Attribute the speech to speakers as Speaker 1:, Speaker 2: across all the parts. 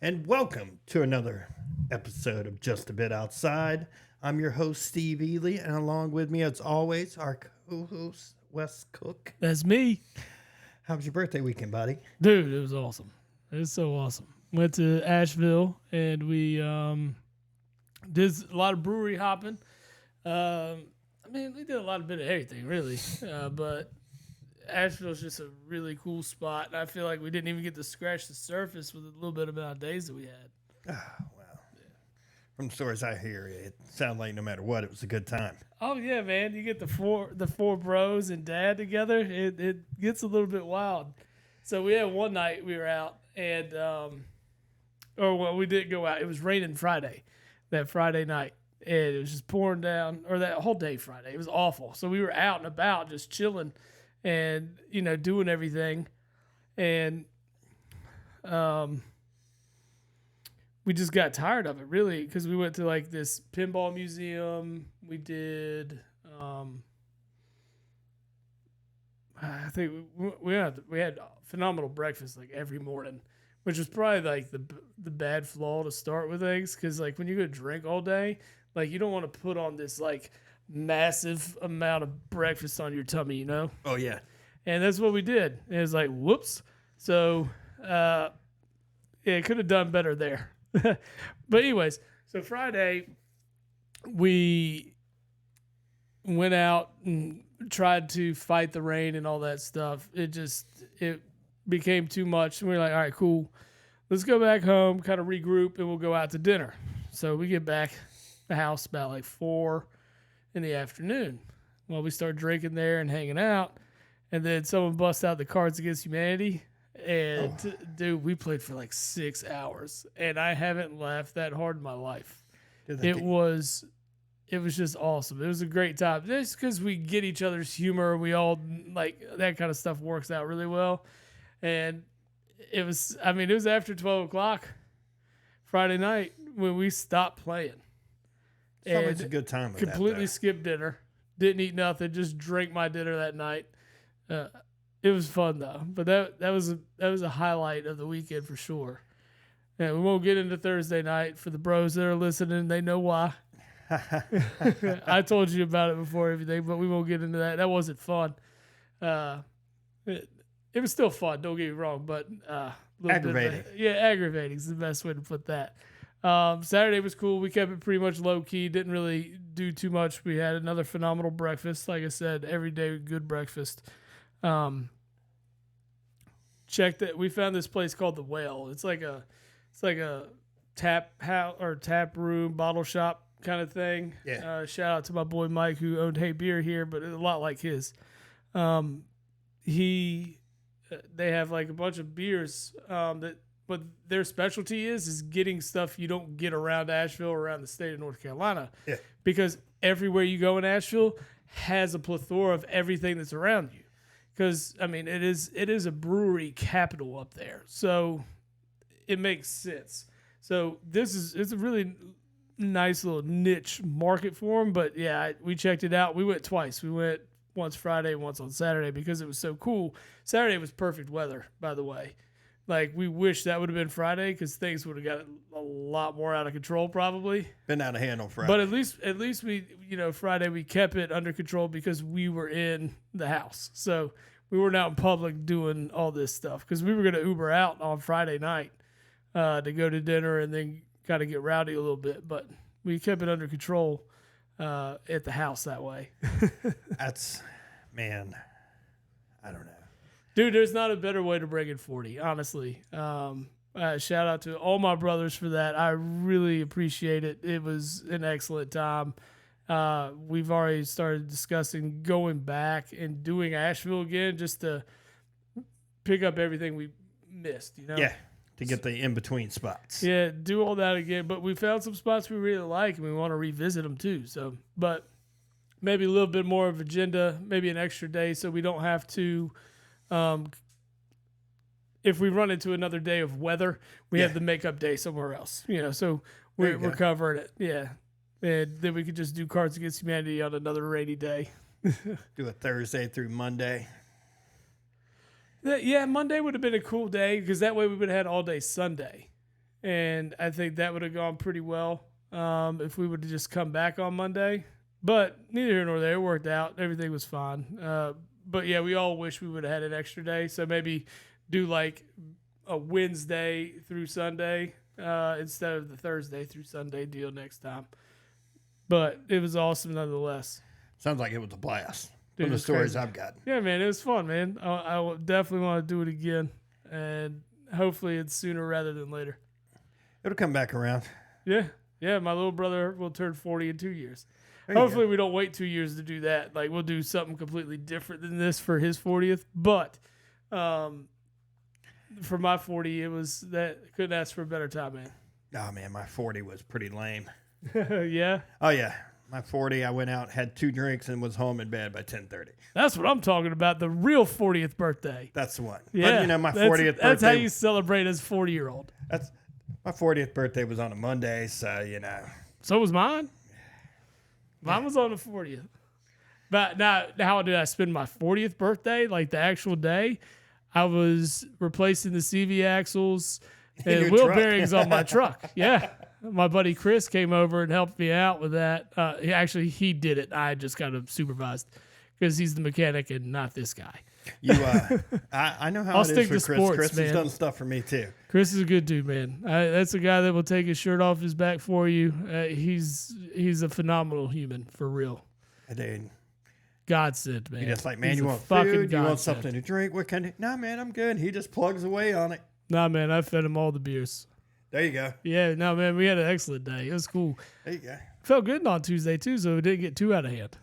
Speaker 1: And welcome to another episode of Just a Bit Outside. I'm your host, Steve Ely, and along with me, as always, our co-host, Wes Cook.
Speaker 2: That's me.
Speaker 1: How was your birthday weekend, buddy?
Speaker 2: Dude, it was awesome. It was so awesome. Went to Asheville, and we did a lot of brewery hopping. We did a lot of bit of everything, really. But Asheville's just a really cool spot, and I feel like we didn't even get to scratch the surface with a little bit amount of days that we had.
Speaker 1: Well, from the stories I hear, it sounded like no matter what, it was a good time.
Speaker 2: Oh yeah, man! You get the four bros and dad together. It gets a little bit wild. So we had one night we were out, and we didn't go out. It was raining that Friday night, and it was just pouring down, or that whole day Friday. It was awful. So we were out and about, just chilling, and doing everything, and we just got tired of it, really, because we went to like this pinball museum. We did, I think we had phenomenal breakfast like every morning, which was probably like the bad flaw to start with things, because like when you go drink all day, like you don't want to put on this like massive amount of breakfast on your tummy,
Speaker 1: Oh, yeah.
Speaker 2: And that's what we did. And it was like, whoops. So, it could have done better there. But anyways, so Friday we went out and tried to fight the rain and all that stuff. It became too much. And we were like, all right, cool. Let's go back home, kind of regroup, and we'll go out to dinner. So we get back the house about like 4 in the afternoon. Well, we start drinking there and hanging out. And then someone busts out the Cards Against Humanity. And dude, we played for like 6 hours, and I haven't laughed that hard in my life. It was just awesome. It was a great time. Just because we get each other's humor, we all like that kind of stuff works out really well. And it was after 12 o'clock Friday night when we stopped playing.
Speaker 1: It's a good time.
Speaker 2: Completely skipped dinner. Didn't eat nothing. Just drank my dinner that night. It was fun though, but that was a highlight of the weekend for sure. And we won't get into Thursday night for the bros that are listening. They know why. I told you about it before everything, but we won't get into that. That wasn't fun. It was still fun. Don't get me wrong, but
Speaker 1: aggravating.
Speaker 2: Aggravating is the best way to put that. Saturday was cool. We kept it pretty much low key. Didn't really do too much. We had another phenomenal breakfast. Like I said, every day good breakfast. Checked it. We found this place called the Whale. It's like a tap house or tap room, bottle shop kind of thing.
Speaker 1: Yeah.
Speaker 2: Shout out to my boy Mike who owned Hey Beer here, but it's a lot like his. They have like a bunch of beers but their specialty is getting stuff you don't get around Asheville or around the state of North Carolina.
Speaker 1: Yeah.
Speaker 2: Because everywhere you go in Asheville has a plethora of everything that's around you. Because it is a brewery capital up there, so it makes sense. So it's a really nice little niche market for them. But yeah, we checked it out. We went twice. We went once Friday, once on Saturday because it was so cool. Saturday was perfect weather, by the way. Like we wish that would have been Friday because things would have got a lot more out of control probably.
Speaker 1: Been out of hand on Friday.
Speaker 2: But at least we, Friday we kept it under control because we were in the house. So we weren't out in public doing all this stuff because we were going to Uber out on Friday night to go to dinner and then kind of get rowdy a little bit. But we kept it under control at the house that way.
Speaker 1: I don't know.
Speaker 2: Dude, there's not a better way to bring in 40, honestly. Shout out to all my brothers for that. I really appreciate it. It was an excellent time. We've already started discussing going back and doing Asheville again just to pick up everything we missed,
Speaker 1: Yeah, to get the in-between spots.
Speaker 2: Yeah, do all that again. But we found some spots we really like, and we want to revisit them too. So, but maybe a little bit more of agenda, maybe an extra day so we don't have to if we run into another day of weather, we have the makeup day somewhere else, so we're covering it. Yeah. And then we could just do Cards Against Humanity on another rainy day.
Speaker 1: Do a Thursday through Monday.
Speaker 2: Yeah, Monday would have been a cool day because that way we would have had all day Sunday. And I think that would have gone pretty well if we would have just come back on Monday. But neither here nor there. It worked out. Everything was fine. But, yeah, we all wish we would have had an extra day. So maybe do like a Wednesday through Sunday instead of the Thursday through Sunday deal next time. But it was awesome nonetheless.
Speaker 1: Sounds like it was a blast.
Speaker 2: Dude,
Speaker 1: From the stories
Speaker 2: crazy.
Speaker 1: I've got.
Speaker 2: Yeah, man, it was fun, man. I will definitely want to do it again. And hopefully it's sooner rather than later.
Speaker 1: It'll come back around.
Speaker 2: Yeah. Yeah, my little brother will turn 40 in 2 years.
Speaker 1: There you
Speaker 2: Hopefully we don't wait 2 years to do that. Like, we'll do something completely different than this for his 40th. But for my 40, it was that couldn't ask for a better time, man.
Speaker 1: Oh, man, my 40 was pretty lame.
Speaker 2: Yeah?
Speaker 1: Oh, yeah. My 40, I went out, had 2 drinks, and was home in bed by 10:30.
Speaker 2: That's what I'm talking about, the real 40th birthday.
Speaker 1: That's the one.
Speaker 2: Yeah.
Speaker 1: But, my 40th birthday.
Speaker 2: That's how you celebrate as a 40-year-old.
Speaker 1: My 40th birthday was on a Monday, so,
Speaker 2: So was mine. Mine was on the 40th. But now, how did I spend my 40th birthday, like the actual day? I was replacing the CV axles and wheel bearings on my truck. Yeah. My buddy Chris came over and helped me out with that. He did it. I just kind of supervised because he's the mechanic and not this guy.
Speaker 1: I know how
Speaker 2: I'll
Speaker 1: it
Speaker 2: stick
Speaker 1: is
Speaker 2: to
Speaker 1: for Chris.
Speaker 2: sports,
Speaker 1: Chris
Speaker 2: man.
Speaker 1: has done stuff for me, too.
Speaker 2: Chris is a good dude, man. That's a guy that will take his shirt off his back for you. He's a phenomenal human, for real.
Speaker 1: Dude.
Speaker 2: Godsend, man.
Speaker 1: He just like, man,
Speaker 2: He's
Speaker 1: you
Speaker 2: a
Speaker 1: want
Speaker 2: fucking
Speaker 1: food? You want
Speaker 2: godsend.
Speaker 1: something to drink? What kind of... Nah, man, I'm good. He just plugs away on it.
Speaker 2: Nah, man, I fed him all the beers.
Speaker 1: There you go.
Speaker 2: Yeah, no, man, we had an excellent day. It was cool.
Speaker 1: There you go.
Speaker 2: Felt good on Tuesday, too, so it didn't get too out of hand.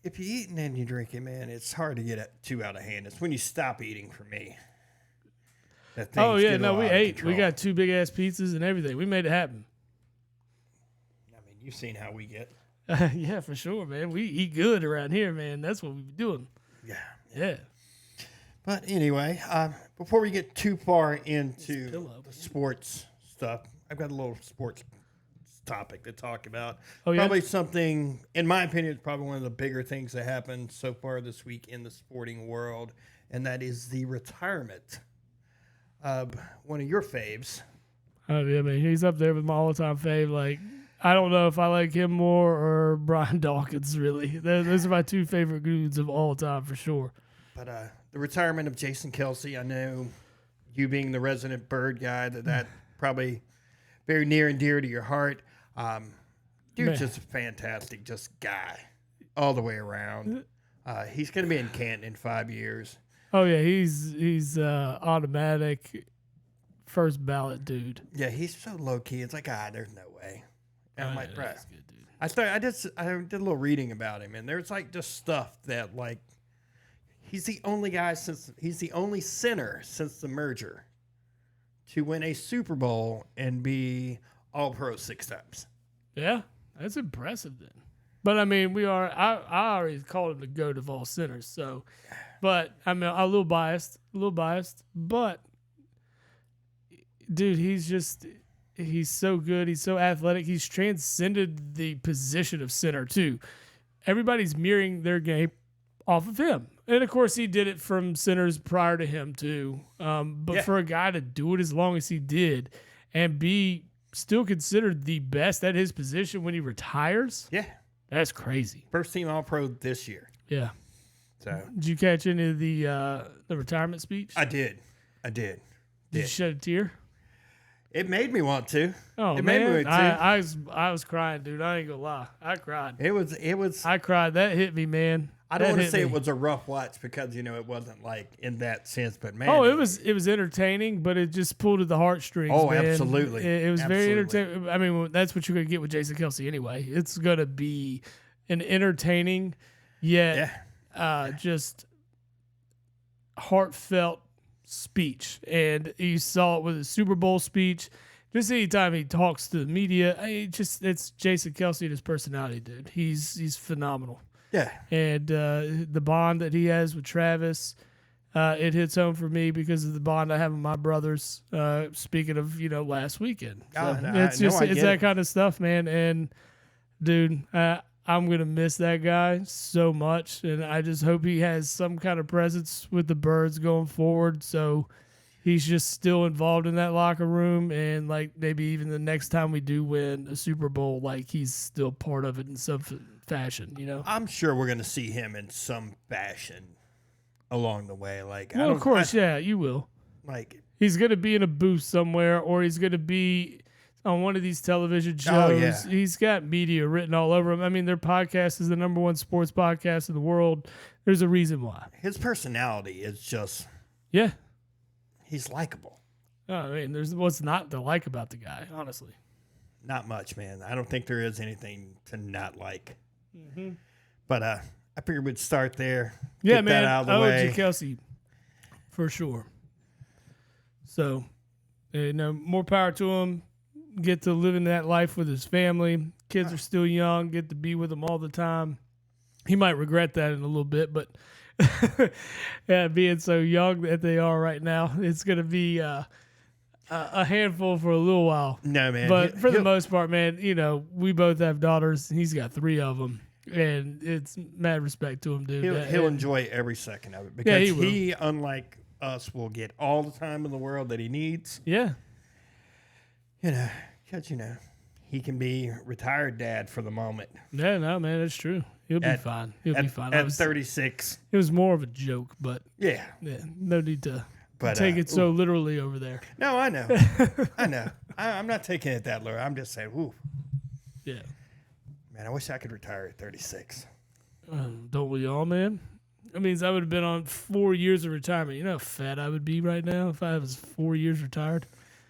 Speaker 1: If you eat and then you drink it, man, it's hard to get it too out of hand. It's when you stop eating for me. That
Speaker 2: Oh,
Speaker 1: things
Speaker 2: yeah,
Speaker 1: get a
Speaker 2: no,
Speaker 1: lot
Speaker 2: we
Speaker 1: out of
Speaker 2: ate. We
Speaker 1: control.
Speaker 2: got 2 big-ass pizzas and everything. We made it happen.
Speaker 1: I mean, you've seen how we get.
Speaker 2: Yeah, for sure, man. We eat good around here, man. That's what we be doing.
Speaker 1: Yeah.
Speaker 2: Yeah.
Speaker 1: But anyway, before we get too far into
Speaker 2: pillow.
Speaker 1: the sports stuff, I've got a little sports topic to talk about.
Speaker 2: Oh, yeah?
Speaker 1: Probably something, in my opinion, it's probably one of the bigger things that happened so far this week in the sporting world, and that is the retirement of one of your faves.
Speaker 2: Oh, yeah, man. He's up there with my all-time fave. Like, I don't know if I like him more or Brian Dawkins, really. Those are my 2 favorite dudes of all time, for sure.
Speaker 1: But the retirement of Jason Kelsey, I know you being the resident Bird guy, that probably very near and dear to your heart. Dude's
Speaker 2: Man.
Speaker 1: just a fantastic guy all the way around. He's going to be in Canton in 5 years.
Speaker 2: Oh, yeah, he's automatic first ballot dude.
Speaker 1: Yeah, he's so low-key. It's like, there's no way. And I'm like,
Speaker 2: yeah,
Speaker 1: right.
Speaker 2: he's good, dude.
Speaker 1: I did a little reading about him, and there's like just stuff that like he's the only center since the merger to win a Super Bowl and be All-Pro 6 times.
Speaker 2: Yeah, that's impressive then. But I mean, I already called him the GOAT of all centers. So, but I mean, I'm a little biased, but dude, he's so good. He's so athletic. He's transcended the position of center too. Everybody's mirroring their game off of him. And of course he did it from centers prior to him too. But for a guy to do it as long as he did and be still considered the best at his position when he retires.
Speaker 1: Yeah.
Speaker 2: That's crazy.
Speaker 1: First team All-Pro this year.
Speaker 2: Yeah.
Speaker 1: So
Speaker 2: Did you catch any of the retirement speech?
Speaker 1: I did.
Speaker 2: Did you shed a tear?
Speaker 1: It made me want to.
Speaker 2: Oh,
Speaker 1: it
Speaker 2: man.
Speaker 1: made me want to.
Speaker 2: I was crying, dude. I ain't gonna lie. I cried.
Speaker 1: It was.
Speaker 2: I cried. That hit me, man.
Speaker 1: I don't want to say
Speaker 2: me.
Speaker 1: it was a rough watch because it wasn't like in that sense, but man.
Speaker 2: Oh, it was entertaining, but it just pulled at the heartstrings.
Speaker 1: Oh,
Speaker 2: man.
Speaker 1: absolutely.
Speaker 2: It was very
Speaker 1: Absolutely.
Speaker 2: entertaining. I mean, that's what you're gonna get with Jason Kelsey anyway. It's gonna be an entertaining, yet just heartfelt speech, and you saw it with his Super Bowl speech. Just anytime he talks to the media, it's Jason Kelsey and his personality, dude. He's phenomenal.
Speaker 1: Yeah.
Speaker 2: And the bond that he has with Travis, it hits home for me because of the bond I have with my brothers. Speaking of, last weekend, so
Speaker 1: I
Speaker 2: it's
Speaker 1: get
Speaker 2: that
Speaker 1: it.
Speaker 2: kind of stuff, man. And dude, I'm going to miss that guy so much, and I just hope he has some kind of presence with the Birds going forward, so he's just still involved in that locker room, and like maybe even the next time we do win a Super Bowl, like he's still part of it in some fashion, you know?
Speaker 1: I'm sure we're going to see him in some fashion along the way. Like,
Speaker 2: Well, of course, yeah, you will.
Speaker 1: Like,
Speaker 2: he's going to be in a booth somewhere, or he's going to be on one of these television shows.
Speaker 1: Oh, yeah.
Speaker 2: He's got media written all over him. I mean, their podcast is the #1 sports podcast in the world. There's a reason why.
Speaker 1: his personality is just,
Speaker 2: Yeah.
Speaker 1: he's likable.
Speaker 2: I mean, there's what's not to like about the guy, honestly.
Speaker 1: Not much, man. I don't think there is anything to not like.
Speaker 2: Mm-hmm.
Speaker 1: But I figured we'd start there.
Speaker 2: Yeah,
Speaker 1: get
Speaker 2: man.
Speaker 1: that out of the way.
Speaker 2: Kelsey, for sure. So, more power to him. Get to living that life with his family. Kids are still young. Get to be with them all the time. He might regret that in a little bit, but yeah, being so young that they are right now, it's going to be a handful for a little while.
Speaker 1: No, man.
Speaker 2: But for the most part, man, we both have daughters. He's got 3 of them, and it's mad respect to him, dude.
Speaker 1: He'll enjoy every second of it because
Speaker 2: Yeah,
Speaker 1: he, unlike us, will get all the time in the world that he needs.
Speaker 2: Yeah.
Speaker 1: Because, he can be retired dad for the moment.
Speaker 2: Yeah, no, man, that's true. He'll be fine. He'll be fine.
Speaker 1: At 36.
Speaker 2: It was more of a joke, but
Speaker 1: Yeah.
Speaker 2: no need to
Speaker 1: But,
Speaker 2: take it so literally over there.
Speaker 1: No, I know. I know. I'm not taking it that low. I'm just saying, ooh.
Speaker 2: Yeah.
Speaker 1: Man, I wish I could retire at 36.
Speaker 2: Don't we all, man? That means I would have been on 4 years of retirement. You know how fat I would be right now if I was 4 years retired?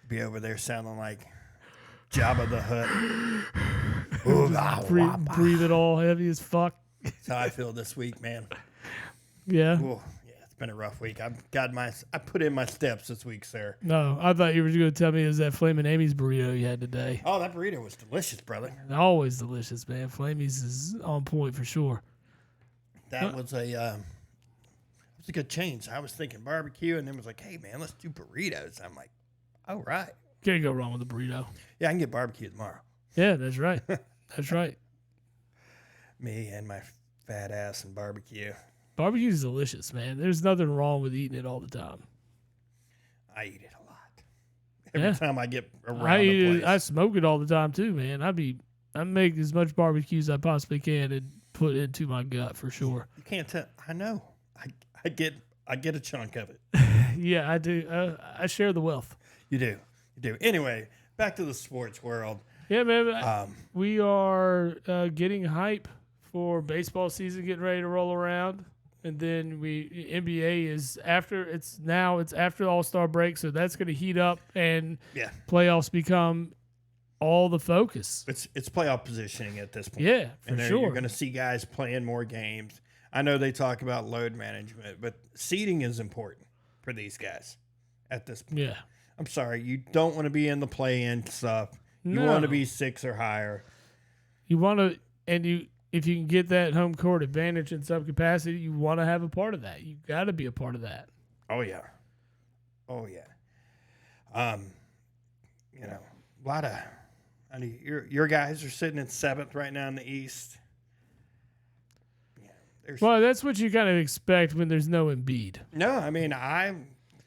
Speaker 1: Be over there sounding like Jabba the Hutt.
Speaker 2: breathe it all heavy as fuck.
Speaker 1: That's how I feel this week, man.
Speaker 2: Yeah.
Speaker 1: Ooh, yeah, it's been a rough week. I put in my steps this week, sir.
Speaker 2: No, I thought you were going to tell me it was that Flamin' Amy's burrito you had today.
Speaker 1: Oh, that burrito was delicious, brother.
Speaker 2: Always delicious, man. Flamey's is on point for sure.
Speaker 1: That was a good change. I was thinking barbecue, and then was like, hey, man, let's do burritos. I'm like, all right.
Speaker 2: Can't go wrong with a burrito.
Speaker 1: Yeah, I can get barbecue tomorrow.
Speaker 2: Yeah, that's right. That's right.
Speaker 1: Me and my fat ass and barbecue.
Speaker 2: Barbecue is delicious, man. There's nothing wrong with eating it all the time.
Speaker 1: I eat it a lot. Every time I get around
Speaker 2: I eat
Speaker 1: the place.
Speaker 2: I smoke it all the time too, man. I make as much barbecue as I possibly can and put it into my gut for sure.
Speaker 1: You can't tell. I know. I get a chunk of it.
Speaker 2: Yeah, I do. I share the wealth.
Speaker 1: You do. Anyway, back to the sports world.
Speaker 2: Yeah, man. We are getting hype for baseball season getting ready to roll around, and then NBA is after. It's after the All-Star break, so that's going to heat up, and playoffs become all the focus.
Speaker 1: It's playoff positioning at this point.
Speaker 2: Yeah, for sure.
Speaker 1: You're going to see guys playing more games. I know they talk about load management, but seeding is important for these guys at this point.
Speaker 2: Yeah.
Speaker 1: I'm sorry, you don't want to be in the play-in stuff. You want to be 6 or higher.
Speaker 2: You want to, if you can get that home court advantage in some capacity, you want to have a part of that. You got to be a part of that.
Speaker 1: Oh yeah. A lot of. I mean, your guys are sitting in 7th right now in the East. Yeah.
Speaker 2: Well, that's what you kind of expect when there's no Embiid.
Speaker 1: No, I mean I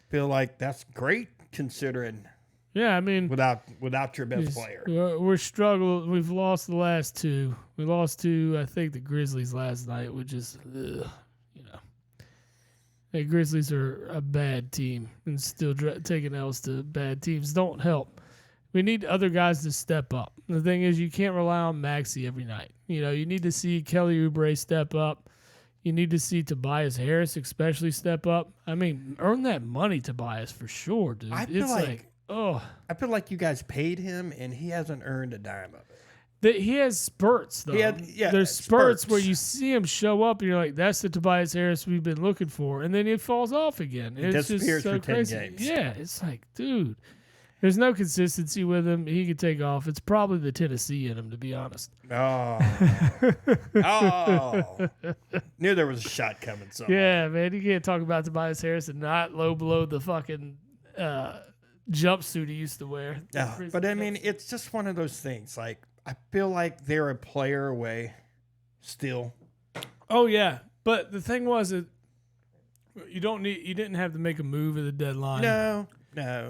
Speaker 1: feel like that's great considering.
Speaker 2: Yeah, I mean,
Speaker 1: without your best player,
Speaker 2: we're struggling. We've lost the last 2. We lost to, I think, the Grizzlies last night, which is, the Grizzlies are a bad team, and still taking L's to bad teams don't help. We need other guys to step up. The thing is, you can't rely on Maxey every night. You need to see Kelly Oubre step up. You need to see Tobias Harris especially step up. I mean, earn that money, Tobias, for sure, dude.
Speaker 1: I feel like you guys paid him, and he hasn't earned a dime of it.
Speaker 2: He has spurts, though. There's spurts where you see him show up, and you're like, that's the Tobias Harris we've been looking for. And then he falls off again. It's
Speaker 1: disappears
Speaker 2: just so
Speaker 1: for 10
Speaker 2: crazy.
Speaker 1: games.
Speaker 2: Yeah, it's like, dude, there's no consistency with him. He could take off. It's probably the Tennessee in him, to be honest.
Speaker 1: Oh. Knew there was a shot coming somewhere.
Speaker 2: Yeah, man. You can't talk about Tobias Harris and not low below the fucking jumpsuit he used to wear.
Speaker 1: No, but I mean, it's just one of those things. Like, I feel like they're a player away Still.
Speaker 2: Oh yeah, but the thing was that you didn't have to make a move at the deadline.
Speaker 1: No.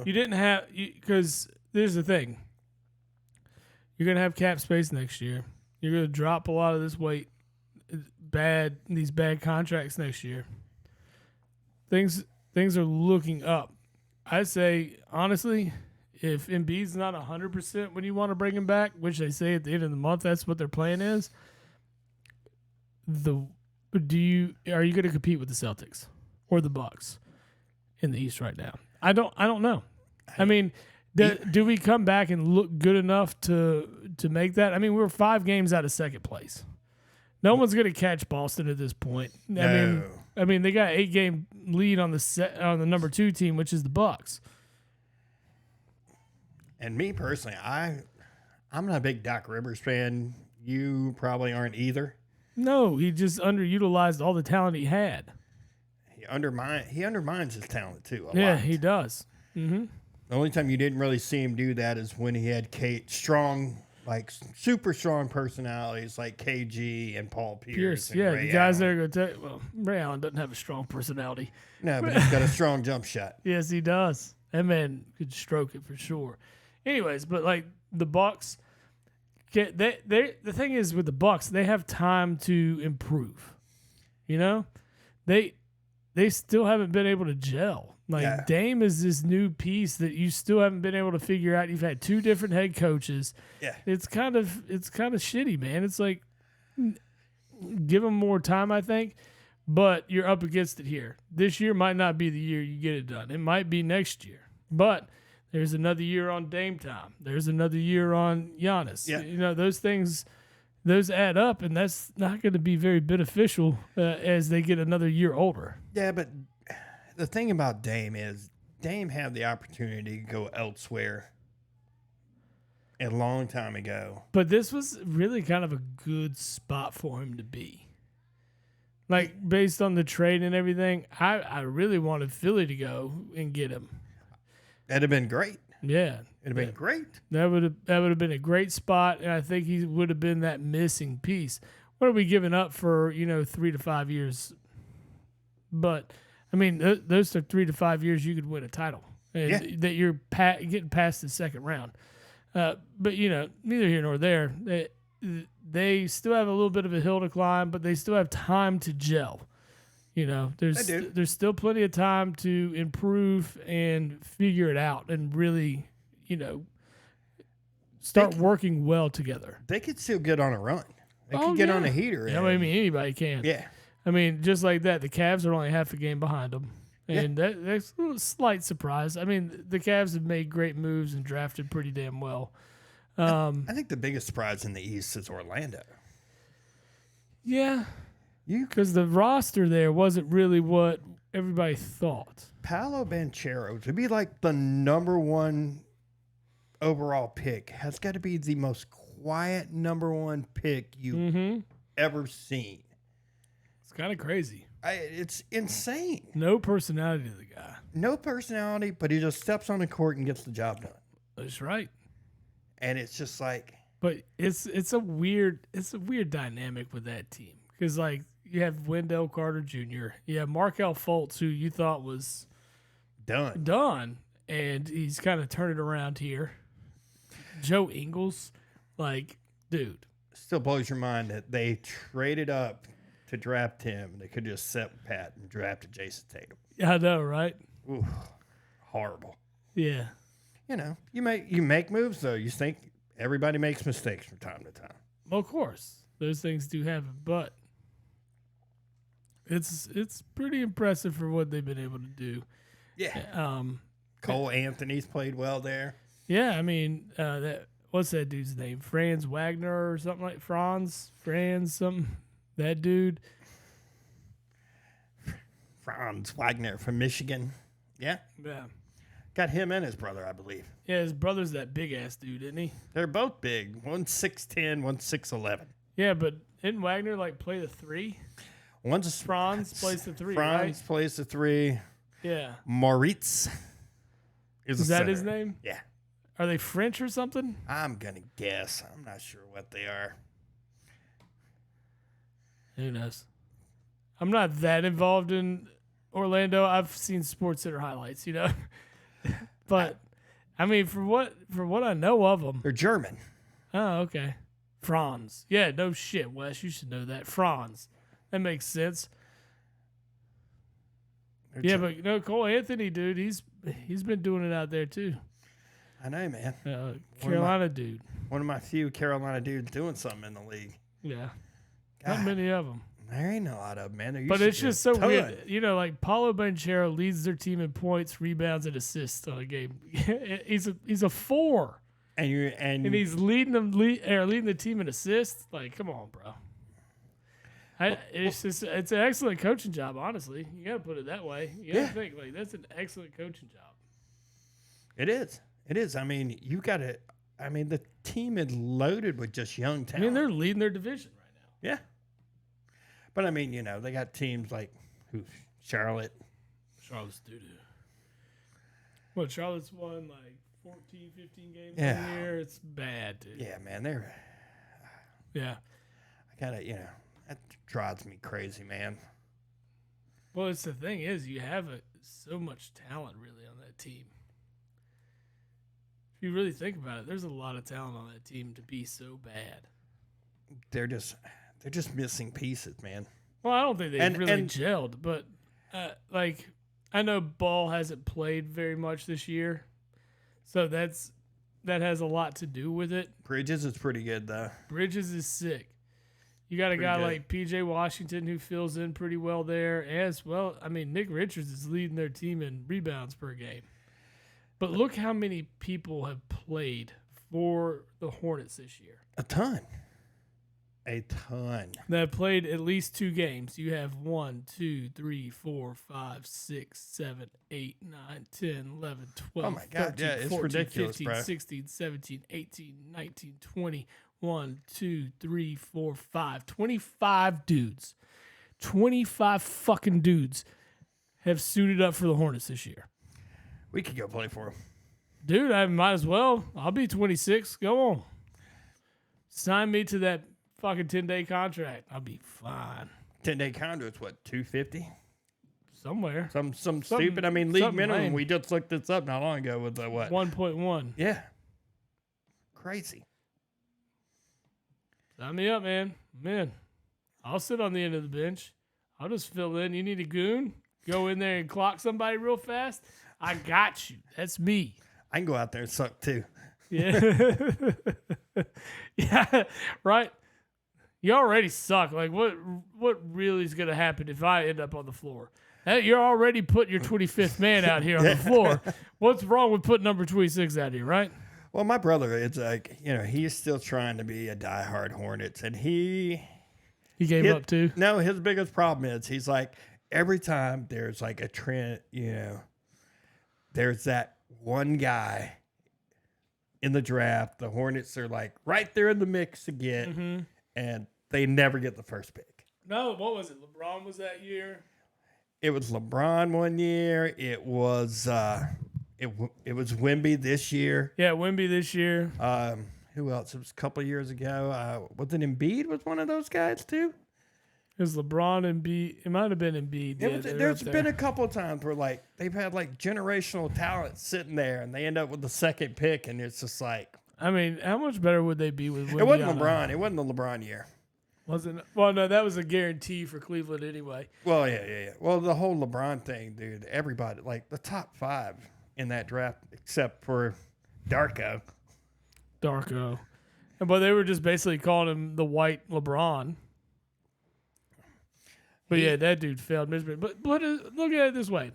Speaker 2: You didn't have because there's the thing. You're gonna have cap space next year. You're gonna drop a lot of this weight, these bad contracts next year. Things are looking up. I say honestly, if Embiid's not 100% when you want to bring him back, which they say at the end of the month, that's what their plan is. Are you going to compete with the Celtics or the Bucks in the East right now? I don't know. I mean, do we come back and look good enough to make that? I mean, we were 5 games out of second place. No one's going to catch Boston at this point.
Speaker 1: No.
Speaker 2: I mean, they got 8-game lead on the number 2 team, which is the Bucks.
Speaker 1: And me personally, I'm not a big Doc Rivers fan. You probably aren't either.
Speaker 2: No, he just underutilized all the talent he had.
Speaker 1: He undermines his talent too. A
Speaker 2: Yeah,
Speaker 1: lot.
Speaker 2: he does. Mm-hmm.
Speaker 1: The only time you didn't really see him do that is when he had super strong personalities like KG and Paul Pierce. And
Speaker 2: yeah,
Speaker 1: Ray
Speaker 2: the guys
Speaker 1: Allen.
Speaker 2: that are going to tell you, well, Ray Allen doesn't have a strong personality.
Speaker 1: No, but he's got a strong jump shot.
Speaker 2: Yes, he does. That man could stroke it for sure. Anyways, but like the Bucks, the thing is with the Bucks, they have time to improve. You know, they still haven't been able to gel. Like Dame is this new piece that you still haven't been able to figure out. You've had 2 different head coaches.
Speaker 1: Yeah,
Speaker 2: it's kind of shitty, man. It's like give them more time, I think. But you're up against it here. This year might not be the year you get it done. It might be next year. But there's another year on Dame time. There's another year on Giannis.
Speaker 1: Yeah.
Speaker 2: You know, those things, those add up, and that's not going to be very beneficial as they get another year older.
Speaker 1: Yeah, but the thing about Dame is Dame had the opportunity to go elsewhere a long time ago.
Speaker 2: But this was really kind of a good spot for him to be. Like, based on the trade and everything, I really wanted Philly to go and get him.
Speaker 1: That'd have been great.
Speaker 2: Yeah.
Speaker 1: It'd have been great.
Speaker 2: That would have been a great spot, and I think he would have been that missing piece. What are we giving up for, 3 to 5 years? But, I mean, those are 3 to 5 years you could win a title. That you're getting past the second round. But, neither here nor there. They still have a little bit of a hill to climb, but they still have time to gel. There's still plenty of time to improve and figure it out and really, start working well together.
Speaker 1: They could still get on a run. They could get on a heater.
Speaker 2: Yeah, I mean, anybody can.
Speaker 1: Yeah.
Speaker 2: I mean, just like that, the Cavs are only half a game behind them. And that's a slight surprise. I mean, the Cavs have made great moves and drafted pretty damn well.
Speaker 1: I think the biggest surprise in the East is Orlando.
Speaker 2: Yeah. Because the roster there wasn't really what everybody thought.
Speaker 1: Paolo Banchero, to be like the number 1 overall pick, has got to be the most quiet number 1 pick you've ever seen.
Speaker 2: It's kind of crazy.
Speaker 1: It's insane.
Speaker 2: No personality to the guy.
Speaker 1: No personality, but he just steps on the court and gets the job done.
Speaker 2: That's right.
Speaker 1: And it's just like,
Speaker 2: but it's a weird dynamic with that team because like you have Wendell Carter Jr., you have Markelle Fultz, who you thought was done, and he's kind of turned it around here. Joe Ingles, like, dude,
Speaker 1: still blows your mind that they traded up to draft him. They could just set pat and drafted Jason Tatum.
Speaker 2: I know, right?
Speaker 1: Ooh, horrible.
Speaker 2: Yeah.
Speaker 1: You make moves though. You think everybody makes mistakes from time to time.
Speaker 2: Well, of course, those things do happen, but it's pretty impressive for what they've been able to do.
Speaker 1: Yeah. Cole Anthony's played well there.
Speaker 2: Yeah, I mean, what's that dude's name? Franz Wagner or something like Franz something. That dude.
Speaker 1: Franz Wagner from Michigan. Yeah.
Speaker 2: Yeah.
Speaker 1: Got him and his brother, I believe.
Speaker 2: Yeah, his brother's that big ass dude, isn't he?
Speaker 1: They're both big. One's 6'10", one's 6'11".
Speaker 2: Yeah, but didn't Wagner play the 3? Franz plays the 3, right?
Speaker 1: Franz plays the 3.
Speaker 2: Yeah.
Speaker 1: Moritz
Speaker 2: is that his name?
Speaker 1: Yeah.
Speaker 2: Are they French or something?
Speaker 1: I'm gonna guess. I'm not sure what they are.
Speaker 2: Who knows? I'm not that involved in Orlando. I've seen Sports Center highlights, but I mean, for what I know of them,
Speaker 1: They're German.
Speaker 2: Oh, okay. Franz. Yeah, no shit, Wes. You should know that. Franz. That makes sense. But Cole Anthony, dude, he's been doing it out there too.
Speaker 1: I know, man.
Speaker 2: Carolina dude.
Speaker 1: One of my few Carolina dudes doing something in the league.
Speaker 2: Yeah.
Speaker 1: God,
Speaker 2: Not many of them.
Speaker 1: There ain't a lot of them, man.
Speaker 2: But it's just so weird. Like Paulo Banchero leads their team in points, rebounds, and assists on a game. he's a 4. And he's leading the team in assists. Like, come on, bro. It's an excellent coaching job, honestly. You got to put it that way. You got to think like that's an excellent coaching job.
Speaker 1: It is. It is. I mean, you got to. I mean, the team is loaded with just young talent.
Speaker 2: I mean, they're leading their division right now.
Speaker 1: Yeah. But I mean, they got teams like Charlotte.
Speaker 2: Charlotte's doo-doo. What, Charlotte's won like 14, 15 games a year. It's bad, dude.
Speaker 1: Yeah, man.
Speaker 2: Yeah.
Speaker 1: I gotta, that drives me crazy, man.
Speaker 2: Well, it's the thing is, you have so much talent really on that team. If you really think about it, there's a lot of talent on that team to be so bad.
Speaker 1: They're just missing pieces, man.
Speaker 2: Well, I don't think they've really gelled, but I know Ball hasn't played very much this year. So that has a lot to do with it.
Speaker 1: Bridges is pretty good, though.
Speaker 2: Bridges is sick. You got a guy like P.J. Washington who fills in pretty well there as well. I mean, Nick Richards is leading their team in rebounds per game. But look how many people have played for the Hornets this year.
Speaker 1: A ton.
Speaker 2: That have played at least 2 games. You have 1, 2, 3, 4, 5, 6, 7, 8, 9, 10, 11, 12,
Speaker 1: oh my God,
Speaker 2: 13,
Speaker 1: it's
Speaker 2: 14,
Speaker 1: ridiculous,
Speaker 2: 15,
Speaker 1: bro.
Speaker 2: 16, 17, 18, 19, 20, 1, 2, 3, 4, 5. 25 dudes. 25 fucking dudes have suited up for the Hornets this year.
Speaker 1: We could go play for them.
Speaker 2: Dude, I might as well. I'll be 26. Go on. Sign me to that fucking 10-day contract. I'll be fine.
Speaker 1: 10-day contract's what, $250?
Speaker 2: Somewhere.
Speaker 1: Some stupid. I mean, league minimum.
Speaker 2: lame.
Speaker 1: We just looked this up not long ago with the what?
Speaker 2: 1.1.
Speaker 1: Yeah. Crazy.
Speaker 2: Sign me up, man. I'll sit on the end of the bench. I'll just fill in. You need a goon? Go in there and clock somebody real fast? I got you. That's me.
Speaker 1: I can go out there and suck too.
Speaker 2: Yeah. Yeah, right. You already suck. Like, what really is going to happen if I end up on the floor? Hey, you're already putting your 25th man out here on the floor. What's wrong with putting number 26 out here, right?
Speaker 1: Well, my brother, it's like, he's still trying to be a diehard Hornets, and he
Speaker 2: gave up too?
Speaker 1: No, his biggest problem is he's like, every time there's like a trend, there's that one guy in the draft, the Hornets are like right there in the mix to get, and they never get the first pick.
Speaker 2: No, what was it? LeBron was that year?
Speaker 1: It was LeBron one year. It was it was Wemby this year.
Speaker 2: Yeah, Wemby this year.
Speaker 1: Who else? It was a couple of years ago. Was it Embiid? Was one of those guys too?
Speaker 2: It was LeBron and Embiid. It might have been Embiid.
Speaker 1: There's been a couple of times where like they've had like generational talent sitting there, and they end up with the second pick, and it's just like.
Speaker 2: I mean, how much better would they be with Wemby?
Speaker 1: It wasn't LeBron. It wasn't the LeBron year.
Speaker 2: Wasn't? Well, no, that was a guarantee for Cleveland anyway.
Speaker 1: Well, yeah. Well, the whole LeBron thing, dude. Everybody, like the top 5 in that draft, except for Darko.
Speaker 2: But they were just basically calling him the white LeBron. But yeah, that dude failed miserably. But look at it this way: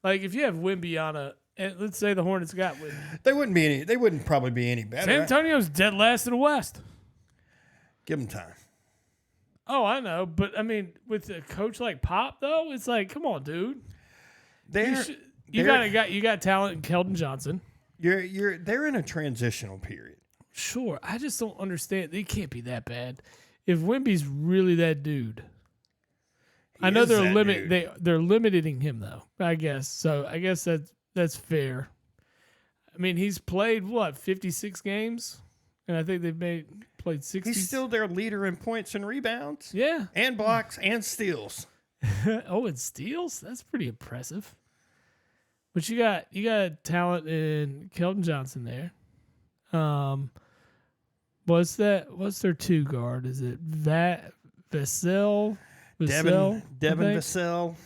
Speaker 2: like if you have Wemby on and let's say the Hornets got Wemby,
Speaker 1: they wouldn't probably be any better.
Speaker 2: San Antonio's dead last in the West.
Speaker 1: Give them time.
Speaker 2: Oh, I know, but I mean, with a coach like Pop, though, it's like, come on, dude. You got talent in Keldon Johnson.
Speaker 1: They're in a transitional period.
Speaker 2: Sure, I just don't understand. They can't be that bad. If Wemby's really that dude, I know they're limiting him though. I guess so. I guess that's fair. I mean, he's played 56 games, and I think they've played 60.
Speaker 1: He's still their leader in points and rebounds.
Speaker 2: Yeah.
Speaker 1: And blocks and steals.
Speaker 2: Oh, and steals? That's pretty impressive. But you got talent in Kelton Johnson there. What's their 2 guard? Is it Vassell?
Speaker 1: Devin Vassell.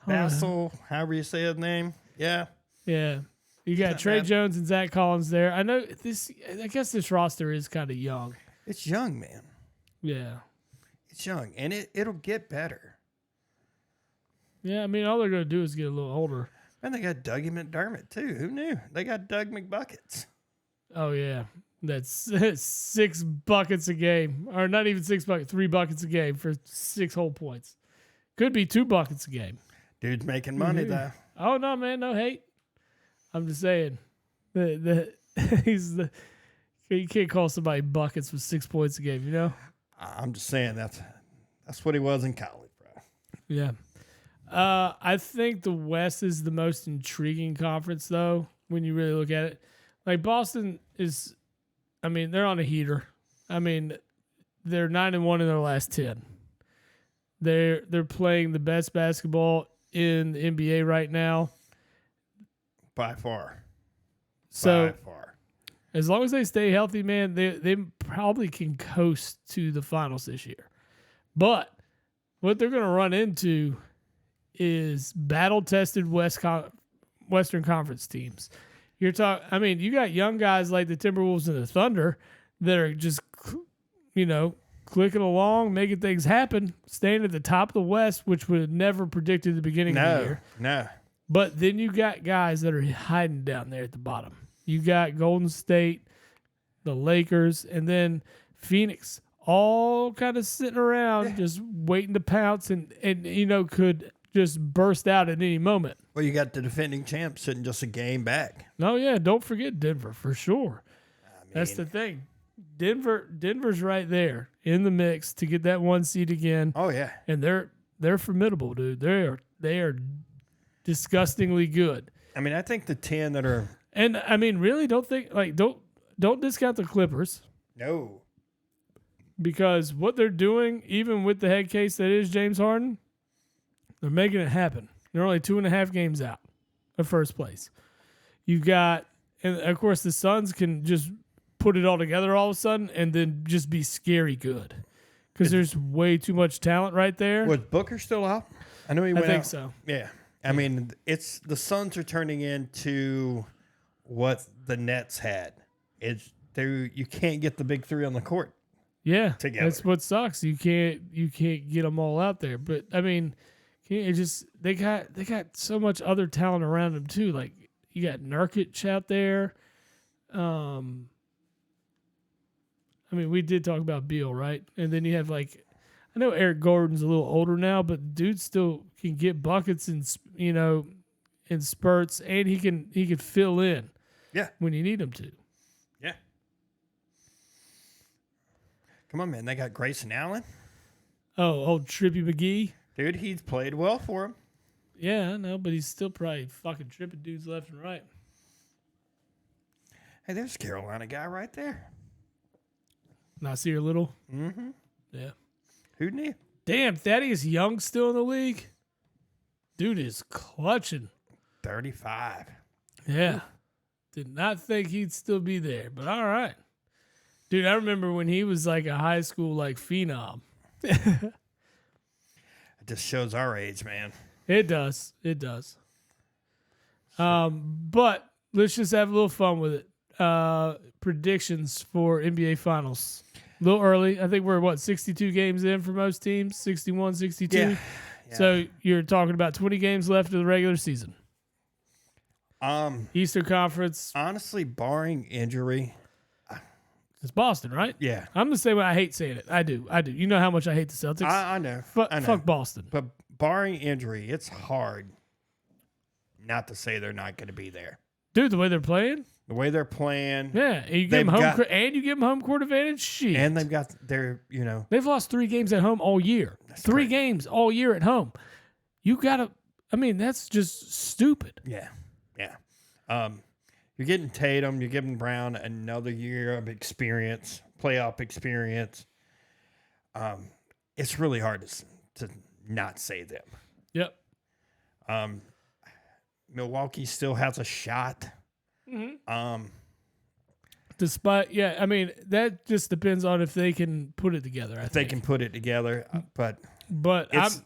Speaker 1: Vassell, however you say his name. Yeah.
Speaker 2: Yeah. You got Trey Jones and Zach Collins there. I know I guess this roster is kind of young.
Speaker 1: It's young, man.
Speaker 2: Yeah.
Speaker 1: It's young. And it'll get better.
Speaker 2: Yeah, I mean, all they're going to do is get a little older.
Speaker 1: And they got Dougie McDermott, too. Who knew? They got Doug McBuckets.
Speaker 2: Oh, yeah. That's 6 buckets a game. Or not even 6 buckets, 3 buckets a game for 6 whole points. Could be 2 buckets a game.
Speaker 1: Dude's making money, though.
Speaker 2: Oh, no, man. No hate. I'm just saying. You can't call somebody buckets with 6 points a game, you know?
Speaker 1: I'm just saying that's what he was in college, bro.
Speaker 2: Yeah. I think the West is the most intriguing conference, though, when you really look at it. Like, Boston is, I mean, they're on a heater. I mean, they're 9-1 in their last 10. They're playing the best basketball in the NBA right now.
Speaker 1: By far.
Speaker 2: So,
Speaker 1: By far.
Speaker 2: as long as they stay healthy, man, they probably can coast to the finals this year. But what they're going to run into is battle-tested Western Conference teams. You got young guys like the Timberwolves and the Thunder that are just, clicking along, making things happen, staying at the top of the West, which would have never predicted at the beginning of the year.
Speaker 1: No.
Speaker 2: But then you got guys that are hiding down there at the bottom. You got Golden State, the Lakers, and then Phoenix, all kind of sitting around just waiting to pounce and could just burst out at any moment.
Speaker 1: Well, you got the defending champs sitting just a game back.
Speaker 2: Oh, yeah, don't forget Denver for sure. That's the thing. Denver's right there in the mix to get that 1 seed again.
Speaker 1: Oh, yeah.
Speaker 2: And they're formidable, dude. They are disgustingly good.
Speaker 1: I mean, I think the 10 that are...
Speaker 2: And, I mean, really don't discount the Clippers.
Speaker 1: No.
Speaker 2: Because what they're doing, even with the head case that is James Harden, they're making it happen. They're only 2.5 games out of first place. You've got, and of course, the Suns can just put it all together all of a sudden and then just be scary good. Because there's way too much talent right there.
Speaker 1: Was Booker still out? I know he went out.
Speaker 2: I think so.
Speaker 1: Yeah. I mean, it's the Suns are turning into what the Nets had. You can't get the big 3 on the court.
Speaker 2: Yeah,
Speaker 1: together.
Speaker 2: That's what sucks. You can't get them all out there. But I mean, they got so much other talent around them too. Like you got Nurkic out there. I mean, we did talk about Beal, right? And then you have I know Eric Gordon's a little older now, but dude still can get buckets in spurts, and he can fill in.
Speaker 1: Yeah.
Speaker 2: When you need him to.
Speaker 1: Yeah. Come on, man. They got Grayson Allen.
Speaker 2: Oh, old Trippy McGee.
Speaker 1: Dude, he's played well for him.
Speaker 2: Yeah, I know, but he's still probably fucking tripping dudes left and right.
Speaker 1: Hey, there's a Carolina guy right there.
Speaker 2: Nasir Little.
Speaker 1: Mm-hmm.
Speaker 2: Yeah.
Speaker 1: Who knew?
Speaker 2: Damn, Thaddeus Young still in the league? Dude is clutching.
Speaker 1: 35.
Speaker 2: Yeah. Did not think he'd still be there, but all right. Dude, I remember when he was like a high school phenom.
Speaker 1: It just shows our age, man.
Speaker 2: It does. It does. But let's just have a little fun with it. Predictions for NBA Finals. A little early. I think we're 62 games in for most teams, 61, 62.
Speaker 1: Yeah.
Speaker 2: So you're talking about 20 games left of the regular season. Eastern Conference.
Speaker 1: Honestly, barring injury.
Speaker 2: It's Boston, right?
Speaker 1: Yeah.
Speaker 2: I'm the same way. I hate saying it. I do. You know how much I hate the Celtics.
Speaker 1: I know. I know.
Speaker 2: Fuck Boston.
Speaker 1: But barring injury, it's hard not to say they're not going to be there.
Speaker 2: Dude, the way they're playing?
Speaker 1: The way they're playing.
Speaker 2: Yeah. And you give them home court advantage? Shit.
Speaker 1: And they've got
Speaker 2: They've lost 3 games at home all year.
Speaker 1: That's
Speaker 2: 3
Speaker 1: crazy.
Speaker 2: games all year at home. You got to, that's just stupid.
Speaker 1: Yeah. Yeah. You're getting Tatum. You're giving Brown another year of experience playoff experience. It's really hard to not say them.
Speaker 2: Yep.
Speaker 1: Milwaukee still has a shot.
Speaker 2: Mm-hmm. Despite, I mean, that just depends on if they can put it together. I think
Speaker 1: they can put it together, but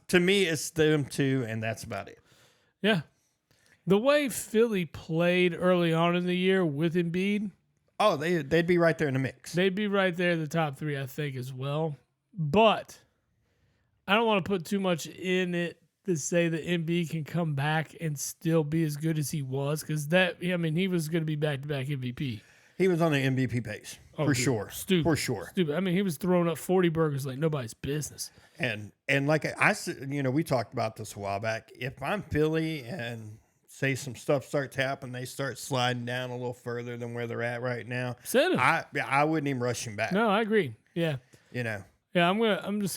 Speaker 1: to me, it's them two, and that's about it.
Speaker 2: Yeah. The way Philly played early on in the year with Embiid.
Speaker 1: Oh, they'd be right there in the mix.
Speaker 2: They'd be right there in the top three, I think, as well. But I don't want to put too much in it to say that Embiid can come back and still be as good as he was, because he was going to be back-to-back MVP.
Speaker 1: He was on the MVP pace, for sure.
Speaker 2: Stupid.
Speaker 1: For sure.
Speaker 2: Stupid. I mean, he was throwing up 40 burgers like nobody's business.
Speaker 1: And like I said, we talked about this a while back. If I'm Philly and say some stuff starts happening, they start sliding down a little further than where they're at right now, I wouldn't even rush him back.
Speaker 2: No, I agree. Yeah.
Speaker 1: Yeah,
Speaker 2: I'm gonna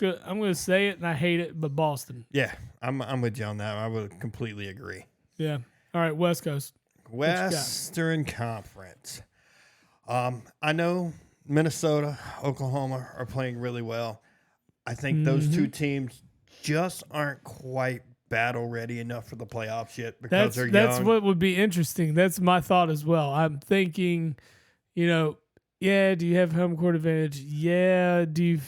Speaker 2: say it, and I hate it, but Boston.
Speaker 1: Yeah, I'm with you on that. I would completely agree.
Speaker 2: Yeah. All right, West Coast.
Speaker 1: Western Conference. I know Minnesota, Oklahoma are playing really well. I think those two teams just aren't quite battle ready enough for the playoffs yet because they're young.
Speaker 2: That's what would be interesting. That's my thought as well. I'm thinking, do you have home court advantage? Yeah. Do you,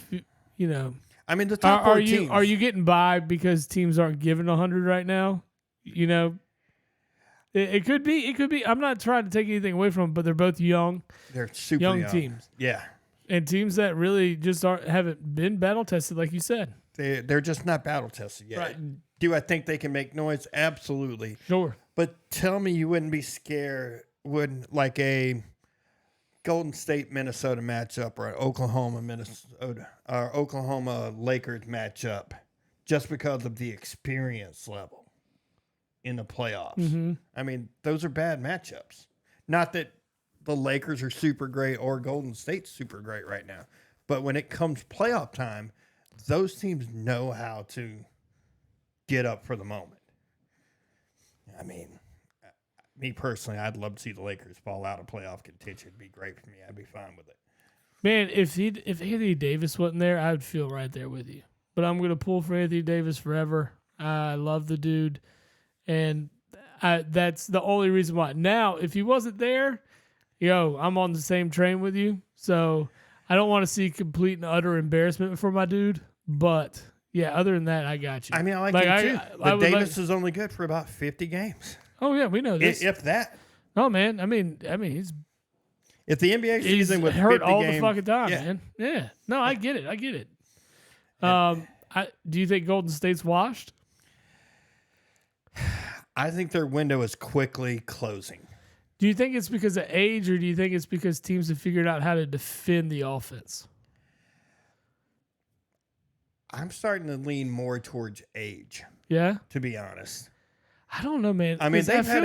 Speaker 1: I mean, the top four teams.
Speaker 2: Are you getting by because teams aren't giving 100 right now? It could be. I'm not trying to take anything away from them, but they're both young.
Speaker 1: They're super
Speaker 2: young teams.
Speaker 1: Yeah.
Speaker 2: And teams that really just haven't been battle tested, like you said.
Speaker 1: They're just not battle tested yet.
Speaker 2: Right.
Speaker 1: Do I think they can make noise? Absolutely.
Speaker 2: Sure.
Speaker 1: But tell me you wouldn't be scared, like a Golden State Minnesota matchup or an Oklahoma Lakers matchup just because of the experience level in the playoffs.
Speaker 2: Mm-hmm.
Speaker 1: I mean, those are bad matchups. Not that the Lakers are super great or Golden State's super great right now, but when it comes playoff time, those teams know how to get up for the moment. I mean, me personally, I'd love to see the Lakers fall out of playoff contention. It'd be great for me. I'd be fine with it.
Speaker 2: Man, if Anthony Davis wasn't there, I would feel right there with you. But I'm going to pull for Anthony Davis forever. I love the dude. And that's the only reason why. Now, if he wasn't there, I'm on the same train with you. So I don't want to see complete and utter embarrassment for my dude. But, yeah, other than that, I got you.
Speaker 1: I mean, I like him too. But Davis is only good for about 50 games.
Speaker 2: Oh, yeah, we know this.
Speaker 1: If that.
Speaker 2: Oh, man. I mean, he's...
Speaker 1: If the NBA season was
Speaker 2: hurt
Speaker 1: 50
Speaker 2: all
Speaker 1: games,
Speaker 2: the fucking time,
Speaker 1: yeah.
Speaker 2: man. Yeah. No, I get it. Do you think Golden State's washed?
Speaker 1: I think their window is quickly closing.
Speaker 2: Do you think it's because of age, or do you think it's because teams have figured out how to defend the offense?
Speaker 1: I'm starting to lean more towards age.
Speaker 2: Yeah?
Speaker 1: To be honest.
Speaker 2: I don't know, man.
Speaker 1: I mean, they've had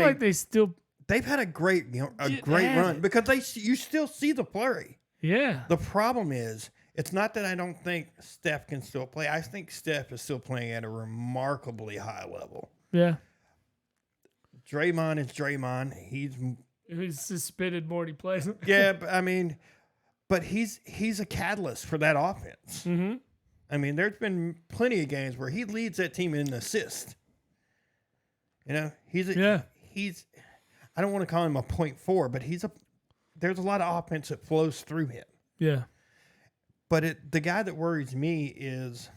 Speaker 1: a great run because you still see the flurry.
Speaker 2: Yeah.
Speaker 1: The problem is, it's not that I don't think Steph can still play. I think Steph is still playing at a remarkably high level.
Speaker 2: Yeah.
Speaker 1: Draymond is Draymond.
Speaker 2: He's suspended more than he plays.
Speaker 1: Yeah, but he's a catalyst for that offense.
Speaker 2: Mm-hmm.
Speaker 1: I mean, there's been plenty of games where he leads that team in assist. He's I don't want to call him a 0.4, but there's a lot of offense that flows through him.
Speaker 2: Yeah.
Speaker 1: But the guy that worries me is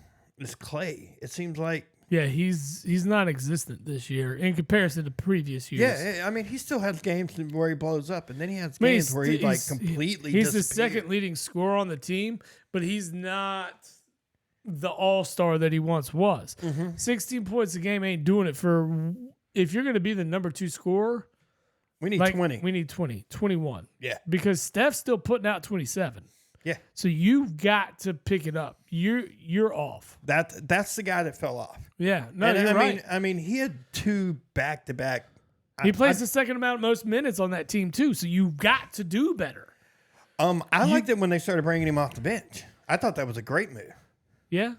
Speaker 1: Clay. It seems like
Speaker 2: he's non-existent this year in comparison to previous years.
Speaker 1: Yeah, I mean, he still has games where he blows up, and then he has games where he's completely.
Speaker 2: He's the second leading scorer on the team, but he's not the all-star that he once was.
Speaker 1: Mm-hmm.
Speaker 2: 16 points a game ain't doing it for. If you're going to be the number 2 scorer,
Speaker 1: we need 20.
Speaker 2: We need 20, 21.
Speaker 1: Yeah,
Speaker 2: because Steph's still putting out 27.
Speaker 1: Yeah.
Speaker 2: So you've got to pick it up. You're off.
Speaker 1: That's the guy that fell off.
Speaker 2: Yeah. No, you're right.
Speaker 1: I mean, he had 2 back-to-back.
Speaker 2: He plays the second amount most minutes on that team too. So you've got to do better.
Speaker 1: I liked it when they started bringing him off the bench. I thought that was a great move.
Speaker 2: Yeah.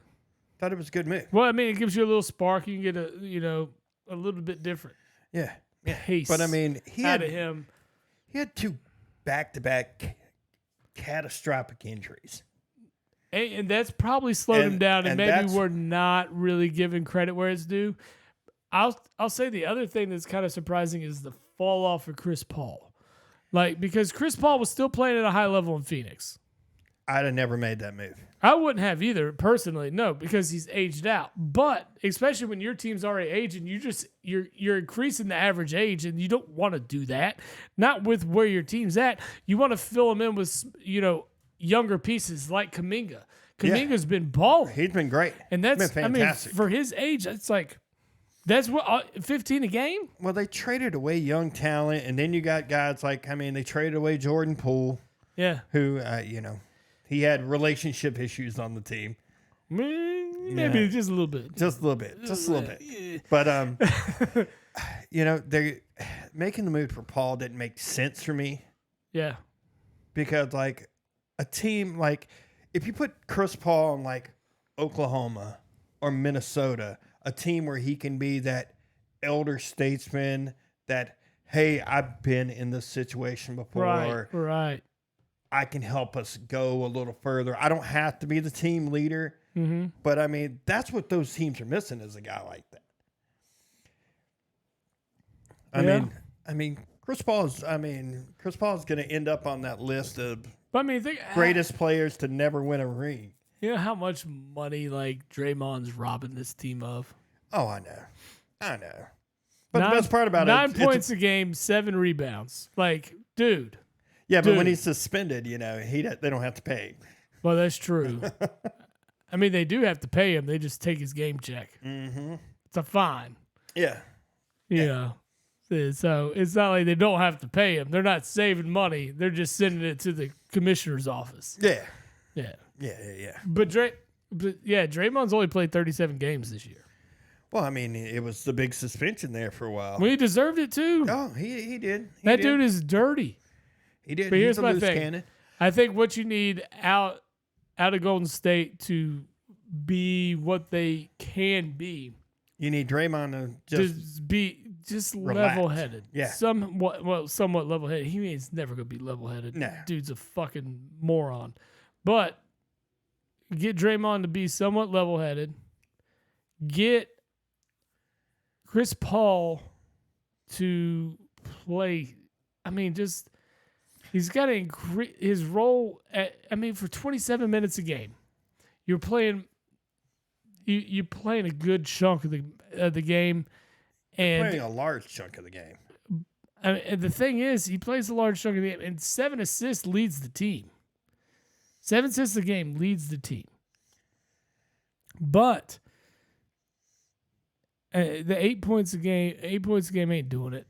Speaker 1: Thought it was a good move.
Speaker 2: Well, I mean, it gives you a little spark. You can get a little bit different.
Speaker 1: Yeah.
Speaker 2: Pace.
Speaker 1: But I mean, he had
Speaker 2: 2
Speaker 1: 2 back-to-back catastrophic injuries.
Speaker 2: And that's probably slowed him down, and maybe we're not really giving credit where it's due. I'll say the other thing that's kind of surprising is the fall off of Chris Paul. Because Chris Paul was still playing at a high level in Phoenix.
Speaker 1: I'd have never made that move.
Speaker 2: I wouldn't have either, personally, no, because he's aged out. But especially when your team's already aging, you're increasing the average age, and you don't want to do that. Not with where your team's at. You want to fill them in with, younger pieces like Kuminga. Kuminga's been balling.
Speaker 1: He's been great.
Speaker 2: And that's
Speaker 1: been fantastic.
Speaker 2: For his age, it's like that's what 15 a game?
Speaker 1: Well, they traded away young talent, and then you got guys like they traded away Jordan Poole.
Speaker 2: Yeah.
Speaker 1: Who he had relationship issues on the team.
Speaker 2: Maybe just a little bit.
Speaker 1: Just a little bit. Just a little bit. Yeah. But they're making the move for Paul didn't make sense for me.
Speaker 2: Yeah.
Speaker 1: Because a team if you put Chris Paul in Oklahoma or Minnesota, a team where he can be that elder statesman that, hey, I've been in this situation before.
Speaker 2: Right.
Speaker 1: I can help us go a little further. I don't have to be the team leader.
Speaker 2: Mm-hmm.
Speaker 1: But that's what those teams are missing, is a guy like that. Chris Paul is going to end up on that list of greatest players to never win a ring.
Speaker 2: You know how much money Draymond's robbing this team of?
Speaker 1: Oh, I know. But the best part about
Speaker 2: 9 points a game, 7 rebounds. Dude.
Speaker 1: Yeah, but when he's suspended, they don't have to pay.
Speaker 2: Well, that's true. They do have to pay him. They just take his game check.
Speaker 1: Mm-hmm.
Speaker 2: It's a fine.
Speaker 1: Yeah.
Speaker 2: So it's not like they don't have to pay him. They're not saving money. They're just sending it to the commissioner's office.
Speaker 1: Yeah.
Speaker 2: Yeah.
Speaker 1: But
Speaker 2: Draymond's only played 37 games this year.
Speaker 1: Well, it was the big suspension there for a while.
Speaker 2: Well, he deserved it too.
Speaker 1: Oh, he did.
Speaker 2: Dude is dirty.
Speaker 1: He did.
Speaker 2: But here's
Speaker 1: He's a
Speaker 2: my
Speaker 1: loose
Speaker 2: thing.
Speaker 1: cannon.
Speaker 2: I think what you need out of Golden State to be what they can be.
Speaker 1: You need Draymond to
Speaker 2: be level-headed.
Speaker 1: Yeah.
Speaker 2: Somewhat level-headed. He ain't never going to be level-headed.
Speaker 1: No.
Speaker 2: Dude's a fucking moron. But get Draymond to be somewhat level-headed. Get Chris Paul to play. He's got to increase his role for 27 minutes a game. You're playing a good chunk of the game, and
Speaker 1: playing a large chunk of the game.
Speaker 2: And the thing is, he plays a large chunk of the game, and 7 assists leads the team. 7 assists a game leads the team. But the 8 points a game ain't doing it.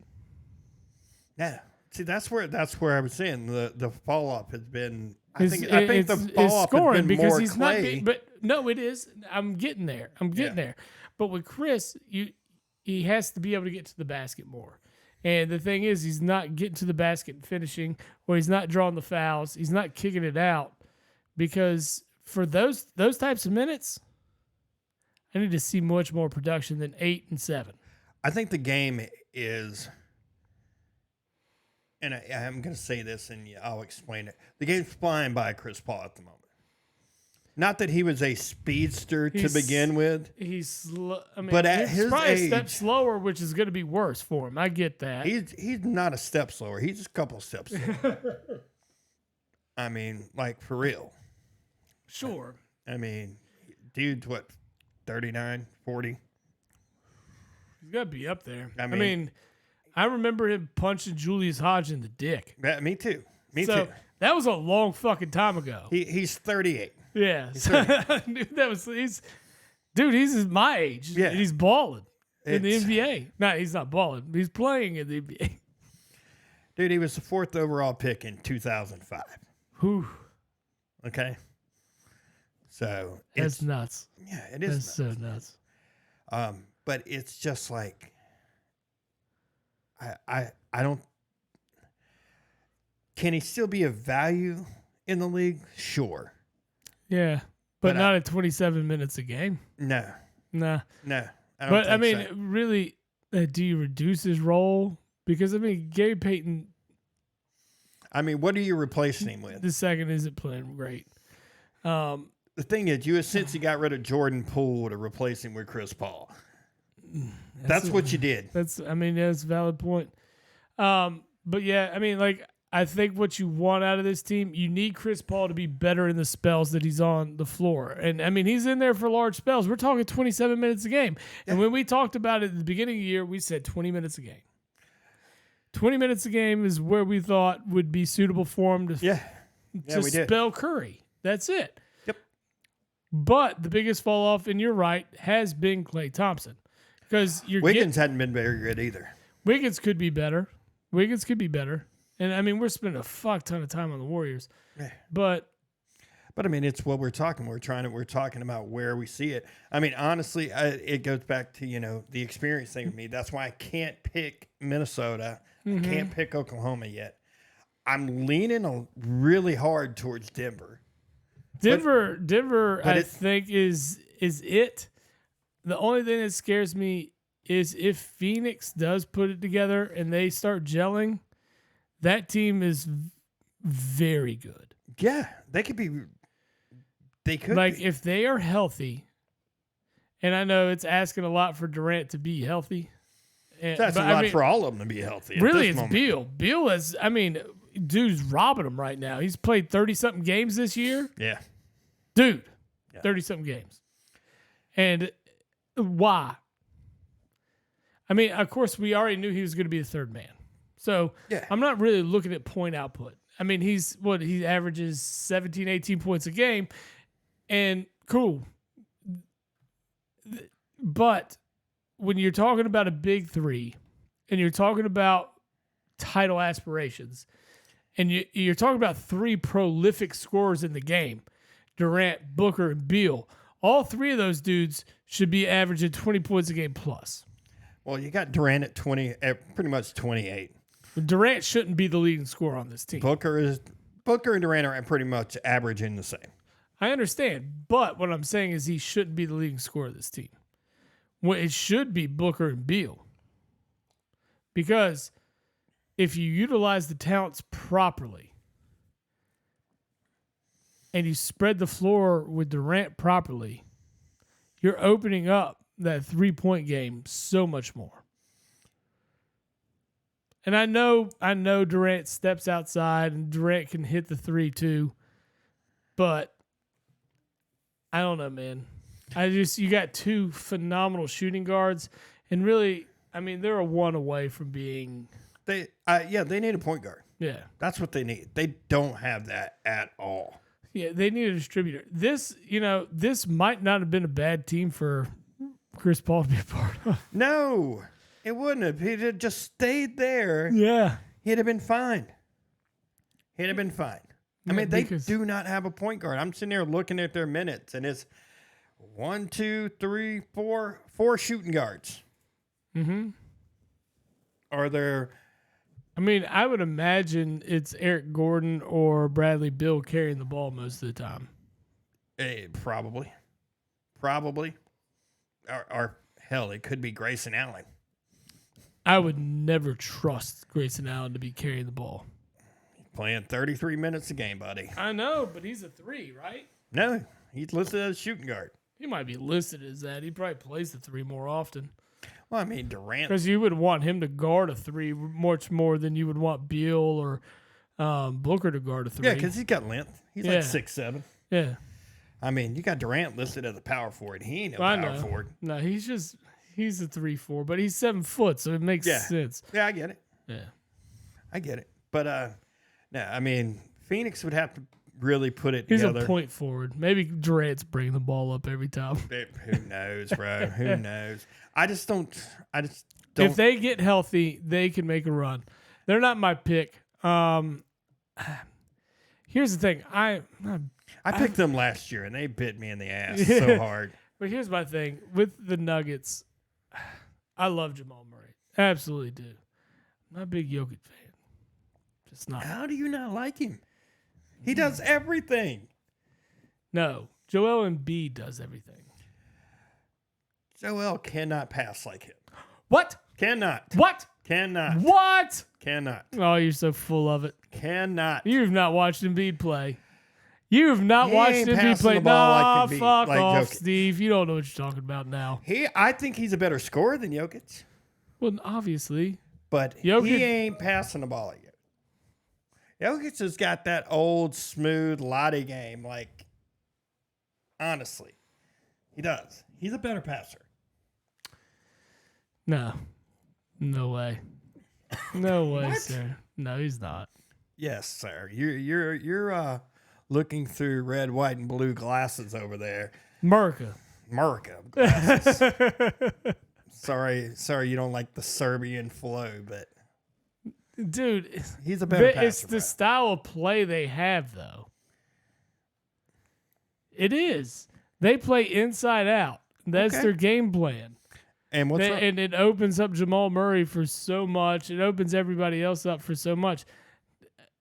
Speaker 1: Yeah. See, that's where I was saying the fall off has been. I think the
Speaker 2: it's
Speaker 1: fall off has been
Speaker 2: because
Speaker 1: more
Speaker 2: he's
Speaker 1: Clay.
Speaker 2: but no, it is. I'm getting there. There. But with Chris, he has to be able to get to the basket more. And the thing is, he's not getting to the basket and finishing, or he's not drawing the fouls. He's not kicking it out, because for those types of minutes, I need to see much more production than 8 and 7.
Speaker 1: I think the game is. And I'm going to say this, and I'll explain it. The game's flying by Chris Paul at the moment. Not that he was a speedster to begin with.
Speaker 2: But
Speaker 1: at his
Speaker 2: probably
Speaker 1: age,
Speaker 2: a step slower, which is going to be worse for him. I get that.
Speaker 1: He's not a step slower. He's just a couple steps slower. For real.
Speaker 2: Sure.
Speaker 1: Dude's what, 39, 40?
Speaker 2: He's got to be up there. I remember him punching Julius Hodge in the dick.
Speaker 1: Me too. Me too.
Speaker 2: That was a long fucking time ago.
Speaker 1: He's 38.
Speaker 2: Yeah. He's my age.
Speaker 1: Yeah.
Speaker 2: And he's balling in the NBA. No, he's not balling. He's playing in the NBA.
Speaker 1: Dude, he was the 4th overall pick in 2005.
Speaker 2: Whew.
Speaker 1: Okay. So
Speaker 2: that's nuts.
Speaker 1: Yeah, it is.
Speaker 2: That's so nuts.
Speaker 1: But it's just I don't. Can he still be of value in the league? Sure.
Speaker 2: Yeah, but not at 27 minutes a game.
Speaker 1: No.
Speaker 2: Nah.
Speaker 1: No.
Speaker 2: Really, do you reduce his role? Because Gary Payton.
Speaker 1: I mean, what are you replacing him with?
Speaker 2: The second isn't playing great.
Speaker 1: The thing is, you essentially got rid of Jordan Poole to replace him with Chris Paul. That's what you did.
Speaker 2: That's a valid point. But yeah, I mean, like, I think what you want out of this team, you need Chris Paul to be better in the spells that he's on the floor. And I mean, he's in there for large spells. We're talking 27 minutes a game. And when we talked about it at the beginning of the year, we said 20 minutes a game. 20 minutes a game is where we thought would be suitable for him to spell Curry. That's it.
Speaker 1: Yep.
Speaker 2: But the biggest fall off, and you're right, has been Klay Thompson. Because
Speaker 1: Wiggins hadn't been very good either.
Speaker 2: Wiggins could be better. And I mean, we're spending a fuck ton of time on the Warriors.
Speaker 1: Yeah.
Speaker 2: But
Speaker 1: I mean, it's what we're talking. We're talking about where we see it. I mean, honestly, it goes back to, the experience thing with me. That's why I can't pick Minnesota. I can't pick Oklahoma yet. I'm leaning really hard towards Denver.
Speaker 2: Denver, I think is it. The only thing that scares me is if Phoenix does put it together and they start gelling, that team is very good.
Speaker 1: Yeah, they could be. They could
Speaker 2: if they are healthy, and I know it's asking a lot for Durant to be healthy.
Speaker 1: That's a lot for all of them to be healthy.
Speaker 2: Really, it's Beal. Beal is, dude's robbing him right now. He's played 30-something games this year.
Speaker 1: Yeah.
Speaker 2: Dude, 30-something games. And why? I mean, of course, we already knew he was going to be the third man. So I'm not really looking at point output. I mean, he averages 17, 18 points a game. And cool. But when you're talking about a big three and you're talking about title aspirations and you're talking about three prolific scorers in the game, Durant, Booker, and Beal, all three of those dudes should be averaging 20 points a game plus.
Speaker 1: Well, you got Durant at pretty much 28.
Speaker 2: Durant shouldn't be the leading scorer on this team.
Speaker 1: Booker and Durant are pretty much averaging the same.
Speaker 2: I understand, but what I'm saying is he shouldn't be the leading scorer of this team. Well, it should be Booker and Beal. Because if you utilize the talents properly and you spread the floor with Durant properly, you're opening up that three-point game so much more. And I know Durant steps outside and Durant can hit the three too, but I don't know, man. You got two phenomenal shooting guards, and really, they're a one away from being.
Speaker 1: They need a point guard.
Speaker 2: Yeah,
Speaker 1: that's what they need. They don't have that at all.
Speaker 2: Yeah, they need a distributor. This might not have been a bad team for Chris Paul to be a part of.
Speaker 1: No, it wouldn't have. He'd have just stayed there.
Speaker 2: Yeah,
Speaker 1: he'd have been fine. They do not have a point guard. I'm sitting there looking at their minutes, and it's 1, 2, 3, 4 shooting guards.
Speaker 2: Mm-hmm.
Speaker 1: Are there?
Speaker 2: I would imagine it's Eric Gordon or Bradley Beal carrying the ball most of the time.
Speaker 1: Probably. Or hell, it could be Grayson Allen.
Speaker 2: I would never trust Grayson Allen to be carrying the ball.
Speaker 1: He's playing 33 minutes a game, buddy.
Speaker 2: I know, but he's a 3, right?
Speaker 1: No, he's listed as a shooting guard.
Speaker 2: He might be listed as that. He probably plays the 3 more often.
Speaker 1: Well, Durant.
Speaker 2: Because you would want him to guard a 3 much more than you would want Beal or Booker to guard a 3.
Speaker 1: Yeah, because he's got length. He's like 6'7".
Speaker 2: Yeah.
Speaker 1: You got Durant listed as a power forward. He ain't no power forward.
Speaker 2: No, he's a 3-4, but he's 7 foot, so it makes sense.
Speaker 1: Yeah, I get it.
Speaker 2: Yeah.
Speaker 1: I get it. But, no, Phoenix would have to really put it together.
Speaker 2: He's a point forward. Maybe Durant's bringing the ball up every time.
Speaker 1: Who knows, bro? Who knows? I just don't.
Speaker 2: If they get healthy, they can make a run. They're not my pick. Here's the thing. I
Speaker 1: picked them last year, and they bit me in the ass so hard.
Speaker 2: But here's my thing. With the Nuggets, I love Jamal Murray. Absolutely do. I'm not a big Jokic fan. Just not.
Speaker 1: How do you not like him? He does everything.
Speaker 2: No. Joel Embiid does everything.
Speaker 1: Joel cannot pass like him.
Speaker 2: What?
Speaker 1: Cannot.
Speaker 2: What?
Speaker 1: Cannot.
Speaker 2: What?
Speaker 1: Cannot.
Speaker 2: Oh, you're so full of it.
Speaker 1: Cannot.
Speaker 2: You've not watched Embiid play. You have not
Speaker 1: He
Speaker 2: watched
Speaker 1: ain't
Speaker 2: Embiid
Speaker 1: passing
Speaker 2: play.
Speaker 1: the ball
Speaker 2: Nah,
Speaker 1: like Embiid,
Speaker 2: fuck
Speaker 1: like
Speaker 2: off,
Speaker 1: Jokic.
Speaker 2: Steve. You don't know what you're talking about now.
Speaker 1: I think he's a better scorer than Jokic,
Speaker 2: Well, obviously.
Speaker 1: but
Speaker 2: Jokic-
Speaker 1: he ain't passing the ball like Jokic. Jokic has got that old, smooth Lottie game. Like, honestly, he does. He's a better passer.
Speaker 2: No. No way. No way,
Speaker 1: What?
Speaker 2: sir. No, he's not.
Speaker 1: Yes, sir. You're looking through red, white, and blue glasses over there.
Speaker 2: America.
Speaker 1: glasses. Sorry, you don't like the Serbian flow, but
Speaker 2: Dude,
Speaker 1: he's a better passer.
Speaker 2: it's the style of play they have, though. It is. They play inside out. That's
Speaker 1: Okay.
Speaker 2: their game plan.
Speaker 1: And what's up?
Speaker 2: And it opens up Jamal Murray for so much. It opens everybody else up for so much.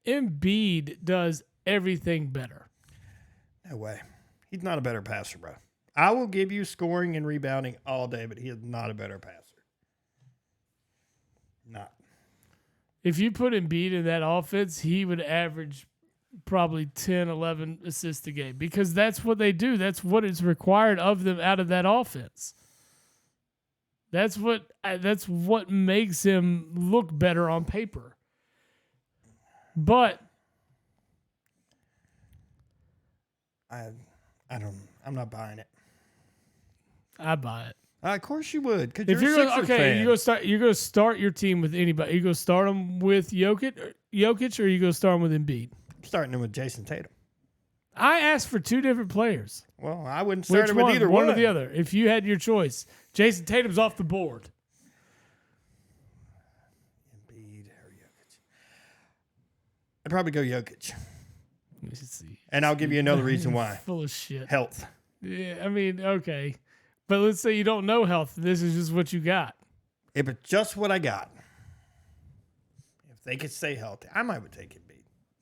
Speaker 2: Embiid does everything better.
Speaker 1: No way. He's not a better passer, bro. I will give you scoring and rebounding all day, but he is not a better passer. Not.
Speaker 2: If you put Embiid in that offense, he would average probably 10, 11 assists a game because that's what they do. That's what is required of them out of that offense. That's what makes him look better on paper. But
Speaker 1: I'm not buying it.
Speaker 2: I buy it.
Speaker 1: Of course you would, because
Speaker 2: If
Speaker 1: you're
Speaker 2: you're
Speaker 1: a Sixers
Speaker 2: okay,
Speaker 1: fan.
Speaker 2: you're gonna start your team with anybody. You gonna start them with Jokic, or you gonna start them with Embiid?
Speaker 1: I'm starting him with Jason Tatum.
Speaker 2: I asked for two different players.
Speaker 1: Well, I wouldn't start
Speaker 2: Which
Speaker 1: him
Speaker 2: one?
Speaker 1: with either
Speaker 2: One or the other. If you had your choice, Jason Tatum's off the board.
Speaker 1: Embiid or Jokic. I'd probably go Jokic.
Speaker 2: Let me see.
Speaker 1: And I'll give you another reason why.
Speaker 2: Full of shit.
Speaker 1: Health.
Speaker 2: Yeah, I mean, okay, but let's say you don't know health. This is just what you got.
Speaker 1: If it's just what I got, if they could stay healthy, I might would take Embiid.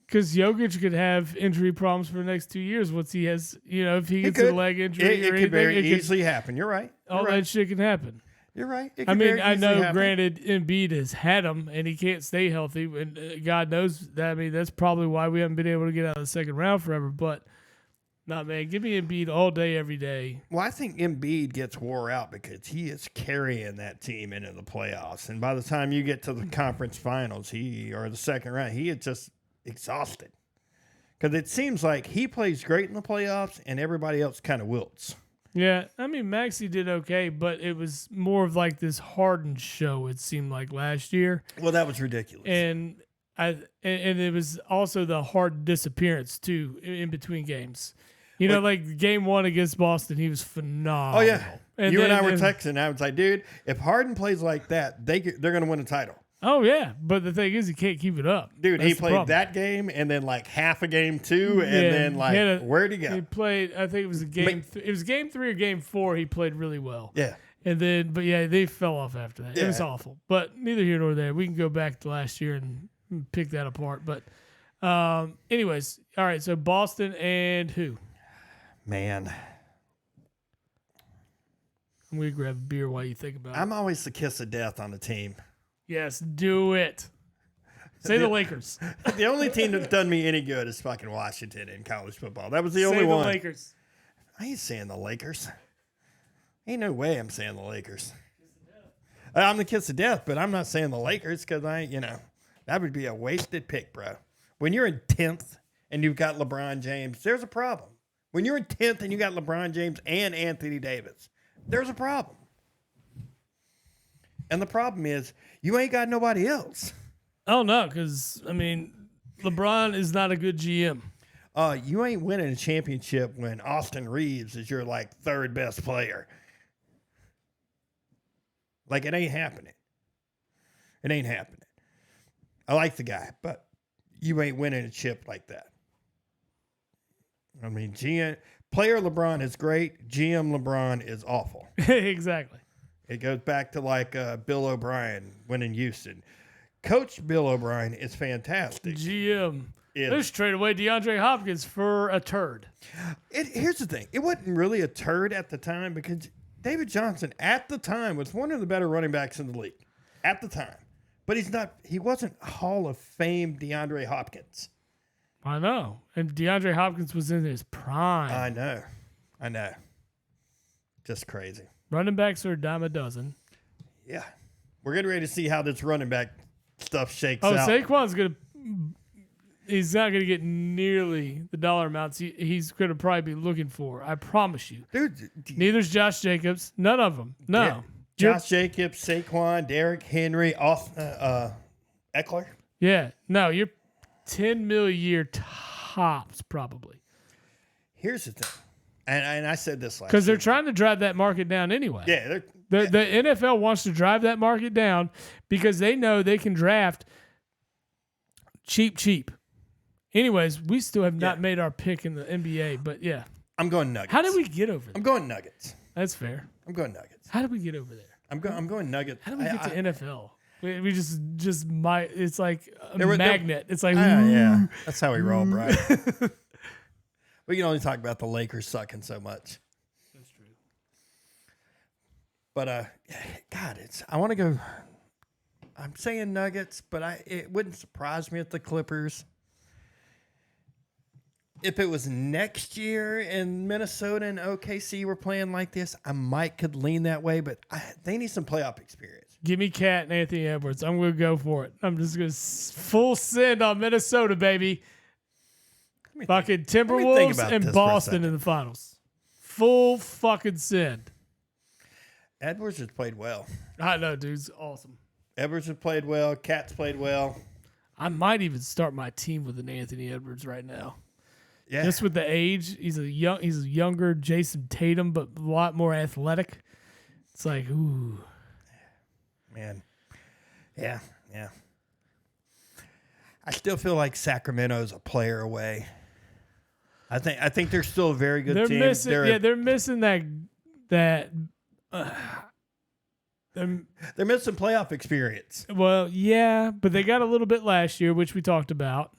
Speaker 2: Because Jokic could have injury problems for the next 2 years once he has, if he
Speaker 1: It
Speaker 2: gets
Speaker 1: could.
Speaker 2: a leg injury
Speaker 1: It
Speaker 2: or
Speaker 1: could
Speaker 2: anything,
Speaker 1: very
Speaker 2: it could-
Speaker 1: easily happen. You're right.
Speaker 2: all
Speaker 1: You're
Speaker 2: that
Speaker 1: right.
Speaker 2: shit can happen.
Speaker 1: You're right. It
Speaker 2: I
Speaker 1: could
Speaker 2: mean,
Speaker 1: very
Speaker 2: I
Speaker 1: easily
Speaker 2: know,
Speaker 1: happen.
Speaker 2: granted, Embiid has had him and he can't stay healthy, and God knows that. I mean, that's probably why we haven't been able to get out of the second round forever. But, nah, man, give me Embiid all day, every day.
Speaker 1: Well, I think Embiid gets wore out because he is carrying that team into the playoffs. And by the time you get to the conference finals, or the second round, he is just exhausted. Because it seems like he plays great in the playoffs and everybody else kind of wilts.
Speaker 2: Yeah, I mean, Maxey did okay, but it was more of like this hardened show, it seemed like last year.
Speaker 1: Well, that was ridiculous.
Speaker 2: And it was also the hard disappearance, too, in between games. Like game one against Boston, he was phenomenal.
Speaker 1: Oh, yeah.
Speaker 2: And
Speaker 1: you and I
Speaker 2: then-
Speaker 1: were texting. I was like, dude, if Harden plays like that, they're going to win a title.
Speaker 2: Oh, yeah. But the thing is, he can't keep it up.
Speaker 1: Dude,
Speaker 2: That's
Speaker 1: he
Speaker 2: the
Speaker 1: played
Speaker 2: problem.
Speaker 1: that game and then like half a game two, and
Speaker 2: Yeah,
Speaker 1: then
Speaker 2: he had
Speaker 1: where'd he go?
Speaker 2: He played, I think it was it was game 3 or game 4, he played really well.
Speaker 1: Yeah.
Speaker 2: And then, but yeah, they fell off after that. It was
Speaker 1: Yeah.
Speaker 2: awful. But neither here nor there. We can go back to last year and pick that apart. But anyways, all right, so Boston and who?
Speaker 1: Man,
Speaker 2: I'm going to grab a beer while you think about it.
Speaker 1: I'm always the kiss of death on the team.
Speaker 2: Yes, do it. Say the Lakers.
Speaker 1: The only team that's done me any good is fucking Washington in college football. That was the
Speaker 2: Say
Speaker 1: only
Speaker 2: the
Speaker 1: one.
Speaker 2: Lakers.
Speaker 1: I ain't saying the Lakers. Ain't no way I'm saying the Lakers. I'm the kiss of death, but I'm not saying the Lakers because that would be a wasted pick, bro. When you're in 10th and you've got LeBron James, there's a problem. When you're in 10th and you got LeBron James and Anthony Davis, there's a problem. And the problem is you ain't got nobody else.
Speaker 2: Oh, no, because, I mean, LeBron is not a good GM.
Speaker 1: You ain't winning a championship when Austin Reeves is your, third best player. It ain't happening. It ain't happening. I like the guy, but you ain't winning a chip like that. I mean, player LeBron is great. GM LeBron is awful.
Speaker 2: Exactly.
Speaker 1: It goes back to Bill O'Brien winning Houston. Coach Bill O'Brien is fantastic.
Speaker 2: GM.
Speaker 1: Is-
Speaker 2: Let's trade away DeAndre Hopkins for a turd.
Speaker 1: Here's the thing. It wasn't really a turd at the time because David Johnson at the time was one of the better running backs in the league. At the time. But he wasn't Hall of Fame DeAndre Hopkins.
Speaker 2: I know. And DeAndre Hopkins was in his prime.
Speaker 1: I know. Just crazy.
Speaker 2: Running backs are a dime a dozen.
Speaker 1: Yeah. We're getting ready to see how this running back stuff shakes out.
Speaker 2: Saquon's he's not going to get nearly the dollar amounts he's going to probably be looking for. I promise you.
Speaker 1: Dude.
Speaker 2: Neither's Josh Jacobs. None of them. No.
Speaker 1: Yeah. Josh Jacobs, Saquon, Derrick Henry, Eckler.
Speaker 2: Yeah. No, you're 10 mil a year tops probably.
Speaker 1: Here's the thing. And I said this last
Speaker 2: because they're trying to drive that market down anyway.
Speaker 1: Yeah.
Speaker 2: The NFL wants to drive that market down because they know they can draft cheap. Anyways, we still have not made our pick in the NBA, but yeah.
Speaker 1: I'm going Nuggets.
Speaker 2: How did we get over there?
Speaker 1: I'm going Nuggets.
Speaker 2: That's fair.
Speaker 1: I'm going Nuggets.
Speaker 2: How did we get over there?
Speaker 1: I'm going Nuggets.
Speaker 2: How did we get to NFL? We just might. It's like a
Speaker 1: There
Speaker 2: magnet. It's like
Speaker 1: yeah. That's how we roll, bro. We can only talk about the Lakers sucking so much.
Speaker 2: That's true.
Speaker 1: But God, I want to go. I'm saying Nuggets, but it wouldn't surprise me if the Clippers. If it was next year and Minnesota and OKC were playing like this, I could lean that way, but they need some playoff experience.
Speaker 2: Give me Cat and Anthony Edwards. I'm going to go for it. I'm just going to full send on Minnesota, baby. Fucking Timberwolves and Boston in the finals. Full fucking send.
Speaker 1: Edwards has played well.
Speaker 2: I know, dude's awesome.
Speaker 1: Edwards has played well. Cat's played well.
Speaker 2: I might even start my team with an Anthony Edwards right now.
Speaker 1: Yeah.
Speaker 2: Just with the age, he's a younger Jason Tatum, but a lot more athletic. It's like, ooh,
Speaker 1: man, yeah. I still feel like Sacramento's a player away. I think they're still a very good team.
Speaker 2: They're missing that. They're
Speaker 1: missing playoff experience.
Speaker 2: Well, yeah, but they got a little bit last year, which we talked about.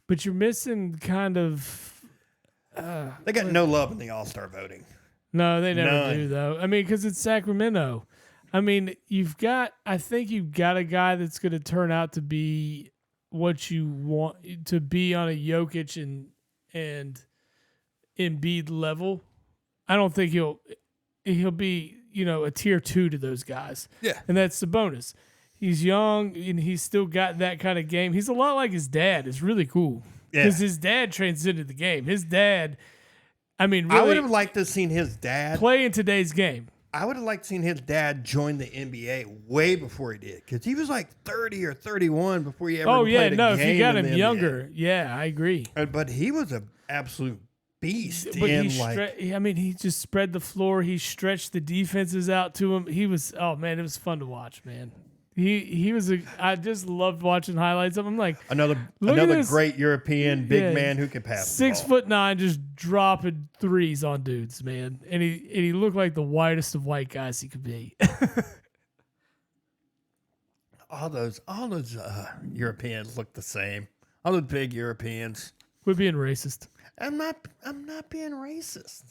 Speaker 2: But you're missing kind of.
Speaker 1: They got no love in the All-Star voting.
Speaker 2: No, they never do, though. I mean, because it's Sacramento. I mean, I think you've got a guy that's going to turn out to be what you want to be on a Jokic and Embiid level. I don't think he'll be, a tier 2 to those guys.
Speaker 1: Yeah.
Speaker 2: And that's the bonus. He's young, and he's still got that kind of game. He's a lot like his dad. It's really cool. Because his dad transcended the game. His dad, really,
Speaker 1: I would have liked to have seen his dad
Speaker 2: play in today's game.
Speaker 1: I would have liked to seen his dad join the NBA way before he did. Because he was like 30 or 31 before he ever played a game.
Speaker 2: If you got him
Speaker 1: in the
Speaker 2: younger,
Speaker 1: NBA.
Speaker 2: I agree.
Speaker 1: But he was an absolute beast.
Speaker 2: But he just spread the floor. He stretched the defenses out to him. He was, it was fun to watch, man. He was I just loved watching highlights of him. Like
Speaker 1: another great European big man who can pass.
Speaker 2: 6'9", just dropping threes on dudes, man. And he looked like the whitest of white guys he could be.
Speaker 1: all those Europeans look the same. All the big Europeans.
Speaker 2: We're being racist.
Speaker 1: I'm not being racist.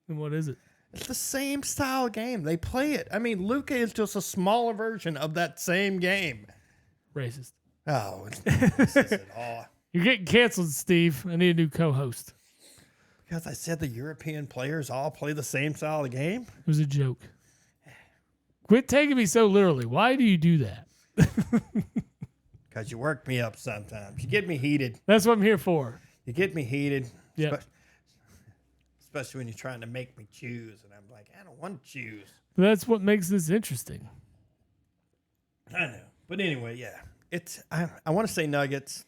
Speaker 2: And what is it?
Speaker 1: It's the same style game. They play it. I mean, Luka is just a smaller version of that same game.
Speaker 2: Racist.
Speaker 1: Oh, it's not racist at all.
Speaker 2: You're getting canceled, Steve. I need a new co-host.
Speaker 1: Because I said the European players all play the same style of game?
Speaker 2: It was a joke. Quit taking me so literally. Why do you do that?
Speaker 1: Because you work me up sometimes. You get me heated.
Speaker 2: That's what I'm here for.
Speaker 1: You get me heated.
Speaker 2: Yeah.
Speaker 1: Especially when you're trying to make me choose. And I'm like, I don't want to choose.
Speaker 2: That's what makes this interesting.
Speaker 1: I know. But anyway, yeah. I want to say Nuggets.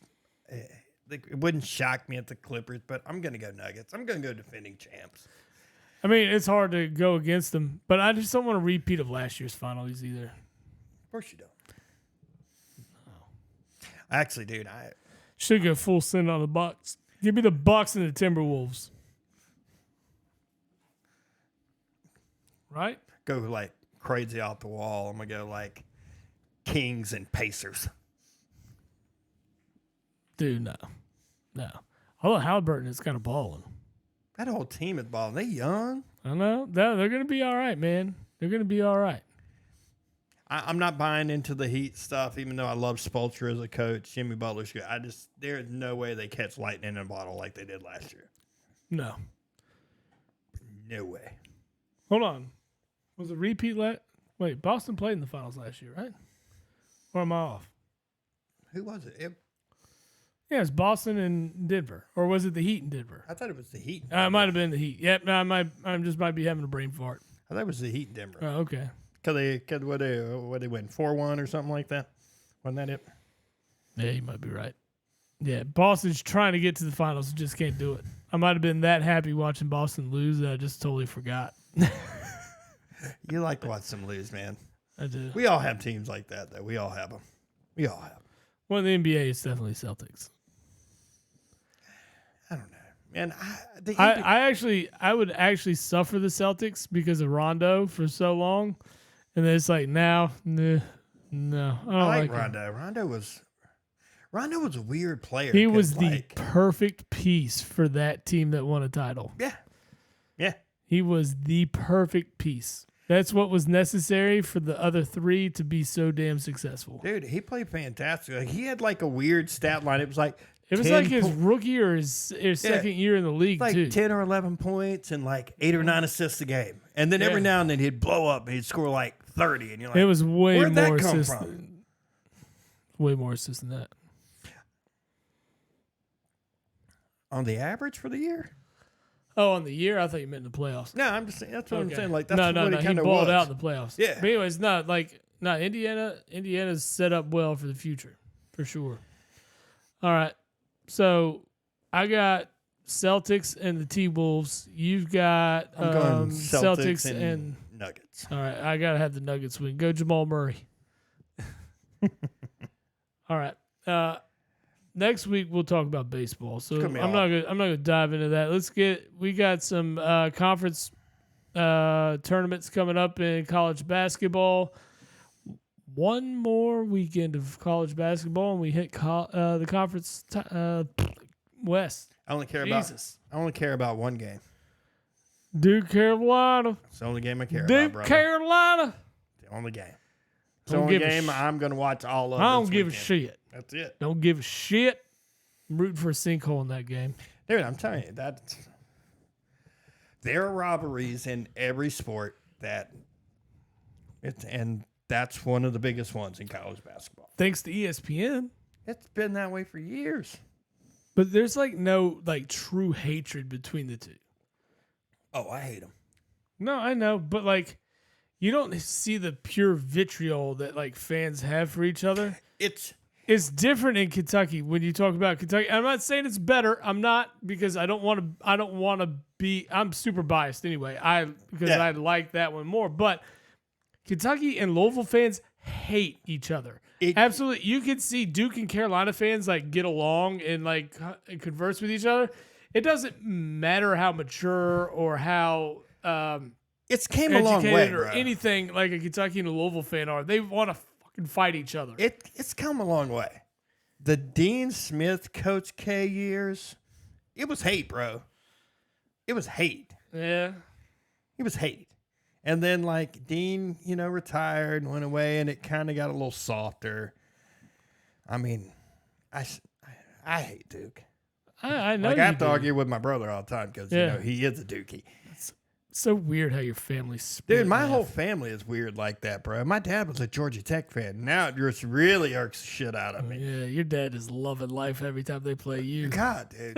Speaker 1: It wouldn't shock me at the Clippers, but I'm going to go Nuggets. I'm going to go defending champs.
Speaker 2: I mean, it's hard to go against them, but I just don't want a repeat of last year's finals either.
Speaker 1: Of course you don't. No. Actually, dude, I
Speaker 2: should go full send on the Bucks. Give me the Bucks and the Timberwolves. Right?
Speaker 1: Go like crazy off the wall. I'm going to go like Kings and Pacers.
Speaker 2: Dude, no. Although Halliburton is kind of balling.
Speaker 1: That whole team is balling. They young.
Speaker 2: I know. They're going to be all right, man. They're going to be all right.
Speaker 1: I'm not buying into the Heat stuff, even though I love Spoelstra as a coach. Jimmy Butler's good. There's no way they catch lightning in a bottle like they did last year.
Speaker 2: No.
Speaker 1: No way.
Speaker 2: Hold on. Was it repeat Wait, Boston played in the finals last year, right? Or am I off?
Speaker 1: Who was it?
Speaker 2: Yeah, it was Boston and Denver. Or was it the Heat in Denver?
Speaker 1: I thought it was the Heat.
Speaker 2: It might have been the Heat. Yep, no, I just might be having a brain fart.
Speaker 1: I thought it was the Heat in Denver.
Speaker 2: Oh, okay.
Speaker 1: Because they win 4-1 or something like that? Wasn't that it?
Speaker 2: Yeah, you might be right. Yeah, Boston's trying to get to the finals, just can't do it. I might have been that happy watching Boston lose that I just totally forgot.
Speaker 1: You like to watch them lose, man.
Speaker 2: I do.
Speaker 1: We all have teams like that, though. We all have them. We all have them.
Speaker 2: Well, the NBA is definitely Celtics.
Speaker 1: I don't know. Man,
Speaker 2: I would actually suffer the Celtics because of Rondo for so long. And then it's like, now, no. I don't like
Speaker 1: Rondo.
Speaker 2: him.
Speaker 1: Rondo was a weird player.
Speaker 2: He was the perfect piece for that team that won a title.
Speaker 1: Yeah. Yeah.
Speaker 2: He was the perfect piece. That's what was necessary for the other three to be so damn successful.
Speaker 1: Dude, he played fantastic. Like, he had like a weird stat line. It was like
Speaker 2: his rookie or his second year in the league,
Speaker 1: like
Speaker 2: too.
Speaker 1: 10 or 11 points and like 8 or 9 assists a game. And then every now and then he'd blow up and he'd score like 30. And you're like,
Speaker 2: it was way
Speaker 1: where'd
Speaker 2: more
Speaker 1: that come
Speaker 2: assists.
Speaker 1: from?
Speaker 2: Way more assists than that.
Speaker 1: On the average for the year?
Speaker 2: Oh, on the year? I thought you meant in the playoffs.
Speaker 1: No, I'm just saying. That's what I'm saying. Like, that's
Speaker 2: no,
Speaker 1: what it
Speaker 2: he
Speaker 1: kind of
Speaker 2: balled
Speaker 1: was.
Speaker 2: out in the playoffs.
Speaker 1: Yeah.
Speaker 2: But anyways, Indiana's set up well for the future, for sure. All right. So I got Celtics and the T-Wolves. You've got
Speaker 1: I'm going
Speaker 2: Celtics and
Speaker 1: Nuggets.
Speaker 2: All right. I got to have the Nuggets win. Go Jamal Murray. All right. Next week we'll talk about baseball. So I'm not gonna dive into that. We got some conference tournaments coming up in college basketball. One more weekend of college basketball, and we hit the conference West.
Speaker 1: I only care about one game.
Speaker 2: Duke, Carolina.
Speaker 1: It's the only game I care about,
Speaker 2: Duke,
Speaker 1: brother.
Speaker 2: Carolina.
Speaker 1: The only game. It's the only game I'm going to watch all of.
Speaker 2: I don't give a shit.
Speaker 1: That's it.
Speaker 2: Don't give a shit. I'm rooting for a sinkhole in that game.
Speaker 1: Dude, I'm telling you, there are robberies in every sport and that's one of the biggest ones in college basketball.
Speaker 2: Thanks to ESPN.
Speaker 1: It's been that way for years.
Speaker 2: But there's no true hatred between the two.
Speaker 1: Oh, I hate them.
Speaker 2: No, I know, but you don't see the pure vitriol that fans have for each other. It's different in Kentucky when you talk about Kentucky. I'm not saying it's better. I'm not, because I don't want to be. I'm super biased anyway. I like that one more. But Kentucky and Louisville fans hate each other. Absolutely, you can see Duke and Carolina fans get along and converse with each other. It doesn't matter how mature or how
Speaker 1: it's came a long way,
Speaker 2: or
Speaker 1: bro.
Speaker 2: anything like a Kentucky and a Louisville fan are. They want to fucking fight each other.
Speaker 1: It's come a long way. The Dean Smith, Coach K years, it was hate, bro. It was hate.
Speaker 2: Yeah.
Speaker 1: It was hate. And then Dean, retired and went away, and it kind of got a little softer. I mean, I hate Duke.
Speaker 2: I know.
Speaker 1: I have to argue with my brother all the time because he is a Dookie.
Speaker 2: It's so weird how your family's split.
Speaker 1: Dude, my whole family is weird like that, bro. My dad was a Georgia Tech fan. Now it just really irks the shit out of me.
Speaker 2: Yeah, your dad is loving life every time they play you.
Speaker 1: God, dude,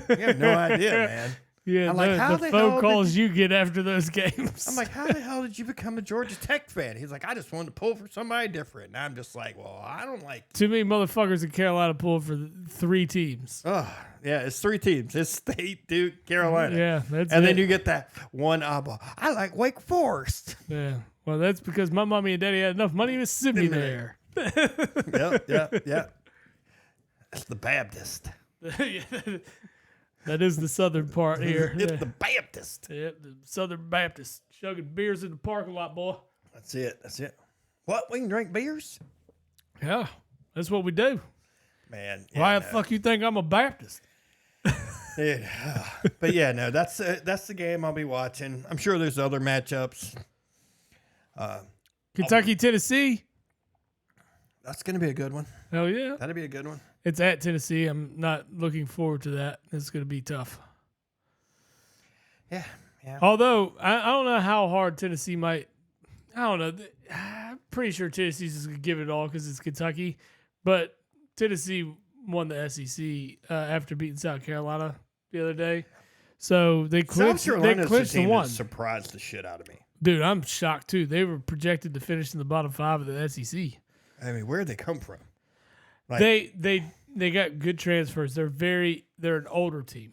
Speaker 1: you have no idea, man.
Speaker 2: Yeah,
Speaker 1: I'm how
Speaker 2: the phone calls you get after those games.
Speaker 1: I'm like, how the hell did you become a Georgia Tech fan? He's like, I just wanted to pull for somebody different. And I'm just like, well, I don't like.
Speaker 2: Too many motherfuckers in Carolina pull for 3 teams.
Speaker 1: Oh, yeah, it's 3 teams. It's State, Duke, Carolina.
Speaker 2: Yeah, that's
Speaker 1: and then you get that one eyeball. I like Wake Forest.
Speaker 2: Yeah, well, that's because my mommy and daddy had enough money to send me there.
Speaker 1: Yep. That's the Baptist.
Speaker 2: That is the southern part here.
Speaker 1: It's the Baptist.
Speaker 2: Yeah, the Southern Baptist. Chugging beers in the parking lot, boy.
Speaker 1: That's it. What? We can drink beers?
Speaker 2: Yeah, that's what we do.
Speaker 1: Man.
Speaker 2: Why the fuck you think I'm a Baptist?
Speaker 1: Yeah. But yeah, no, that's the game I'll be watching. I'm sure there's other matchups.
Speaker 2: Kentucky, Tennessee.
Speaker 1: That's going to be a good one.
Speaker 2: Hell yeah.
Speaker 1: That'll be a good one.
Speaker 2: It's at Tennessee. I'm not looking forward to that. It's going to be tough.
Speaker 1: Yeah. Yeah.
Speaker 2: Although, I don't know how hard Tennessee might. I don't know. I'm pretty sure Tennessee's just going to give it all because it's Kentucky. But Tennessee won the SEC after beating South Carolina the other day. So they clinched the one.
Speaker 1: Surprised the shit out of me.
Speaker 2: Dude, I'm shocked too. They were projected to finish in the bottom 5 of the SEC.
Speaker 1: I mean, where'd they come from?
Speaker 2: Like, they got good transfers. They're an older team.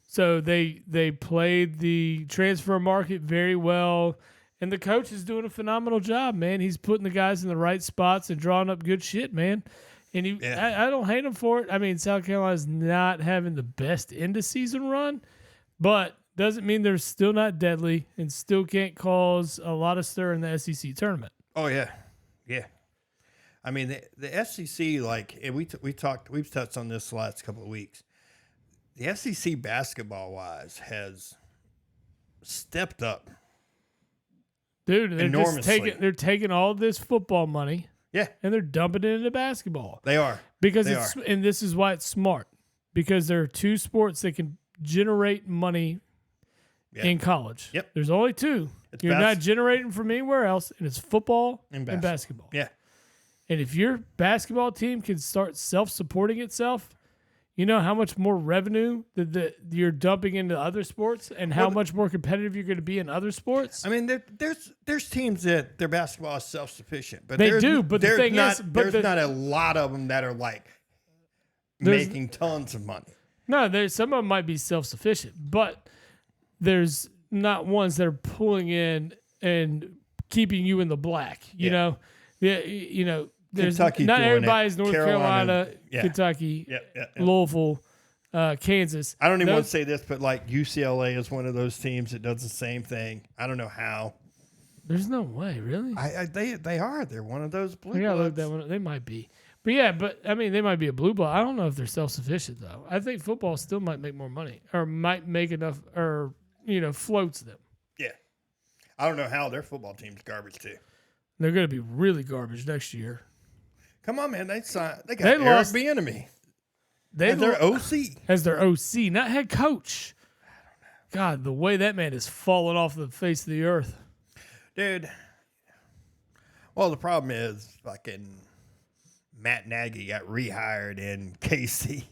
Speaker 2: So they played the transfer market very well. And the coach is doing a phenomenal job, man. He's putting the guys in the right spots and drawing up good shit, man. And I don't hate him for it. I mean, South Carolina's not having the best end-of-season run, but doesn't mean they're still not deadly and still can't cause a lot of stir in the SEC tournament.
Speaker 1: Oh, yeah. Yeah. I mean, the SEC, like, and we've touched on this the last couple of weeks. The SEC basketball-wise has stepped up.
Speaker 2: Dude,
Speaker 1: enormously.
Speaker 2: They're taking all this football money.
Speaker 1: Yeah.
Speaker 2: And they're dumping it into basketball.
Speaker 1: They are.
Speaker 2: And this is why it's smart. Because there are 2 sports that can generate money in college.
Speaker 1: Yep.
Speaker 2: There's only 2. You're not generating from anywhere else, and it's football and basketball.
Speaker 1: Yeah.
Speaker 2: And if your basketball team can start self-supporting itself, you know how much more revenue that you're dumping into other sports and how much more competitive you're going to be in other sports?
Speaker 1: I mean, there's teams that their basketball is self-sufficient. But
Speaker 2: they do, but the thing is...
Speaker 1: There's not a lot of them that are, like, making tons of money.
Speaker 2: No, some of them might be self-sufficient, but there's not ones that are pulling in and keeping you in the black, you know? Yeah, you know... There's
Speaker 1: Kentucky's
Speaker 2: not
Speaker 1: doing
Speaker 2: everybody's
Speaker 1: it.
Speaker 2: North Carolina, Kentucky, Louisville, Kansas.
Speaker 1: I don't even want to say this, but like UCLA is one of those teams that does the same thing. I don't know how.
Speaker 2: There's no way, really.
Speaker 1: They are. They're one of those blue.
Speaker 2: Yeah, look that one. They might be, but I mean, they might be a blue blood. I don't know if they're self-sufficient though. I think football still might make more money, or might make enough, or floats them.
Speaker 1: Yeah, I don't know how their football team's garbage too.
Speaker 2: They're going to be really garbage next year.
Speaker 1: Come on, man. They got Eric Bieniemy. As their OC.
Speaker 2: As their OC, not head coach. God, the way that man is falling off the face of the earth.
Speaker 1: Dude. Well, the problem is fucking Matt Nagy got rehired in KC.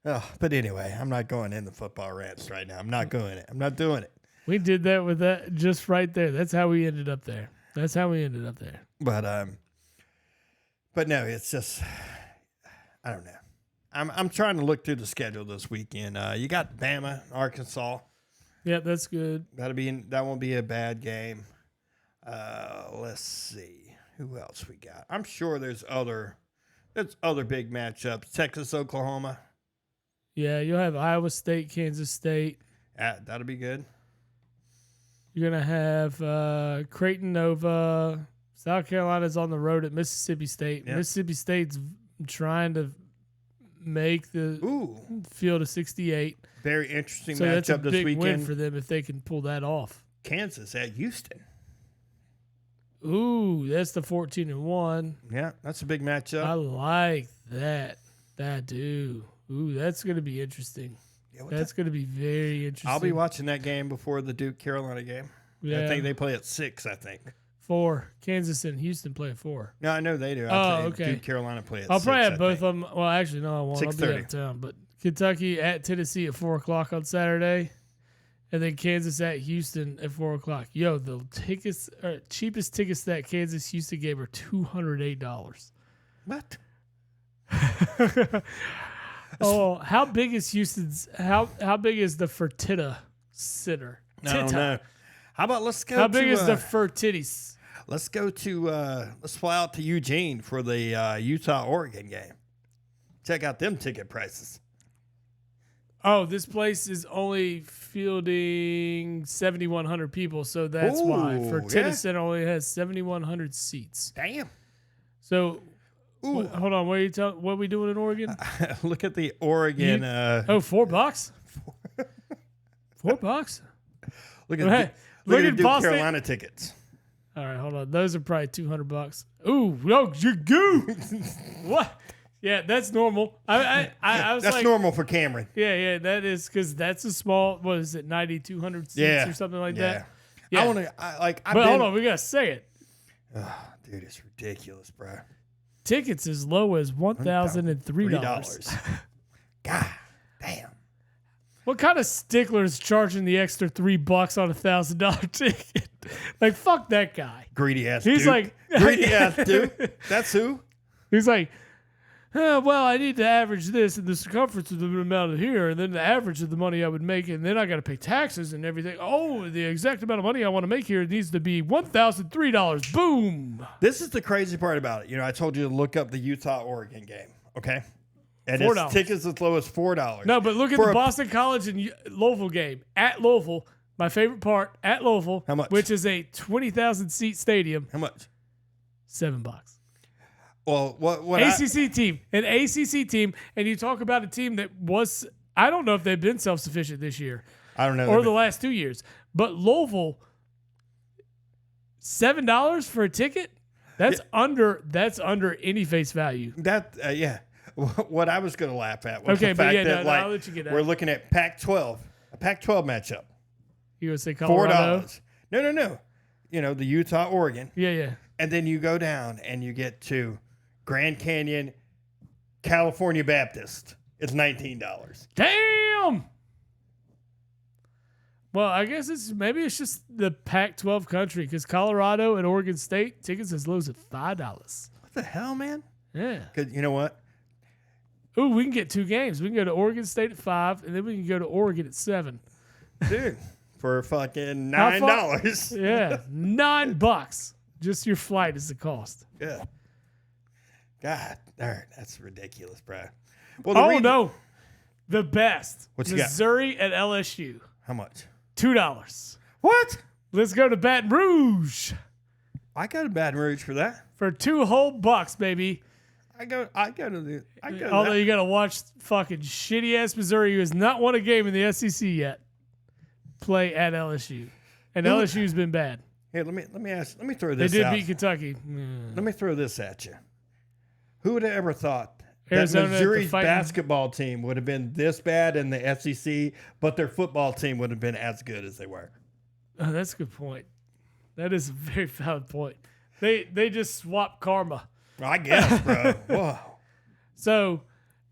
Speaker 1: Oh, but anyway, I'm not going in the football rants right now. I'm not doing it.
Speaker 2: We did that with that just right there. That's how we ended up there. But no, it's just I don't know. I'm trying to look through the schedule this weekend. You got Bama, Arkansas. Yeah, that's good.
Speaker 1: That won't be a bad game. Let's see who else we got. I'm sure there's other big matchups. Texas, Oklahoma.
Speaker 2: Yeah, you'll have Iowa State, Kansas State.
Speaker 1: That'll be good.
Speaker 2: You're going to have Creighton Nova. South Carolina's on the road at Mississippi State. Yep. Mississippi State's trying to make the field of 68.
Speaker 1: Very interesting
Speaker 2: so
Speaker 1: matchup
Speaker 2: that's a
Speaker 1: this
Speaker 2: big
Speaker 1: weekend.
Speaker 2: Win for them if they can pull that off.
Speaker 1: Kansas at Houston.
Speaker 2: Ooh, that's the 14-1.
Speaker 1: Yeah, that's a big matchup.
Speaker 2: I like that. That do. Ooh, that's going to be interesting. Yeah, that's going to be very interesting.
Speaker 1: I'll be watching that game before the Duke-Carolina game.
Speaker 2: Yeah.
Speaker 1: I think they play at 6, I think.
Speaker 2: 4. Kansas and Houston play at 4.
Speaker 1: No, I know they do.
Speaker 2: Okay.
Speaker 1: Duke-Carolina play at 6.
Speaker 2: I'll probably have both of them. Well, actually, no, I won't.
Speaker 1: 6:30.
Speaker 2: I'll be out of town. But Kentucky at Tennessee at 4 o'clock on Saturday. And then Kansas at Houston at 4 o'clock. Yo, the cheapest tickets that Kansas-Houston game are $208.
Speaker 1: What?
Speaker 2: Oh, how big is Houston's? How big is the Fertitta Center?
Speaker 1: I don't know. How about let's go?
Speaker 2: How big is the Fertitties?
Speaker 1: Let's go to let's fly out to Eugene for the Utah-Oregon game. Check out them ticket prices.
Speaker 2: Oh, this place is only fielding 7,100 people, so that's why. Fertitta Center only has 7,100 seats.
Speaker 1: Damn.
Speaker 2: So, hold on. What are we doing in Oregon?
Speaker 1: Look at the Oregon.
Speaker 2: $4? $4?
Speaker 1: Look at Look at
Speaker 2: at
Speaker 1: Duke
Speaker 2: Boston.
Speaker 1: Carolina tickets.
Speaker 2: All right, hold on. Those are probably $200. Ooh, no, you goo. What? Yeah, that's normal. I was
Speaker 1: That's
Speaker 2: like,
Speaker 1: normal for Cameron.
Speaker 2: yeah, that is because that's a small. What is it, 9,200 seats or something like that?
Speaker 1: Yeah. I want to like.
Speaker 2: But hold on, we gotta say it.
Speaker 1: Oh, dude, it's ridiculous, bro.
Speaker 2: Tickets as low as $1,003.
Speaker 1: God damn.
Speaker 2: What kind of stickler is charging the extra $3 on $1,000 ticket? Like, fuck that guy.
Speaker 1: Greedy ass.
Speaker 2: He's
Speaker 1: Duke.
Speaker 2: like,
Speaker 1: greedy ass Duke. That's who.
Speaker 2: He's like, well, I need to average this and the circumference of the amount of here, and then the average of the money I would make, and then I got to pay taxes and everything. Oh, the exact amount of money I want to make here needs to be $1,003. Boom.
Speaker 1: This is the crazy part about it. You know, I told you to look up the Utah-Oregon game, okay? And
Speaker 2: $4.
Speaker 1: it's tickets as low as $4.
Speaker 2: No, but look at the Boston College and Louisville game. At Louisville, my favorite part, at Louisville,
Speaker 1: how much?
Speaker 2: Which is a 20,000 seat stadium.
Speaker 1: How much?
Speaker 2: $7.
Speaker 1: Well, what
Speaker 2: ACC team, an ACC team, and you talk about a team that was, I don't know if they've been self-sufficient this year.
Speaker 1: I don't know.
Speaker 2: Or the last 2 years. But Louisville, $7 for a ticket? That's under any face value.
Speaker 1: That yeah. What I was going to laugh at was
Speaker 2: okay,
Speaker 1: the fact that
Speaker 2: I'll let you get that.
Speaker 1: We're looking at Pac-12, a Pac-12 matchup.
Speaker 2: You would say Colorado?
Speaker 1: $4. No. You know, the Utah-Oregon.
Speaker 2: Yeah.
Speaker 1: And then you go down and you get to Grand Canyon, California Baptist. It's $19.
Speaker 2: Damn! Well, I guess maybe it's just the Pac-12 country because Colorado and Oregon State tickets as low as $5.
Speaker 1: What the hell, man?
Speaker 2: Yeah.
Speaker 1: Because you know what?
Speaker 2: Ooh, we can get 2 games. We can go to Oregon State at 5, and then we can go to Oregon at 7.
Speaker 1: Dude, for fucking $9.
Speaker 2: Yeah, $9. Just your flight is the cost.
Speaker 1: Yeah. God, darn, that's ridiculous, bro. Well,
Speaker 2: no. The best.
Speaker 1: What you
Speaker 2: Missouri at LSU.
Speaker 1: How much?
Speaker 2: $2.
Speaker 1: What?
Speaker 2: Let's go to Baton Rouge.
Speaker 1: I go to Baton Rouge for that.
Speaker 2: For $2 whole bucks, baby. Although you got to watch fucking shitty ass Missouri, who has not won a game in the SEC yet, play at LSU, and LSU's been bad.
Speaker 1: Here, let me throw this.
Speaker 2: They did
Speaker 1: out.
Speaker 2: beat Kentucky.
Speaker 1: Let me throw this at you. Who would have ever thought
Speaker 2: Arizona
Speaker 1: that Missouri's basketball team would have been this bad in the SEC, but their football team would have been as good as they were?
Speaker 2: Oh, that's a good point. That is a very valid point. They just swapped karma.
Speaker 1: I guess, bro. Whoa.
Speaker 2: So,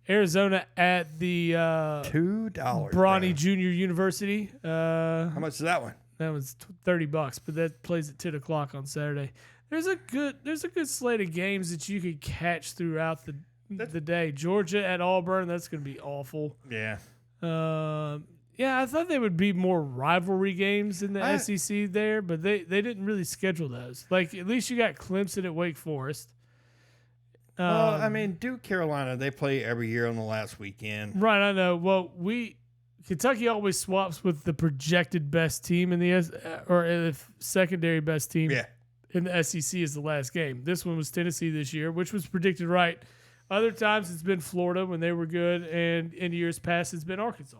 Speaker 2: Arizona at the
Speaker 1: $2
Speaker 2: Bronny Junior University.
Speaker 1: How much is that one?
Speaker 2: That was $30, but that plays at 10:00 on Saturday. There's a good slate of games that you could catch throughout the day. Georgia at Auburn, that's going to be awful.
Speaker 1: Yeah.
Speaker 2: I thought they would be more rivalry games in the SEC there, but they didn't really schedule those. Like, at least you got Clemson at Wake Forest.
Speaker 1: Well, I mean, Duke Carolina, they play every year on the last weekend.
Speaker 2: Right, I know. Well, Kentucky always swaps with the projected best team in the secondary best team.
Speaker 1: Yeah.
Speaker 2: In the SEC is the last game. This one was Tennessee this year, which was predicted right. Other times it's been Florida when they were good, and in years past it's been Arkansas.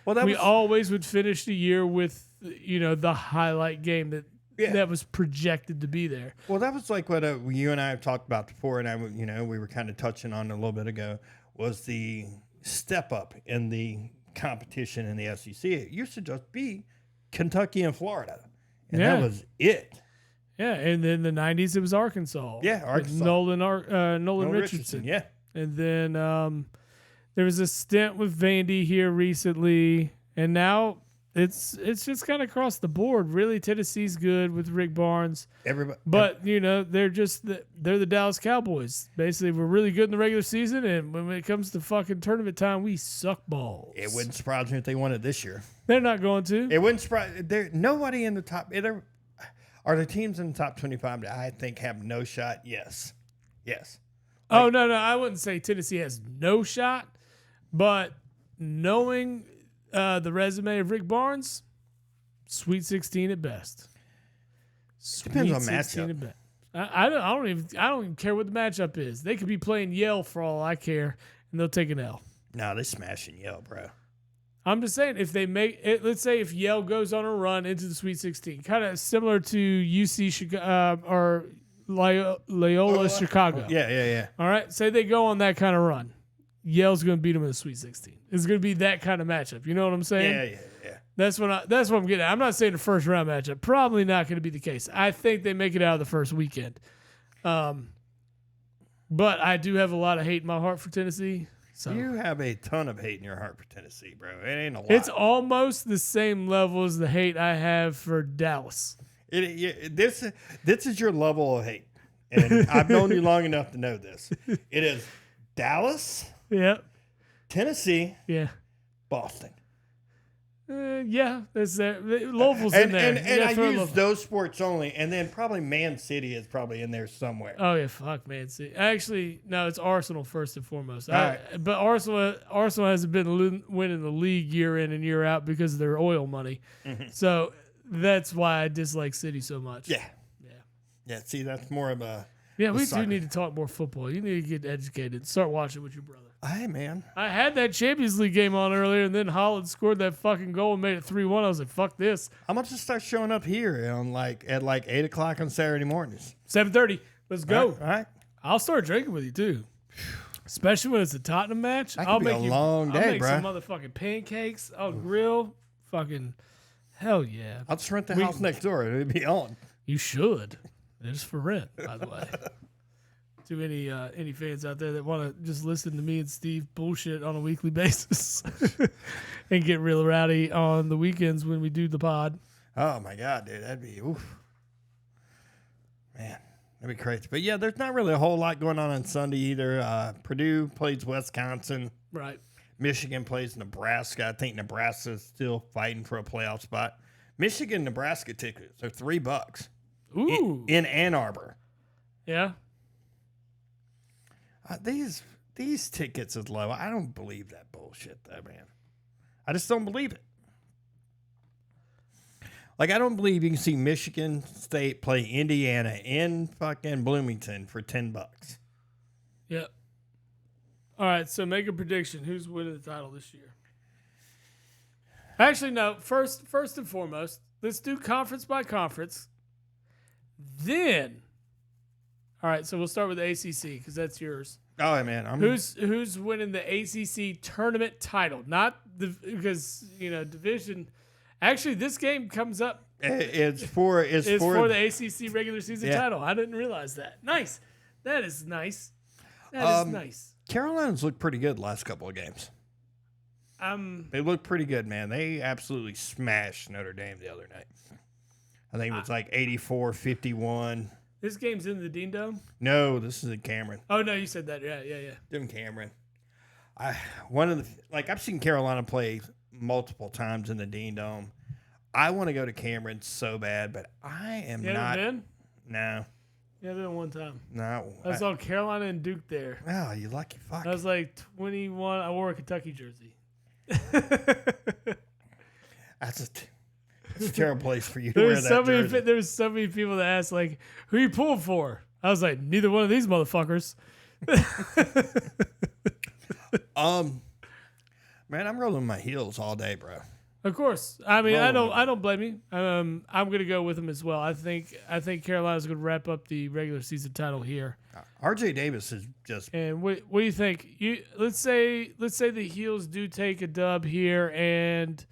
Speaker 2: Well, we always would finish the year with the highlight game that was projected to be there.
Speaker 1: Well, that was like what you and I have talked about before, and we were kind of touching on it a little bit ago, was the step up in the competition in the SEC. It used to just be Kentucky and Florida, and that was it.
Speaker 2: Yeah, and then the 90s it was Arkansas.
Speaker 1: Yeah, Arkansas.
Speaker 2: Nolan Richardson.
Speaker 1: Yeah.
Speaker 2: And then there was a stint with Vandy here recently, and now it's just kind of across the board. Really, Tennessee's good with Rick Barnes. But they're the Dallas Cowboys. Basically, we're really good in the regular season, and when it comes to fucking tournament time, we suck balls.
Speaker 1: It wouldn't surprise me if they won it this year.
Speaker 2: They're not going to.
Speaker 1: It wouldn't surprise. Nobody in the top. Are the teams in the top 25 that I think have no shot? Yes.
Speaker 2: No. I wouldn't say Tennessee has no shot, but knowing the resume of Rick Barnes, Sweet 16 at best.
Speaker 1: Depends on matchup.
Speaker 2: At best. I don't even care what the matchup is. They could be playing Yale for all I care, and they'll take an L.
Speaker 1: No, they're smashing Yale, bro.
Speaker 2: I'm just saying, if they make it, let's say if Yale goes on a run into the Sweet 16, kind of similar to UC Chicago or Loyola Chicago.
Speaker 1: Yeah.
Speaker 2: All right, say they go on that kind of run, Yale's going to beat them in the Sweet 16. It's going to be that kind of matchup. You know what I'm saying?
Speaker 1: Yeah.
Speaker 2: That's what I'm getting at. I'm not saying the first round matchup. Probably not going to be the case. I think they make it out of the first weekend. But I do have a lot of hate in my heart for Tennessee. So
Speaker 1: You have a ton of hate in your heart for Tennessee, bro. It ain't a lot.
Speaker 2: it's almost the same level as the hate I have for Dallas.
Speaker 1: This is your level of hate. And I've known you long enough to know this. It is Dallas,
Speaker 2: Yep.
Speaker 1: Tennessee,
Speaker 2: Yeah.
Speaker 1: Boston.
Speaker 2: Yeah. That's there. Louisville's in there.
Speaker 1: And I use those sports only. And then probably Man City is probably in there somewhere.
Speaker 2: Oh yeah, fuck Man City. Actually, no, it's Arsenal first and foremost.
Speaker 1: Right.
Speaker 2: But Arsenal hasn't been winning the league year in and year out because of their oil money.
Speaker 1: Mm-hmm.
Speaker 2: So that's why I dislike City so much.
Speaker 1: Yeah, see, that's more of a...
Speaker 2: Yeah, we
Speaker 1: soccer.
Speaker 2: do need to talk more football. You need to get educated. Start watching with your brother.
Speaker 1: Hey, man.
Speaker 2: I had that Champions League game on earlier, and then Holland scored that fucking goal and made it 3-1. I was like, fuck this.
Speaker 1: I'm going to start showing up here on at 8 o'clock on Saturday mornings.
Speaker 2: 7:30. Let's go.
Speaker 1: All right.
Speaker 2: I'll start drinking with you, too. Especially when it's a Tottenham match.
Speaker 1: That
Speaker 2: I'll
Speaker 1: could be
Speaker 2: make
Speaker 1: a long day,
Speaker 2: I'll make
Speaker 1: bro.
Speaker 2: some motherfucking pancakes. I'll grill. Fucking hell yeah.
Speaker 1: I'll just rent the house next door. It'll be on.
Speaker 2: You should. It's for rent, by the way. To any fans out there that want to just listen to me and Steve bullshit on a weekly basis and get real rowdy on the weekends when we do the pod.
Speaker 1: Oh, my God, dude. That'd be... Oof. Man, that'd be crazy. But, yeah, there's not really a whole lot going on Sunday either. Purdue plays Wisconsin.
Speaker 2: Right.
Speaker 1: Michigan plays Nebraska. I think Nebraska's still fighting for a playoff spot. Michigan-Nebraska tickets are $3.
Speaker 2: Ooh.
Speaker 1: In Ann Arbor.
Speaker 2: Yeah.
Speaker 1: These tickets is low. I don't believe that bullshit, though, man. I just don't believe it. Like, I don't believe you can see Michigan State play Indiana in fucking Bloomington for $10.
Speaker 2: Yeah. All right, so make a prediction. Who's winning the title this year? Actually, no. First and foremost, let's do conference by conference. Then, all right, so we'll start with the ACC because that's yours.
Speaker 1: Oh, man.
Speaker 2: Who's winning the ACC tournament title? Not because division. Actually, this game comes up.
Speaker 1: It's for
Speaker 2: the ACC regular season title. I didn't realize that. Nice. That is nice. That is nice.
Speaker 1: Carolina's looked pretty good the last couple of games. They look pretty good, man. They absolutely smashed Notre Dame the other night. I think it was like 84-51.
Speaker 2: This game's in the Dean Dome?
Speaker 1: No, this is in Cameron.
Speaker 2: Oh, no, you said that. Yeah.
Speaker 1: In Cameron. I've seen Carolina play multiple times in the Dean Dome. I want to go to Cameron so bad, but I am
Speaker 2: you
Speaker 1: not.
Speaker 2: Been?
Speaker 1: No.
Speaker 2: Yeah, I've been one time.
Speaker 1: No.
Speaker 2: I saw Carolina and Duke there.
Speaker 1: Oh, you lucky fuck.
Speaker 2: I was like 21. I wore a Kentucky jersey.
Speaker 1: That's a terrible place for you to wear that jersey.
Speaker 2: There's so many people that ask, like, who you pulling for? I was like, neither one of these motherfuckers.
Speaker 1: Man, I'm rolling my heels all day, bro.
Speaker 2: Of course. I mean, I don't blame you. I'm gonna go with them as well. I think Carolina's gonna wrap up the regular season title here.
Speaker 1: RJ Davis is just.
Speaker 2: And what do you think? Let's say the Heels do take a dub here, and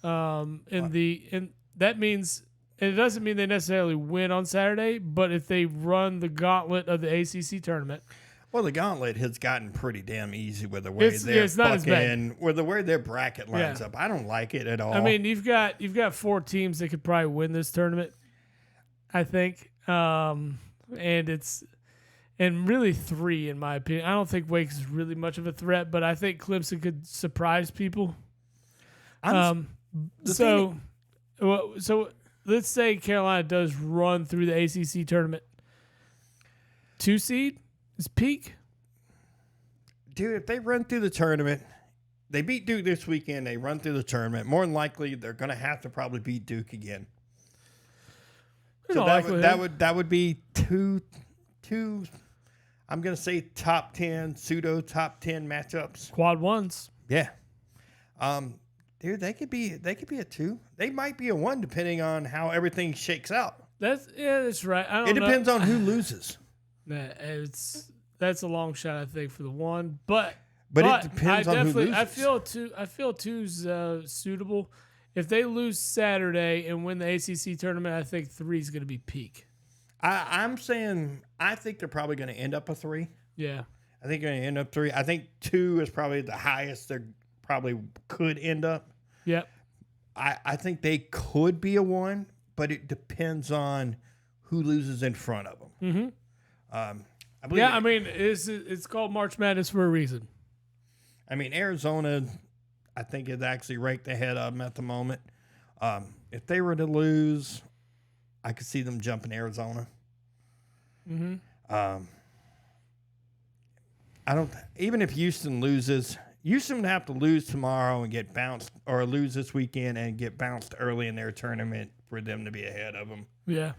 Speaker 2: that means, and it doesn't mean they necessarily win on Saturday, but if they run the gauntlet of the ACC tournament.
Speaker 1: Well, the gauntlet has gotten pretty damn easy with the way with the way their bracket lines up. I don't like it at all.
Speaker 2: I mean, you've got 4 teams that could probably win this tournament, I think, and really 3 in my opinion. I don't think Wake is really much of a threat, but I think Clemson could surprise people. So let's say Carolina does run through the ACC tournament. 2 seed. Is peak?
Speaker 1: Dude, if they run through the tournament, they beat Duke this weekend, they run through the tournament, more than likely they're going to have to probably beat Duke again. So that would be two I'm going to say top 10, pseudo top 10 matchups.
Speaker 2: Quad ones.
Speaker 1: Yeah. Dude, they could be a 2. They might be a 1 depending on how everything shakes out.
Speaker 2: That's right. I don't
Speaker 1: It
Speaker 2: know.
Speaker 1: depends on who loses.
Speaker 2: That's a long shot, I think, for the 1. But
Speaker 1: it depends on who loses.
Speaker 2: I feel 2's suitable. If they lose Saturday and win the ACC tournament, I think 3 is going to be peak.
Speaker 1: I'm saying I think they're probably going to end up a 3.
Speaker 2: Yeah.
Speaker 1: I think they're going to end up 3. I think 2 is probably the highest they probably could end up.
Speaker 2: Yep.
Speaker 1: I think they could be a 1, but it depends on who loses in front of them.
Speaker 2: Mm-hmm.
Speaker 1: I believe
Speaker 2: it's called March Madness for a reason.
Speaker 1: I mean, Arizona, I think, is actually ranked ahead of them at the moment. If they were to lose, I could see them jumping Arizona.
Speaker 2: Mm-hmm.
Speaker 1: Even if Houston loses, Houston would have to lose tomorrow and get bounced, or lose this weekend and get bounced early in their tournament for them to be ahead of them.
Speaker 2: Yeah.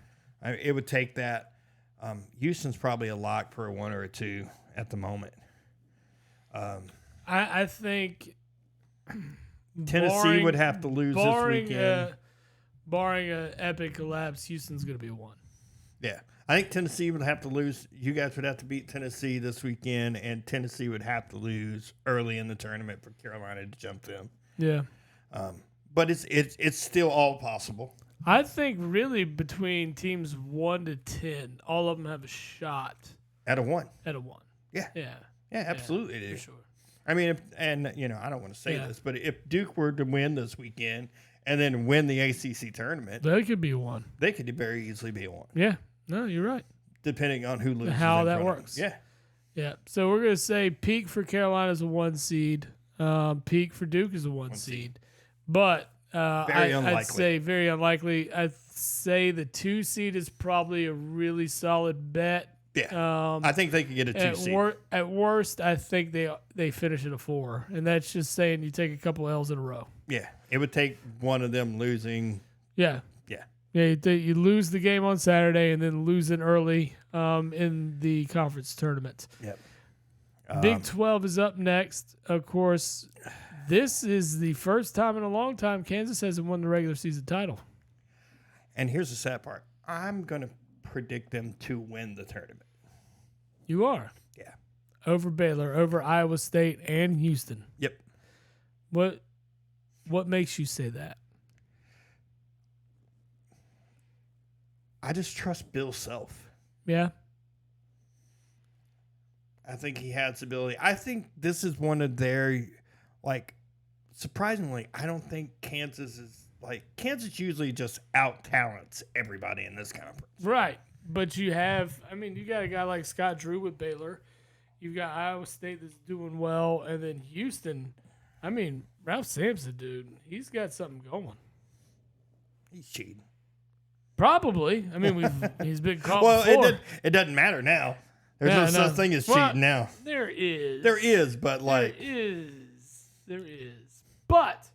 Speaker 1: It would take that. Houston's probably a lock for a 1 or a 2 at the moment.
Speaker 2: I think
Speaker 1: Tennessee would have to lose this weekend.
Speaker 2: Barring an epic collapse, Houston's going to be a 1.
Speaker 1: Yeah. I think Tennessee would have to lose. You guys would have to beat Tennessee this weekend, and Tennessee would have to lose early in the tournament for Carolina to jump them.
Speaker 2: Yeah.
Speaker 1: But it's still all possible.
Speaker 2: I think really between teams 1 to 10, all of them have a shot
Speaker 1: At a 1.
Speaker 2: at a 1.
Speaker 1: Yeah.
Speaker 2: Yeah.
Speaker 1: Yeah, absolutely.
Speaker 2: For
Speaker 1: Dude.
Speaker 2: sure.
Speaker 1: I mean, I don't want to say this, but if Duke were to win this weekend and then win the ACC tournament,
Speaker 2: That could be a 1.
Speaker 1: they could very easily be a 1.
Speaker 2: Yeah. No, you're right.
Speaker 1: Depending on who loses.
Speaker 2: How
Speaker 1: in
Speaker 2: that
Speaker 1: front of
Speaker 2: works.
Speaker 1: them. Yeah.
Speaker 2: Yeah. So we're going to say peak for Carolina is a 1 seed. Peak for Duke is a 1 seed. But I'd say very unlikely. I'd say the 2 seed is probably a really solid bet.
Speaker 1: Yeah. I think they could get a 2 seed.
Speaker 2: At worst, I think they finish at a 4. And that's just saying you take a couple L's in a row.
Speaker 1: Yeah. It would take one of them losing.
Speaker 2: Yeah.
Speaker 1: Yeah.
Speaker 2: Yeah, you lose the game on Saturday and then lose it early in the conference tournament.
Speaker 1: Yep.
Speaker 2: Big 12 is up next. Of course, this is the first time in a long time Kansas hasn't won the regular season title.
Speaker 1: And here's the sad part. I'm going to predict them to win the tournament.
Speaker 2: You are?
Speaker 1: Yeah.
Speaker 2: Over Baylor, over Iowa State, and Houston.
Speaker 1: Yep.
Speaker 2: What makes you say that?
Speaker 1: I just trust Bill Self.
Speaker 2: Yeah.
Speaker 1: I think he has the ability. I think this is one of their, surprisingly, I don't think Kansas usually just out-talents everybody in this conference.
Speaker 2: Right. But you got a guy like Scott Drew with Baylor. You've got Iowa State that's doing well. And then Houston, Ralph Sampson, dude, he's got something going.
Speaker 1: He's cheating.
Speaker 2: Probably. He's been caught before.
Speaker 1: It doesn't matter now. There's no such thing as cheating now.
Speaker 2: There is.
Speaker 1: There is, but
Speaker 2: There is. But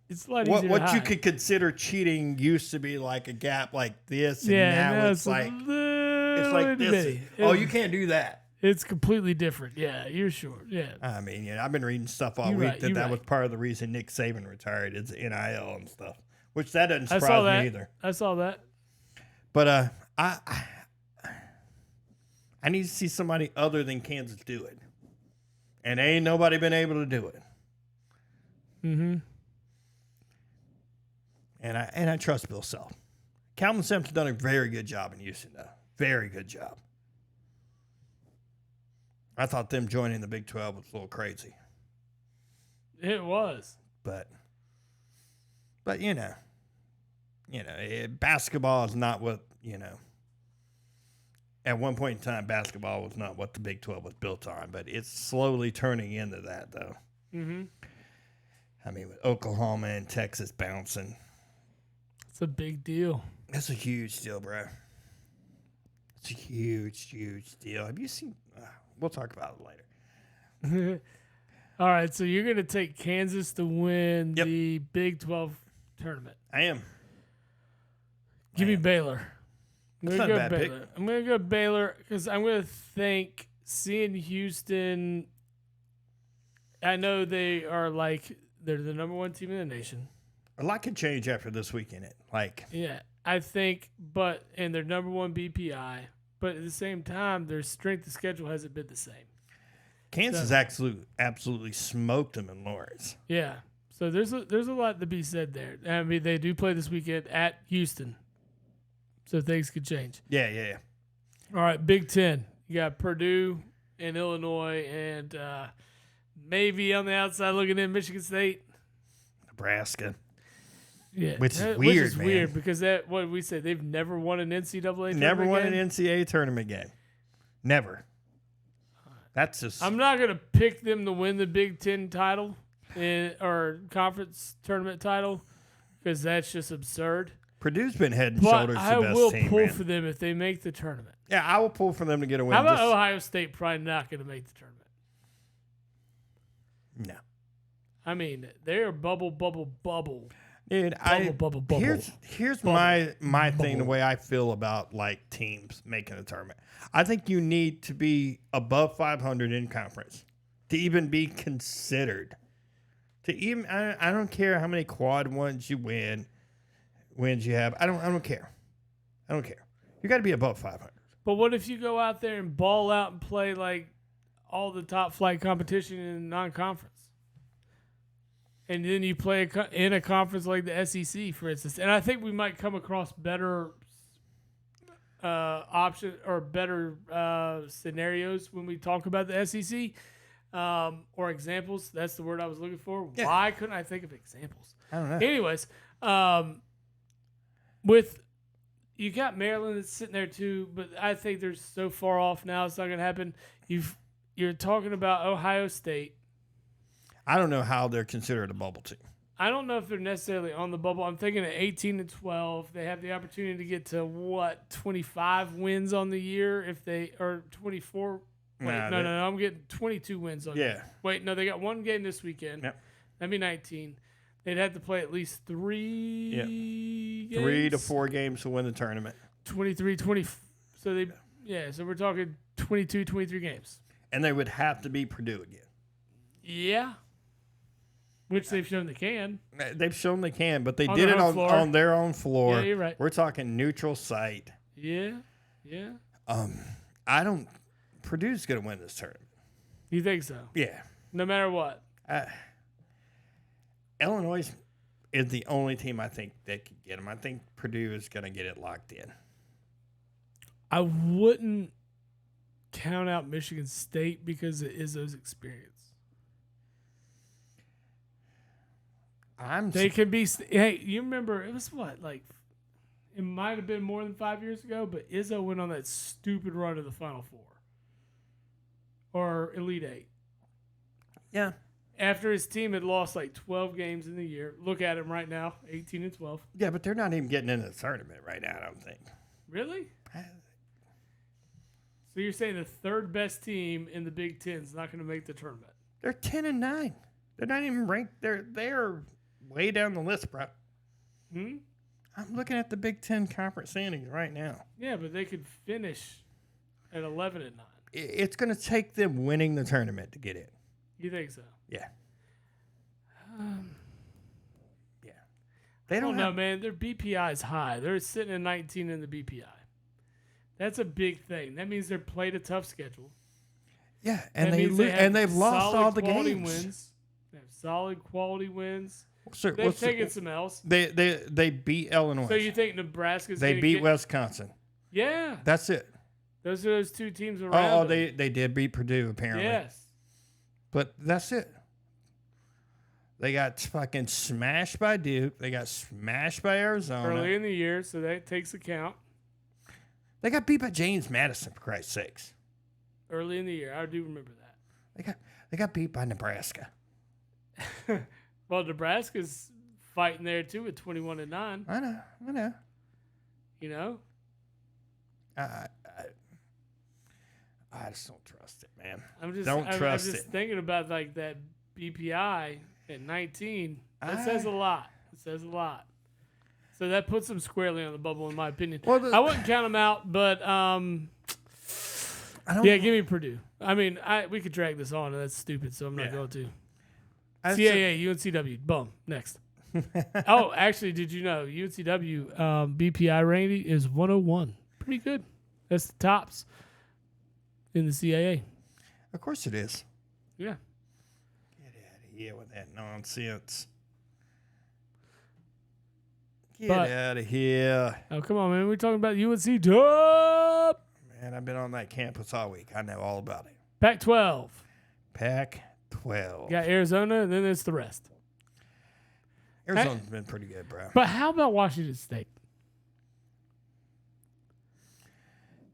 Speaker 2: it's like
Speaker 1: what you could consider cheating used to be like a gap like this, and now it's like this. You can't do that.
Speaker 2: It's completely different. Yeah, you're sure. Yeah.
Speaker 1: I've been reading stuff all week that was part of the reason Nick Saban retired is NIL and stuff, which that doesn't surprise me either.
Speaker 2: I saw that.
Speaker 1: But I need to see somebody other than Kansas do it, and ain't nobody been able to do it.
Speaker 2: Mm-hmm.
Speaker 1: And I trust Bill Self. Calvin Sampson's done a very good job in Houston, though. Very good job. I thought them joining the Big 12 was a little crazy.
Speaker 2: It was.
Speaker 1: But basketball is not what, at one point in time, basketball was not what the Big 12 was built on, but it's slowly turning into that, though.
Speaker 2: Mm-hmm.
Speaker 1: With Oklahoma and Texas bouncing.
Speaker 2: It's a big deal.
Speaker 1: That's a huge deal, bro. It's a huge, huge deal. Have you seen... we'll talk about it later.
Speaker 2: All right, so you're going to take Kansas to win the Big 12 tournament.
Speaker 1: I am.
Speaker 2: Give me Baylor.
Speaker 1: That's not a bad pick.
Speaker 2: I'm going to go Baylor because I'm going to think seeing Houston I know they're the number one team in the nation.
Speaker 1: A lot could change after this weekend.
Speaker 2: Yeah, I think, and their number one BPI, but at the same time, their strength of schedule hasn't been the same.
Speaker 1: Kansas absolutely smoked them in Lawrence.
Speaker 2: Yeah, so there's a lot to be said there. I mean, they do play this weekend at Houston, so things could change.
Speaker 1: Yeah.
Speaker 2: All right, Big Ten. You got Purdue and Illinois, and maybe on the outside looking in Michigan State,
Speaker 1: Nebraska.
Speaker 2: Yeah,
Speaker 1: which is weird, man.
Speaker 2: Weird because what did we say? They've never won an NCAA tournament.
Speaker 1: Never won an NCAA tournament game. Never. That's just.
Speaker 2: I'm not gonna pick them to win the Big Ten title or conference tournament title because that's just absurd.
Speaker 1: Purdue's been head and shoulders the best team.
Speaker 2: I will pull for them if they make the tournament.
Speaker 1: Yeah, I will pull for them to get a win.
Speaker 2: How about Ohio State probably not going to make the tournament?
Speaker 1: No.
Speaker 2: I mean, they're bubble.
Speaker 1: Dude,
Speaker 2: bubble.
Speaker 1: Here's my thing, the way I feel about like teams making the tournament. I think you need to be above 500 in conference to even be considered. I don't care how many quad wins you wins you have. I don't care. You got to be above 500.
Speaker 2: But what if you go out there and ball out and play like all the top flight competition in non-conference? And then you play in a conference like the SEC, for instance. And I think we might come across better options or better scenarios when we talk about the SEC or examples. That's the word I was looking for. Yeah. Why couldn't I think of examples?
Speaker 1: I don't know.
Speaker 2: Anyways, you got Maryland that's sitting there too, but I think they're so far off now it's not going to happen. You're talking about Ohio State.
Speaker 1: I don't know how they're considered a bubble team.
Speaker 2: I don't know if they're necessarily on the bubble. I'm thinking at 18 and 12, they have the opportunity to get to 25 wins on the year or 24. Wait, no, I'm getting 22 wins on the year. Wait, no, they got one game this weekend. Yep. That'd be 19. They'd have to play at least 3 games.
Speaker 1: 3 to 4 games to win the tournament.
Speaker 2: 23, 20. So so we're talking 22, 23 games.
Speaker 1: And they would have to beat Purdue again.
Speaker 2: Yeah. Which they've shown they can.
Speaker 1: They've shown they can, but they did it on their own floor.
Speaker 2: Yeah, you're right.
Speaker 1: We're talking neutral site.
Speaker 2: Yeah.
Speaker 1: Purdue's going to win this tournament.
Speaker 2: You think so?
Speaker 1: Yeah.
Speaker 2: No matter what.
Speaker 1: Illinois is the only team I think that could get them. I think Purdue is going to get it locked in.
Speaker 2: I wouldn't count out Michigan State because of Izzo's experience. They can be. Hey, you remember it was what it might have been more than 5 years ago, but Izzo went on that stupid run to the Final Four or Elite Eight.
Speaker 1: Yeah.
Speaker 2: After his team had lost 12 games in the year. Look at him right now, 18 and 12.
Speaker 1: Yeah, but they're not even getting into the tournament right now, I don't think.
Speaker 2: Really? So you're saying the third best team in the Big Ten is not going to make the tournament?
Speaker 1: They're 10-9. They're not even ranked. They're way down the list, bro. I'm looking at the Big Ten conference standings right now.
Speaker 2: Yeah, but they could finish at 11-9.
Speaker 1: It's going to take them winning the tournament to get in.
Speaker 2: You think so?
Speaker 1: Yeah. Yeah.
Speaker 2: They don't know, man. Their BPI is high. They're sitting at 19 in the BPI. That's a big thing. That means they're played a tough schedule.
Speaker 1: Yeah, and they've lost all the games.
Speaker 2: Wins. They have solid quality wins. They've taken some else.
Speaker 1: They beat Illinois.
Speaker 2: So you think Nebraska's
Speaker 1: They beat Wisconsin.
Speaker 2: Yeah.
Speaker 1: That's it.
Speaker 2: Those are those two teams around.
Speaker 1: They did beat Purdue, apparently.
Speaker 2: Yes.
Speaker 1: But that's it. They got fucking smashed by Duke. They got smashed by Arizona.
Speaker 2: Early in the year, so that takes account.
Speaker 1: They got beat by James Madison, for Christ's sakes.
Speaker 2: Early in the year. I do remember that.
Speaker 1: They got beat by Nebraska.
Speaker 2: Well, Nebraska's fighting there, too, at 21-9.
Speaker 1: I know.
Speaker 2: You know?
Speaker 1: I just don't trust it, man.
Speaker 2: I'm just thinking about that BPI at 19. That says a lot. It says a lot. So that puts them squarely on the bubble, in my opinion. Well, I wouldn't count them out, but give me Purdue. I mean, we could drag this on, and that's stupid, so I'm not going to. CAA, UNCW. Boom. Next. Oh, actually, did you know UNCW BPI rating is 101? Pretty good. That's the tops in the CAA.
Speaker 1: Of course it is.
Speaker 2: Yeah.
Speaker 1: Get out of here with that nonsense. Get
Speaker 2: But-
Speaker 1: out of here.
Speaker 2: Oh, come on, man. We're talking about UNC Dub.
Speaker 1: Man, I've been on that campus all week. I know all about it.
Speaker 2: Pac-12.
Speaker 1: Pac-12.
Speaker 2: Got Arizona, and then it's the rest.
Speaker 1: Arizona's been pretty good, bro.
Speaker 2: But how about Washington State?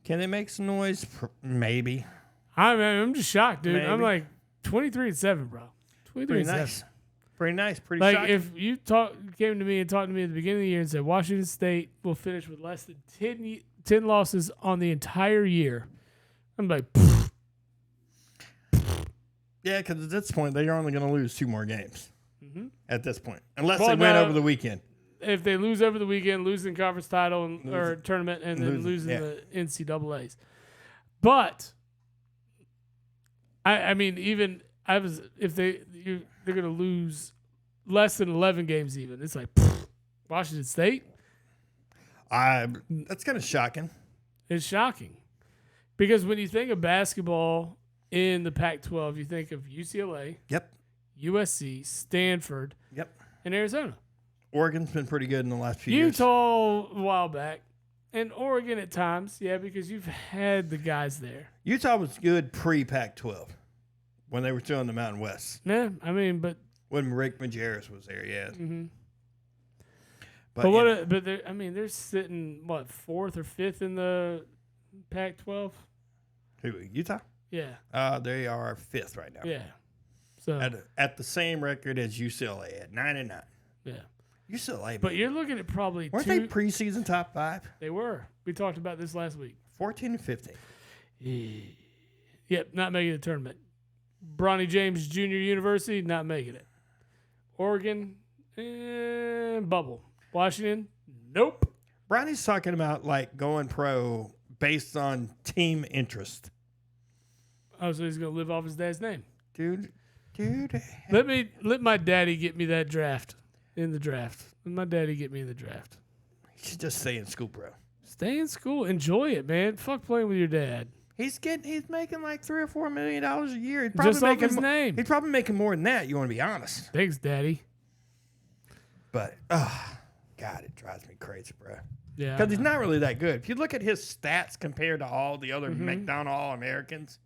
Speaker 1: Can they make some noise? Maybe.
Speaker 2: I'm just shocked, dude. I'm
Speaker 1: Maybe.
Speaker 2: like 23-7, bro. 23-7.
Speaker 1: Pretty nice. Pretty nice. Pretty
Speaker 2: Like
Speaker 1: shocking.
Speaker 2: if you came to me and talked to me at the beginning of the year and said Washington State will finish with less than 10 losses on the entire year, I'm like, pfft.
Speaker 1: Yeah, because at this point, they're only going to lose 2 more games.
Speaker 2: Mhm.
Speaker 1: At this point. Unless
Speaker 2: Well,
Speaker 1: they win
Speaker 2: no.
Speaker 1: over the weekend.
Speaker 2: If they lose over the weekend, losing conference title or tournament, and then losing
Speaker 1: yeah.
Speaker 2: the NCAAs. But I mean, if they're going to lose less than 11 games, even it's like pfft, Washington State.
Speaker 1: That's kind of shocking.
Speaker 2: It's shocking because when you think of basketball in the Pac-12, you think of UCLA,
Speaker 1: Yep.
Speaker 2: USC, Stanford,
Speaker 1: Yep.
Speaker 2: and Arizona.
Speaker 1: Oregon's been pretty good in the last few years.
Speaker 2: Utah a while back, and Oregon at times, yeah, because you've had the guys there.
Speaker 1: Utah was good pre-Pac-12 when they were still in the Mountain West.
Speaker 2: Yeah, I mean, but
Speaker 1: When Rick Majerus was there, yeah.
Speaker 2: mm-hmm.
Speaker 1: But,
Speaker 2: but
Speaker 1: you know,
Speaker 2: but they're sitting what 4th or 5th in the Pac-12.
Speaker 1: who, Utah?
Speaker 2: Yeah,
Speaker 1: They are 5th right now.
Speaker 2: yeah. So
Speaker 1: At the same record as UCLA at 9-9.
Speaker 2: yeah,
Speaker 1: UCLA,
Speaker 2: but you're looking at probably
Speaker 1: weren't they preseason top 5?
Speaker 2: They were. We talked about this last week.
Speaker 1: 14 and 15.
Speaker 2: Yep, not making the tournament. Bronny James Jr. University, not making it. Oregon, bubble. Washington, nope.
Speaker 1: Bronny's talking about like going pro based on team interest.
Speaker 2: Oh, so he's gonna live off his dad's name.
Speaker 1: Dude.
Speaker 2: Let my daddy get me that draft in the draft. Let my daddy get me in the draft.
Speaker 1: You should just stay in school, bro.
Speaker 2: Stay in school, enjoy it, man. Fuck playing with your dad.
Speaker 1: He's making like $3 or $4 million a year. He's
Speaker 2: Just off
Speaker 1: making
Speaker 2: his name.
Speaker 1: He's probably making more than that. You want to be honest?
Speaker 2: Thanks, daddy.
Speaker 1: But God, it drives me crazy, bro.
Speaker 2: Yeah,
Speaker 1: Because he's not really that good. If you look at his stats compared to all the other McDonald All-Americans,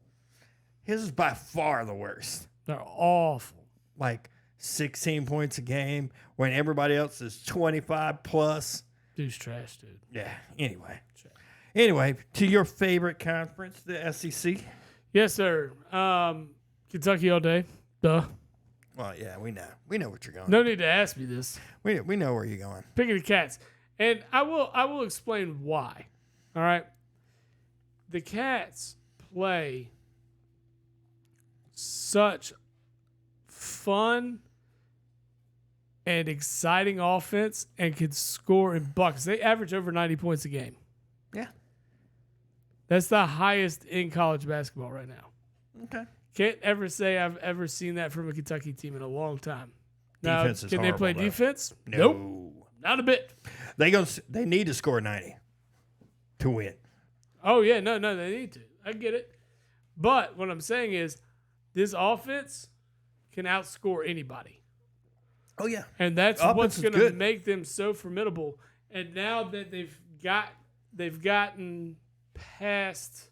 Speaker 1: his is by far the worst.
Speaker 2: they're awful.
Speaker 1: Like 16 points a game when everybody else is 25 plus.
Speaker 2: Dude's trash, dude.
Speaker 1: Yeah. Anyway, to your favorite conference, the SEC.
Speaker 2: Yes, sir. Kentucky all day. Duh.
Speaker 1: Well, yeah, we know. We know what you're going.
Speaker 2: No need to ask me this.
Speaker 1: We know where you're going.
Speaker 2: Picking the Cats. And I will explain why. All right. The Cats play such fun and exciting offense and can score in buckets. They average over 90 points a game.
Speaker 1: Yeah.
Speaker 2: That's the highest in college basketball right now.
Speaker 1: Okay.
Speaker 2: Can't ever say I've ever seen that from a Kentucky team in a long time. Now,
Speaker 1: Defense is
Speaker 2: can they play
Speaker 1: horrible, though.
Speaker 2: defense?
Speaker 1: No.
Speaker 2: Nope. Not a bit.
Speaker 1: They need to score 90 to win.
Speaker 2: Oh, yeah. No, they need to. I get it. But what I'm saying is this offense can outscore anybody.
Speaker 1: Oh yeah.
Speaker 2: And that's
Speaker 1: Offense
Speaker 2: what's
Speaker 1: is
Speaker 2: going to
Speaker 1: good.
Speaker 2: make them so formidable. And now that they've gotten past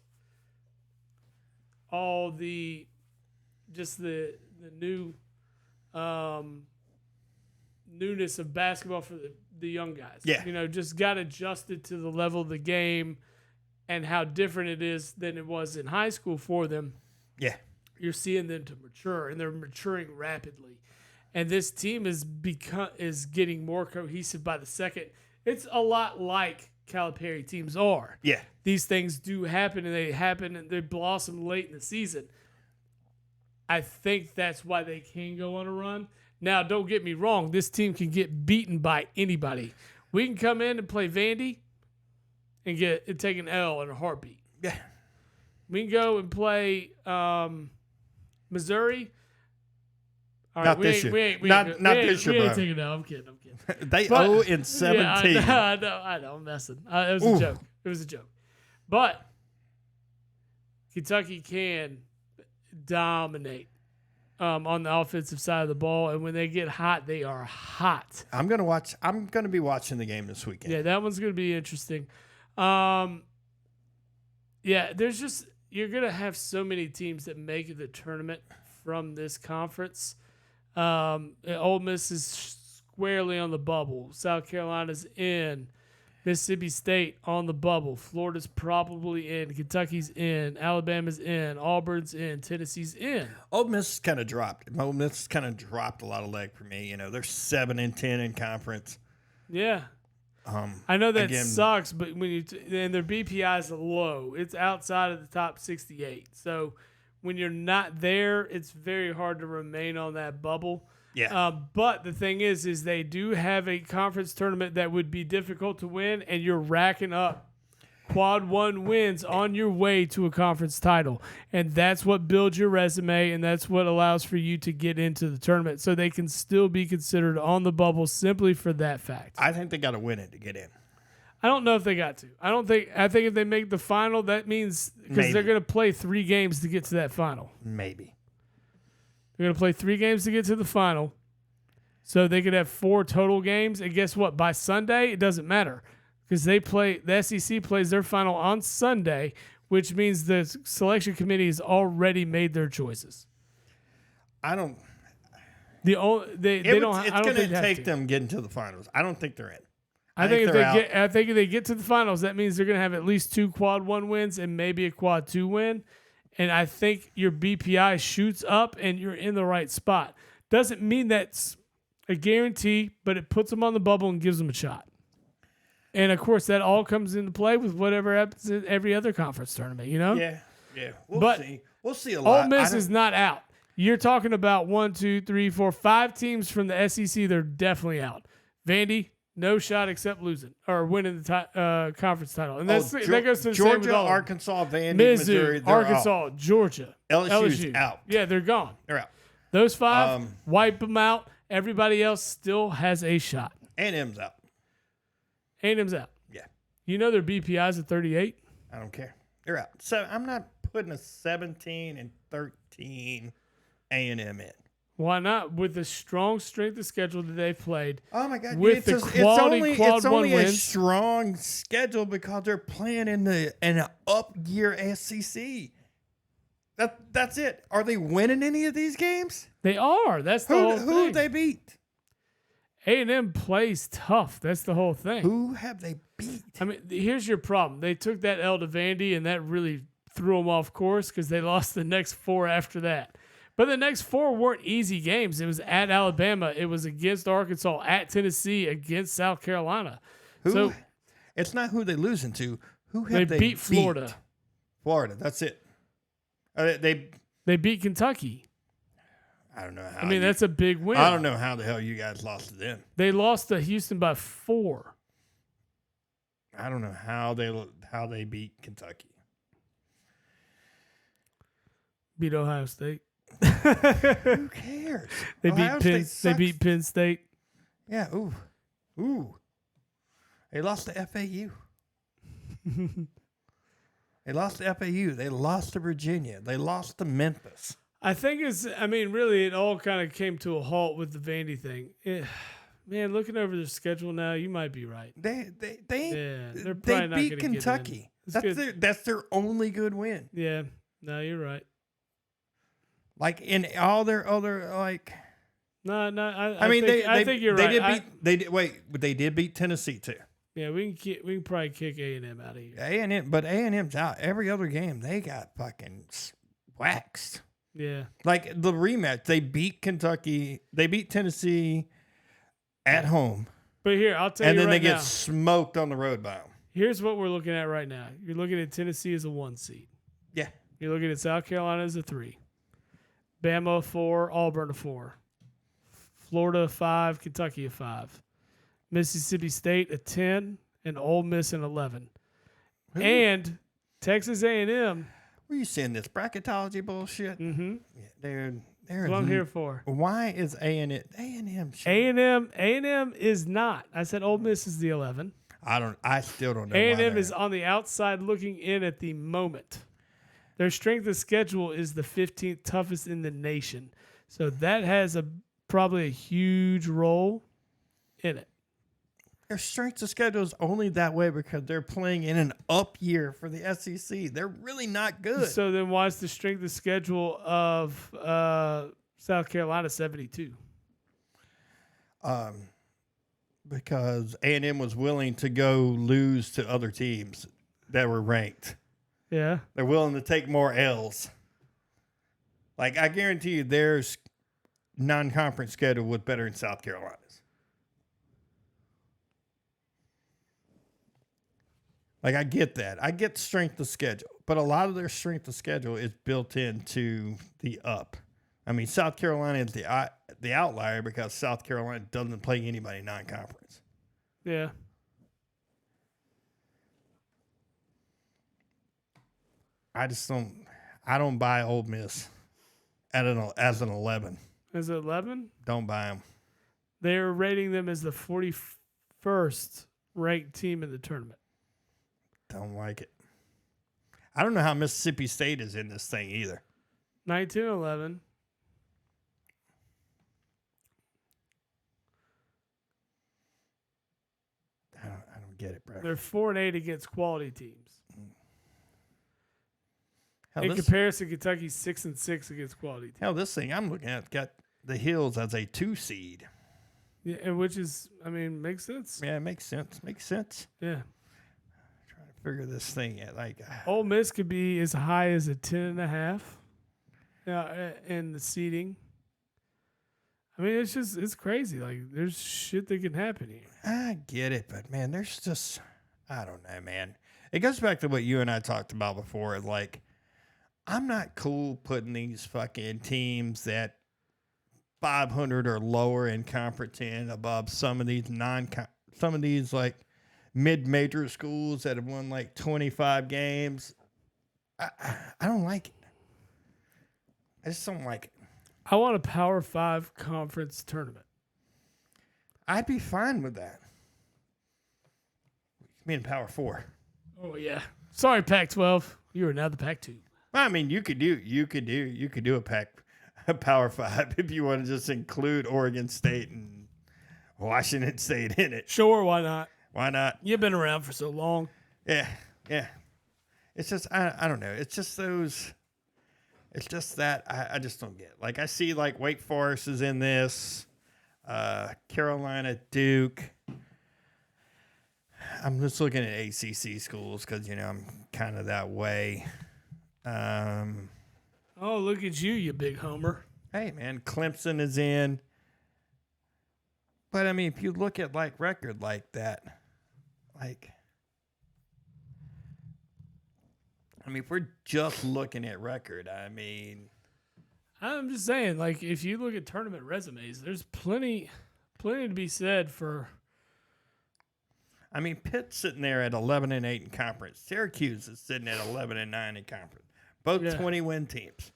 Speaker 2: all the new newness of basketball for the young guys.
Speaker 1: Yeah.
Speaker 2: Just got adjusted to the level of the game and how different it is than it was in high school for them.
Speaker 1: Yeah.
Speaker 2: You're seeing them to mature, and they're maturing rapidly. And this team is getting more cohesive by the second. It's a lot like Calipari teams are.
Speaker 1: Yeah.
Speaker 2: These things do happen, and they blossom late in the season. I think that's why they can go on a run. Now, don't get me wrong. This team can get beaten by anybody. We can come in and play Vandy and take an L in a heartbeat.
Speaker 1: Yeah.
Speaker 2: We can go and play Missouri. All
Speaker 1: Not
Speaker 2: right,
Speaker 1: this year. Not this year,
Speaker 2: we ain't
Speaker 1: bro.
Speaker 2: taking no. I'm kidding.
Speaker 1: They
Speaker 2: But-
Speaker 1: 0-17.
Speaker 2: Yeah, I know. I'm messing. It was a joke. It was a joke. But Kentucky can dominate on the offensive side of the ball, and when they get hot, they are hot.
Speaker 1: I'm gonna be watching the game this weekend.
Speaker 2: Yeah, that one's going to be interesting. There's just you're going to have so many teams that make it the tournament from this conference. Ole Miss is squarely on the bubble. South Carolina's in. Mississippi State on the bubble. Florida's probably in. Kentucky's in. Alabama's in. Auburn's in. Tennessee's in.
Speaker 1: Ole Miss kind of dropped. Ole Miss kind of dropped a lot of leg for me. You know, they're 7-10 in conference.
Speaker 2: Yeah. I know that sucks, but when and their BPI is low. It's outside of the top 68. So when you're not there, it's very hard to remain on that bubble.
Speaker 1: Yeah.
Speaker 2: But the thing is they do have a conference tournament that would be difficult to win, and you're racking up quad one wins on your way to a conference title. And that's what builds your resume, and that's what allows for you to get into the tournament. So they can still be considered on the bubble simply for that fact.
Speaker 1: I think they got to win it to get in.
Speaker 2: I don't know if they got to. I think if they make the final, that means because they're going to play 3 games to get to that final.
Speaker 1: Maybe.
Speaker 2: They're going to play 3 games to get to the final. So they could have 4 total games. And guess what? By Sunday, it doesn't matter because the SEC plays their final on Sunday, which means the selection committee has already made their choices.
Speaker 1: I don't.
Speaker 2: They don't.
Speaker 1: It's going to take them getting to the finals. I don't think they're in.
Speaker 2: I think if they get to the finals, that means they're going to have at least 2 quad 1 wins and maybe a quad 2 win. And I think your BPI shoots up and you're in the right spot. Doesn't mean that's a guarantee, but it puts them on the bubble and gives them a shot. And, of course, that all comes into play with whatever happens in every other conference tournament, you know?
Speaker 1: Yeah. We'll see. We'll see a lot.
Speaker 2: Ole Miss is not out. You're talking about 1, 2, 3, 4, 5 teams from the SEC. They're definitely out. Vandy, no shot except losing or winning the conference title. And that goes to the
Speaker 1: Georgia,
Speaker 2: same with all
Speaker 1: Arkansas, Vandy,
Speaker 2: Mizzou,
Speaker 1: Missouri,
Speaker 2: Arkansas, Georgia,
Speaker 1: LSU's out.
Speaker 2: Yeah, they're gone.
Speaker 1: They're out.
Speaker 2: Those 5, wipe them out. Everybody else still has a shot.
Speaker 1: A&M's out.
Speaker 2: A&M's out.
Speaker 1: Yeah.
Speaker 2: You know their BPI's at 38?
Speaker 1: I don't care. They're out. So I'm not putting a 17 and 13 A&M in.
Speaker 2: Why not? With the strong strength of schedule that they've played.
Speaker 1: Oh my God!
Speaker 2: With the quality quad
Speaker 1: it's
Speaker 2: one
Speaker 1: only
Speaker 2: wins.
Speaker 1: a strong schedule because they're playing in an up gear SEC. That's it. Are they winning any of these games?
Speaker 2: They are. That's the whole thing.
Speaker 1: Who have they beat?
Speaker 2: A&M plays tough. That's the whole thing.
Speaker 1: Who have they beat?
Speaker 2: I mean, here's your problem. They took that L to Vandy, and that really threw them off course because they lost the next 4 after that. But the next 4 weren't easy games. It was at Alabama. It was against Arkansas, at Tennessee, against South Carolina.
Speaker 1: It's not who they're losing to. Who have they
Speaker 2: beat? Florida.
Speaker 1: Florida. That's it. They
Speaker 2: beat Kentucky.
Speaker 1: I don't know how.
Speaker 2: I mean, that's a big win.
Speaker 1: I don't know how the hell you guys lost to them.
Speaker 2: They lost to Houston by 4.
Speaker 1: I don't know how they beat Kentucky.
Speaker 2: Beat Ohio State.
Speaker 1: Who cares?
Speaker 2: They beat Penn State.
Speaker 1: Yeah. Ooh. They lost to FAU. They lost to FAU. They lost to Virginia. They lost to Memphis.
Speaker 2: Really, it all kind of came to a halt with the Vandy thing. Man, looking over the schedule now, you might be right.
Speaker 1: They
Speaker 2: beat
Speaker 1: Kentucky. That's their only good win.
Speaker 2: Yeah. No, you're right.
Speaker 1: Like in all their other
Speaker 2: No. I think you're right.
Speaker 1: They did beat Tennessee too.
Speaker 2: Yeah, we can probably kick A&M out of here.
Speaker 1: A&M's out. Every other game they got fucking waxed.
Speaker 2: Yeah.
Speaker 1: Like the rematch, they beat Kentucky. They beat Tennessee at home.
Speaker 2: But here, I'll tell you right now.
Speaker 1: And then they get smoked on the road by them.
Speaker 2: Here's what we're looking at right now. You're looking at Tennessee as a 1 seed.
Speaker 1: Yeah.
Speaker 2: You're looking at South Carolina as a 3. Bama 4, Auburn a 4. Florida a 5, Kentucky a 5. Mississippi State a 10, and Ole Miss an 11.
Speaker 1: Who?
Speaker 2: And Texas A&M.
Speaker 1: Where you seeing this bracketology bullshit?
Speaker 2: Mm-hmm.
Speaker 1: Yeah,
Speaker 2: That's what I'm here for.
Speaker 1: Why is A&M?
Speaker 2: A&M is not. I said Ole Miss is the 11.
Speaker 1: I still don't know.
Speaker 2: A&M is on the outside looking in at the moment. Their strength of schedule is the 15th toughest in the nation. So that has probably a huge role in it.
Speaker 1: Their strength of schedule is only that way because they're playing in an up year for the SEC. They're really not good.
Speaker 2: So then why is the strength of schedule of South Carolina 72?
Speaker 1: Because A&M was willing to go lose to other teams that were ranked.
Speaker 2: Yeah.
Speaker 1: They're willing to take more L's. Like, I guarantee you there's non-conference schedule was better in South Carolina's. Like, I get that. I get strength of schedule. But a lot of their strength of schedule is built into the up. I mean, South Carolina is the outlier because South Carolina doesn't play anybody non-conference.
Speaker 2: Yeah.
Speaker 1: I don't buy Ole Miss as an 11.
Speaker 2: As an 11?
Speaker 1: Don't buy them.
Speaker 2: They're rating them as the 41st ranked team in the tournament.
Speaker 1: Don't like it. I don't know how Mississippi State is in this thing either.
Speaker 2: 19-11.
Speaker 1: I don't get it, bro.
Speaker 2: They're 4-8 against quality teams.
Speaker 1: Hell,
Speaker 2: In comparison, Kentucky's 6-6 against quality teams.
Speaker 1: Hell, this thing I'm looking at got the Hills as a 2 seed.
Speaker 2: Yeah, and which is, I mean, makes sense.
Speaker 1: Yeah, it makes sense.
Speaker 2: Yeah.
Speaker 1: Trying to figure this thing out. Like,
Speaker 2: Ole Miss could be as high as a 10.5. Yeah, in the seeding. I mean, it's crazy. Like, there's shit that can happen here.
Speaker 1: I get it, but man, there's just, I don't know, man. It goes back to what you and I talked about before. Like, I'm not cool putting these fucking teams that 500 or lower in conference in above some of these like mid-major schools that have won like 25 games. I don't like it. I just don't like it.
Speaker 2: I want a Power 5 conference tournament.
Speaker 1: I'd be fine with that. You mean Power 4?
Speaker 2: Oh yeah. Sorry, Pac-12. You are now the Pac-2.
Speaker 1: I mean, you could do a Power 5 if you want to just include Oregon State and Washington State in it.
Speaker 2: Sure, why not?
Speaker 1: Why not?
Speaker 2: You've been around for so long.
Speaker 1: Yeah. It's just I don't know. It's just that I just don't get. Like, I see like Wake Forest is in this, Carolina, Duke. I'm just looking at ACC schools because I'm kind of that way.
Speaker 2: Oh, look at you big homer.
Speaker 1: Hey, man, Clemson is in. But, I mean, if you look at, like, record like that, like, I mean, if we're just looking at record, I mean.
Speaker 2: I'm just saying, like, if you look at tournament resumes, there's plenty to be said for.
Speaker 1: I mean, Pitt's sitting there at 11-8 in conference. Syracuse is sitting at 11-9 in conference. Both 20-win teams.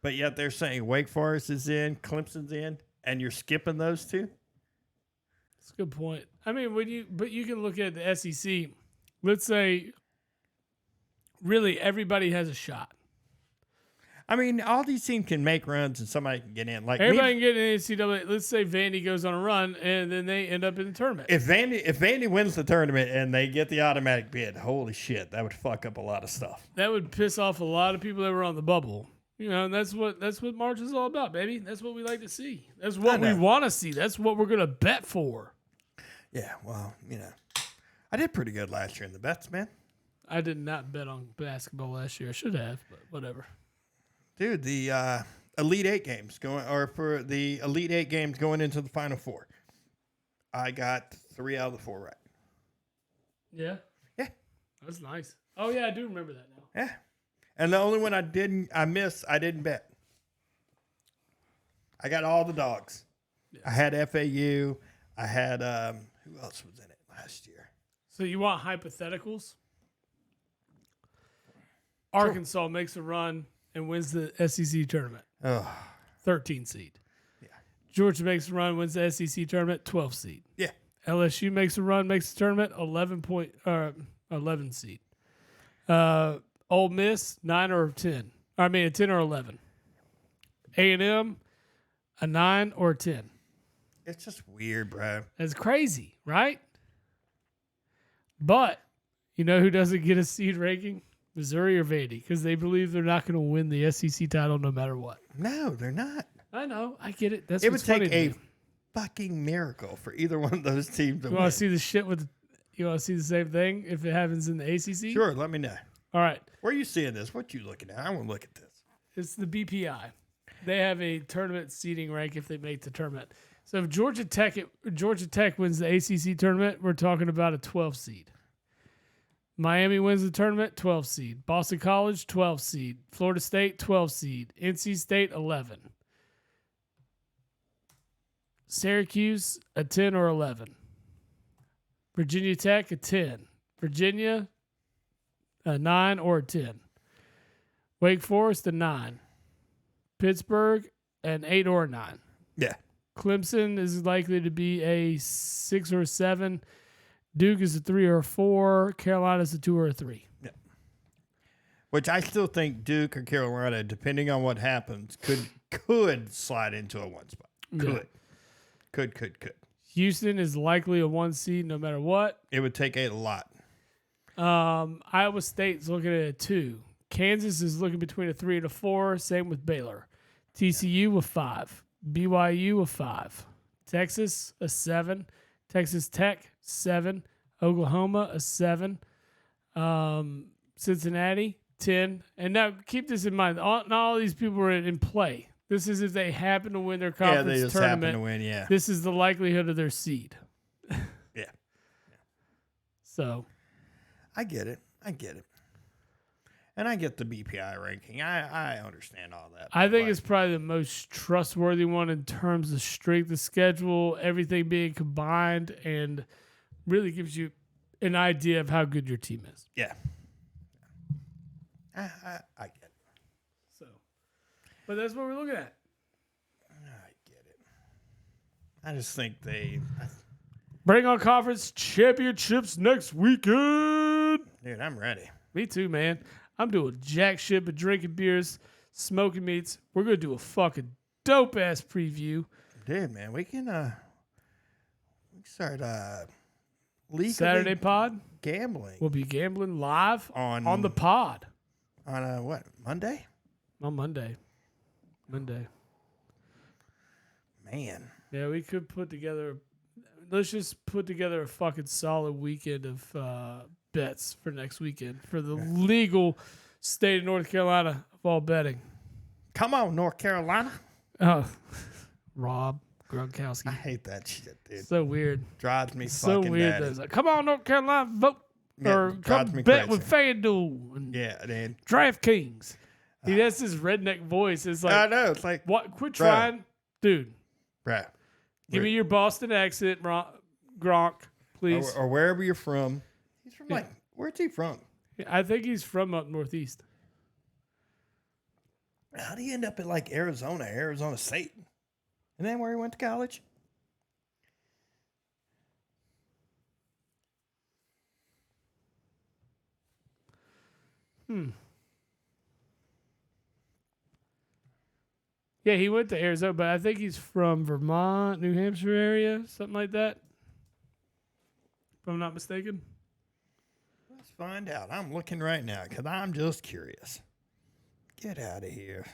Speaker 1: But yet they're saying Wake Forest is in, Clemson's in, and you're skipping those two?
Speaker 2: That's a good point. I mean, but you can look at the SEC. Let's say really everybody has a shot.
Speaker 1: I mean, all these teams can make runs and somebody can get in. Like
Speaker 2: everybody can get in the NCAA. Let's say Vandy goes on a run and then they end up in the tournament.
Speaker 1: If Vandy wins the tournament and they get the automatic bid, holy shit, that would fuck up a lot of stuff.
Speaker 2: That would piss off a lot of people that were on the bubble. And that's what March is all about, baby. That's what we like to see. That's what we want to see. That's what we're gonna bet for.
Speaker 1: Yeah, well, I did pretty good last year in the bets, man.
Speaker 2: I did not bet on basketball last year. I should have, but whatever.
Speaker 1: Dude, the Elite Eight games going into the Final Four, I got 3 out of the 4 right.
Speaker 2: Yeah?
Speaker 1: Yeah.
Speaker 2: That's nice. Oh, yeah, I do remember that now.
Speaker 1: Yeah. And the only one I didn't bet. I got all the dogs. Yeah. I had FAU. I had, who else was in it last year?
Speaker 2: So you want hypotheticals? Arkansas makes a run and wins the SEC tournament.
Speaker 1: Oh,
Speaker 2: 13 seed.
Speaker 1: yeah.
Speaker 2: Georgia makes a run, wins the SEC tournament, 12 seed.
Speaker 1: Yeah.
Speaker 2: LSU makes a run, makes the tournament, 11 seed. Ole Miss, 9 or 10. I mean, a 10 or 11. A&M, a 9 or a 10.
Speaker 1: It's just weird, bro.
Speaker 2: That's crazy, right? But you know who doesn't get a seed ranking? Missouri or Vandy, because they believe they're not going to win the SEC title no matter what.
Speaker 1: No, they're not.
Speaker 2: I know. I get it. That's
Speaker 1: It would
Speaker 2: what's funny
Speaker 1: take
Speaker 2: to
Speaker 1: a
Speaker 2: me.
Speaker 1: fucking miracle for either one of those teams to
Speaker 2: You
Speaker 1: win.
Speaker 2: want to see the shit with? You want to see the same thing if it happens in the ACC?
Speaker 1: Sure, let me know.
Speaker 2: All right.
Speaker 1: Where are you seeing this? What you looking at? I want to look at this.
Speaker 2: It's the BPI. They have a tournament seeding rank if they make the tournament. So if Georgia Tech wins the ACC tournament, we're talking about a 12 seed. Miami wins the tournament, 12 seed. Boston College, 12 seed. Florida State, 12 seed. NC State, 11. Syracuse, a 10 or 11. Virginia Tech, a 10. Virginia, a 9 or a 10. Wake Forest, a 9. Pittsburgh, an 8 or a 9.
Speaker 1: Yeah.
Speaker 2: Clemson is likely to be a 6 or a 7. Duke is a 3 or a 4. Carolina's a 2 or a 3.
Speaker 1: Yeah. Which I still think Duke or Carolina, depending on what happens, could slide into a 1 spot. Could.
Speaker 2: Houston is likely a 1 seed no matter what.
Speaker 1: It would take a lot.
Speaker 2: Iowa State's looking at a 2. Kansas is looking between a 3 and a 4. Same with Baylor. TCU a 5. BYU a 5. Texas a 7. Texas Tech 7. Oklahoma a 7. Cincinnati 10. And now keep this in mind. Not all these people are in play. This is if they happen to win their conference
Speaker 1: they just
Speaker 2: tournament.
Speaker 1: happen to win, yeah.
Speaker 2: This is the likelihood of their seed.
Speaker 1: Yeah.
Speaker 2: So.
Speaker 1: I get it. And I get the BPI ranking. I understand all that.
Speaker 2: I think it's probably the most trustworthy one in terms of strength of schedule, everything being combined, and really gives you an idea of how good your team is.
Speaker 1: Yeah. I get it.
Speaker 2: So, but that's what we're looking at.
Speaker 1: I get it. I just think they...
Speaker 2: Bring on conference championships next weekend.
Speaker 1: Dude, I'm ready.
Speaker 2: Me too, man. I'm doing jack shit but drinking beers, smoking meats. We're going to do a fucking dope-ass preview.
Speaker 1: Dude, man, we can start legally
Speaker 2: Saturday pod.
Speaker 1: gambling.
Speaker 2: We'll be gambling live
Speaker 1: on
Speaker 2: the pod.
Speaker 1: On what, Monday?
Speaker 2: On Monday.
Speaker 1: Man.
Speaker 2: Yeah, we could put together... Let's just put together a fucking solid weekend of bets for next weekend for the legal state of North Carolina of all betting.
Speaker 1: Come on, North Carolina.
Speaker 2: Oh, Rob Gronkowski.
Speaker 1: I hate that shit, dude.
Speaker 2: So weird.
Speaker 1: Drives me
Speaker 2: So
Speaker 1: fucking
Speaker 2: weird.
Speaker 1: batty.
Speaker 2: It's like, come on, North Carolina, vote.
Speaker 1: Yeah,
Speaker 2: or
Speaker 1: drives
Speaker 2: come
Speaker 1: me
Speaker 2: bet
Speaker 1: crazy.
Speaker 2: with FanDuel and
Speaker 1: Yeah, dude.
Speaker 2: DraftKings. He has this redneck voice. It's like,
Speaker 1: I know. It's like,
Speaker 2: what? Quit
Speaker 1: Bro.
Speaker 2: trying. Dude,
Speaker 1: bruh.
Speaker 2: give me your Boston accent, Gronk, please.
Speaker 1: Or wherever you're from. He's from, like, where's he from?
Speaker 2: I think he's from up northeast.
Speaker 1: How do you end up at, like, Arizona State? And then where he went to college?
Speaker 2: Yeah, he went to Arizona, but I think he's from Vermont, New Hampshire area, something like that. If I'm not mistaken.
Speaker 1: Let's find out. I'm looking right now because I'm just curious. Get out of here.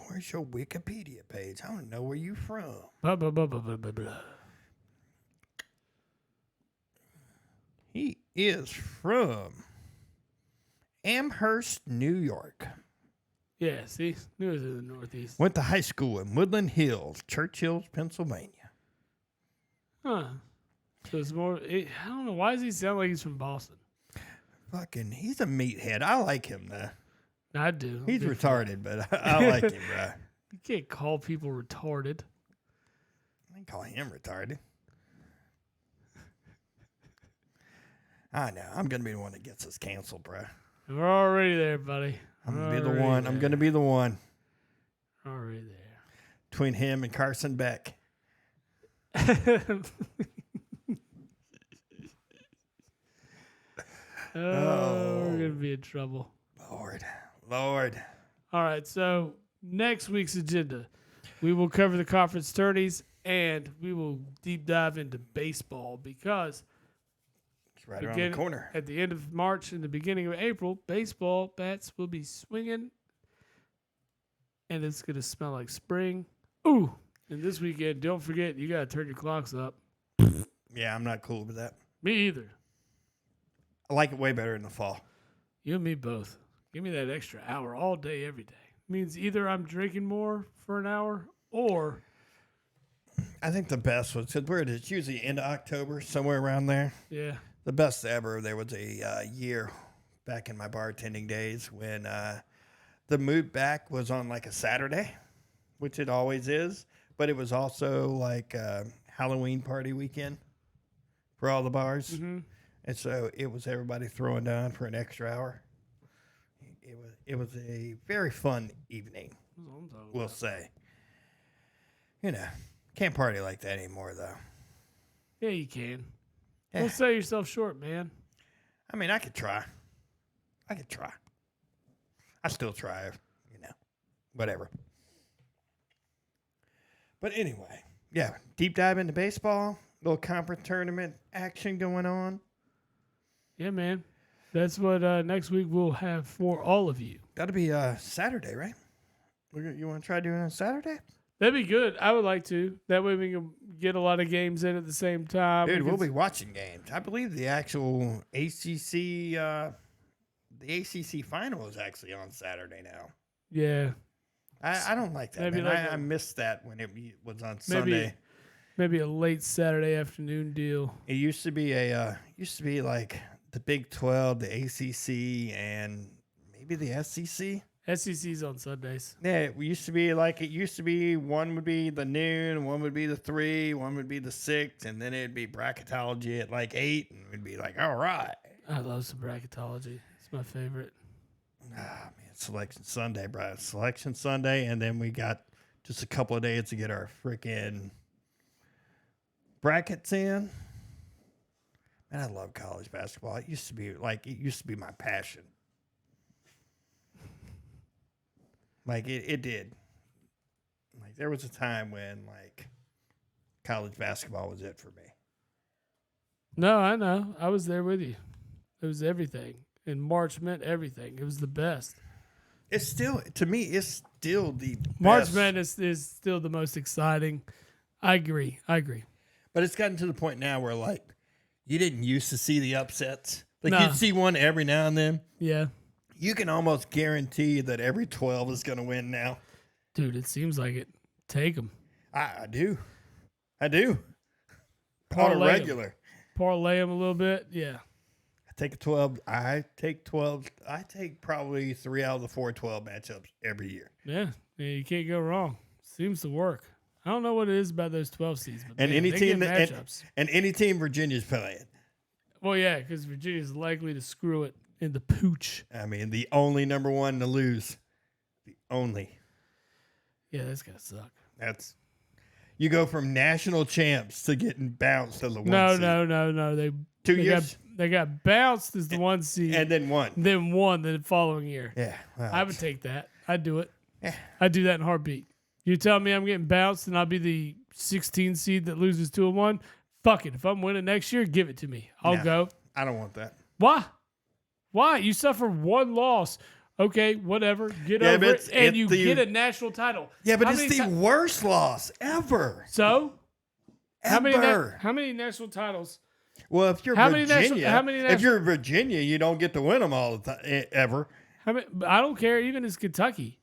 Speaker 1: Where's your Wikipedia page? I don't know where you from.
Speaker 2: Blah, blah, blah, blah, blah, blah, blah.
Speaker 1: He is from Amherst, New York.
Speaker 2: Yeah, see? Knew it was in the northeast.
Speaker 1: Went to high school in Woodland Hills, Church Hills, Pennsylvania.
Speaker 2: Huh. So it's more, I don't know. Why does he sound like he's from Boston?
Speaker 1: Fucking, he's a meathead. I like him, though.
Speaker 2: I do.
Speaker 1: He's retarded, but I like him, bro.
Speaker 2: You can't call people retarded.
Speaker 1: I can call him retarded. I know. I'm going to be the one that gets us canceled, bro.
Speaker 2: We're already there, buddy.
Speaker 1: I'm going to be the one. I'm going to be the one.
Speaker 2: Already there.
Speaker 1: Between him and Carson Beck.
Speaker 2: We're going to be in trouble.
Speaker 1: Lord.
Speaker 2: All right, so next week's agenda, we will cover the conference tourneys and we will deep dive into baseball because
Speaker 1: it's right around the corner.
Speaker 2: At the end of March and the beginning of April, baseball bats will be swinging and it's going to smell like spring. Ooh, and this weekend, don't forget, you got to turn your clocks up.
Speaker 1: Yeah, I'm not cool with that.
Speaker 2: Me either.
Speaker 1: I like it way better in the fall.
Speaker 2: You and me both. Give me that extra hour all day, every day. Means either I'm drinking more for an hour or...
Speaker 1: I think the best was, because it's usually end of October, somewhere around there.
Speaker 2: Yeah.
Speaker 1: The best ever, there was a year back in my bartending days when the move back was on like a Saturday, which it always is, but it was also like a Halloween party weekend for all the bars.
Speaker 2: Mm-hmm.
Speaker 1: And so it was everybody throwing down for an extra hour. It was a very fun evening, we'll say. You know, can't party like that anymore, though.
Speaker 2: Yeah, you can.
Speaker 1: Yeah.
Speaker 2: Don't sell yourself short, man.
Speaker 1: I mean, I could try. I still try, whatever. But anyway, yeah, deep dive into baseball, little conference tournament action going on.
Speaker 2: Yeah, man. That's what next week we'll have for all of you.
Speaker 1: That'll be Saturday, right? You want to try doing it on Saturday?
Speaker 2: That'd be good. I would like to. That way we can get a lot of games in at the same time.
Speaker 1: Dude, we'll be watching games. I believe the actual ACC final is actually on Saturday now.
Speaker 2: Yeah.
Speaker 1: I don't like that.
Speaker 2: Maybe
Speaker 1: Man. I missed that when it was on Sunday.
Speaker 2: Maybe a late Saturday afternoon deal.
Speaker 1: It used to be like the Big 12, the ACC, and maybe the SEC.
Speaker 2: SEC's on Sundays.
Speaker 1: Yeah, it used to be one would be the noon, one would be the 3, one would be the 6, and then it'd be bracketology at like 8, and we'd be like, all right.
Speaker 2: I love some bracketology. It's my favorite.
Speaker 1: Ah, man, Selection Sunday, bro. Selection Sunday, and then we got just a couple of days to get our freaking brackets in. Man, I love college basketball. It used to be my passion. Like it did. Like there was a time when like college basketball was it for me.
Speaker 2: No, I know. I was there with you. It was everything. And March meant everything. It was the best.
Speaker 1: It's still, to me, it's still the best.
Speaker 2: March Madness is still the most exciting. I agree.
Speaker 1: But it's gotten to the point now where like you didn't used to see the upsets. Like
Speaker 2: Nah.
Speaker 1: you'd see one every now and then.
Speaker 2: Yeah.
Speaker 1: You can almost guarantee that every 12 is going to win now.
Speaker 2: Dude, it seems like it. Take them.
Speaker 1: I do. On a
Speaker 2: Parlay 'em.
Speaker 1: regular.
Speaker 2: Parlay them a little bit. Yeah.
Speaker 1: I take 12. I take probably 3 out of the 4 12 matchups every year.
Speaker 2: Yeah. You can't go wrong. Seems to work. I don't know what it is about those 12 seeds. But
Speaker 1: And
Speaker 2: man,
Speaker 1: any
Speaker 2: they
Speaker 1: team
Speaker 2: get matchups.
Speaker 1: and any team Virginia's playing.
Speaker 2: Well, yeah, because Virginia's likely to screw it in the pooch.
Speaker 1: I mean, the only number one to lose. The only.
Speaker 2: Yeah, that's going to suck.
Speaker 1: That's you go from national champs to getting bounced as the one
Speaker 2: No.
Speaker 1: seed. 2
Speaker 2: They
Speaker 1: years
Speaker 2: they got bounced as the 1 seed.
Speaker 1: and then won.
Speaker 2: Then won the following year.
Speaker 1: Yeah, well,
Speaker 2: I would take that. I'd do it.
Speaker 1: Yeah.
Speaker 2: I'd do that in a heartbeat. You tell me I'm getting bounced and I'll be the 16 seed that loses 2-1. Fuck it. If I'm winning next year, give it to me. I'll go.
Speaker 1: I don't want that.
Speaker 2: Why? You suffer 1 loss. Okay, whatever. Get over it. And you get a national title.
Speaker 1: Yeah, but it's the worst loss ever.
Speaker 2: So?
Speaker 1: Ever.
Speaker 2: How many national titles?
Speaker 1: Well, if you're if you're Virginia, you don't get to win them all the time ever.
Speaker 2: I don't care. Even as Kentucky,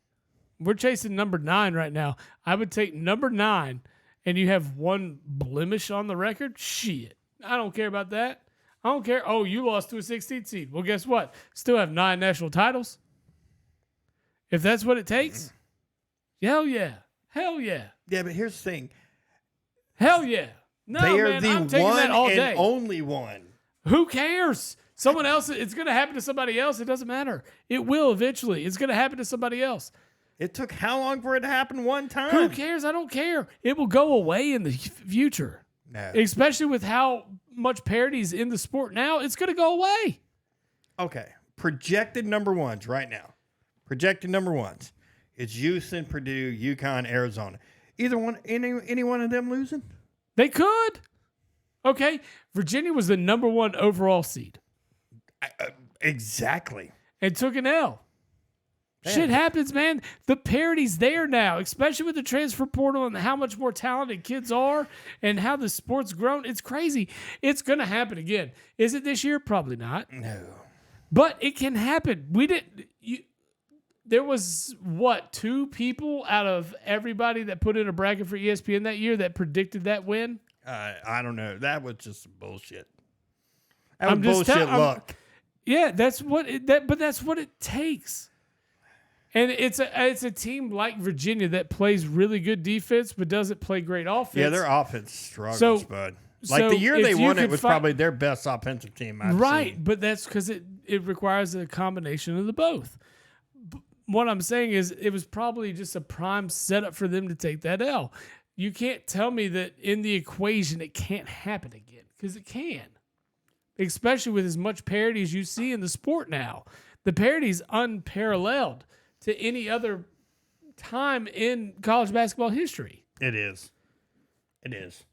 Speaker 2: we're chasing number 9 right now. I would take number 9, and you have 1 blemish on the record. Shit, I don't care about that. I don't care. Oh, you lost to a 16th seed. Well, guess what? Still have 9 national titles. If that's what it takes, hell yeah.
Speaker 1: Yeah, but here's the thing.
Speaker 2: Hell yeah. No,
Speaker 1: They are
Speaker 2: man,
Speaker 1: the
Speaker 2: I'm taking
Speaker 1: one
Speaker 2: that all
Speaker 1: and
Speaker 2: day.
Speaker 1: only one.
Speaker 2: Who cares? Someone else, it's going to happen to somebody else. It doesn't matter. It will eventually. It's going to happen to somebody else.
Speaker 1: It took how long for it to happen one time?
Speaker 2: Who cares? I don't care. It will go away in the future.
Speaker 1: No.
Speaker 2: Especially with how much parity's in the sport now, it's going to go away.
Speaker 1: Okay. Projected number ones right now. Projected number ones. It's Houston, Purdue, UConn, Arizona. Either one, any one of them losing?
Speaker 2: They could. Okay. Virginia was the number 1 overall seed.
Speaker 1: Exactly.
Speaker 2: And took an L.
Speaker 1: Damn.
Speaker 2: Shit happens, man. The parity's there now, especially with the transfer portal and how much more talented kids are and how the sport's grown. It's crazy. It's going to happen again. Is it this year? Probably not.
Speaker 1: No.
Speaker 2: But it can happen. There was, 2 people out of everybody that put in a bracket for ESPN that year that predicted that win?
Speaker 1: I don't know. That was just bullshit. That was bullshit luck.
Speaker 2: Yeah, that's what it takes. And it's a team like Virginia that plays really good defense but doesn't play great offense.
Speaker 1: Yeah, their offense struggles, bud. Like the year they won it was probably their best offensive team I've seen.
Speaker 2: But that's because it requires a combination of the both. What I'm saying is it was probably just a prime setup for them to take that L. You can't tell me that in the equation it can't happen again, because it can. Especially with as much parity as you see in the sport now. The parity is unparalleled to any other time in college basketball history.
Speaker 1: It is. It is.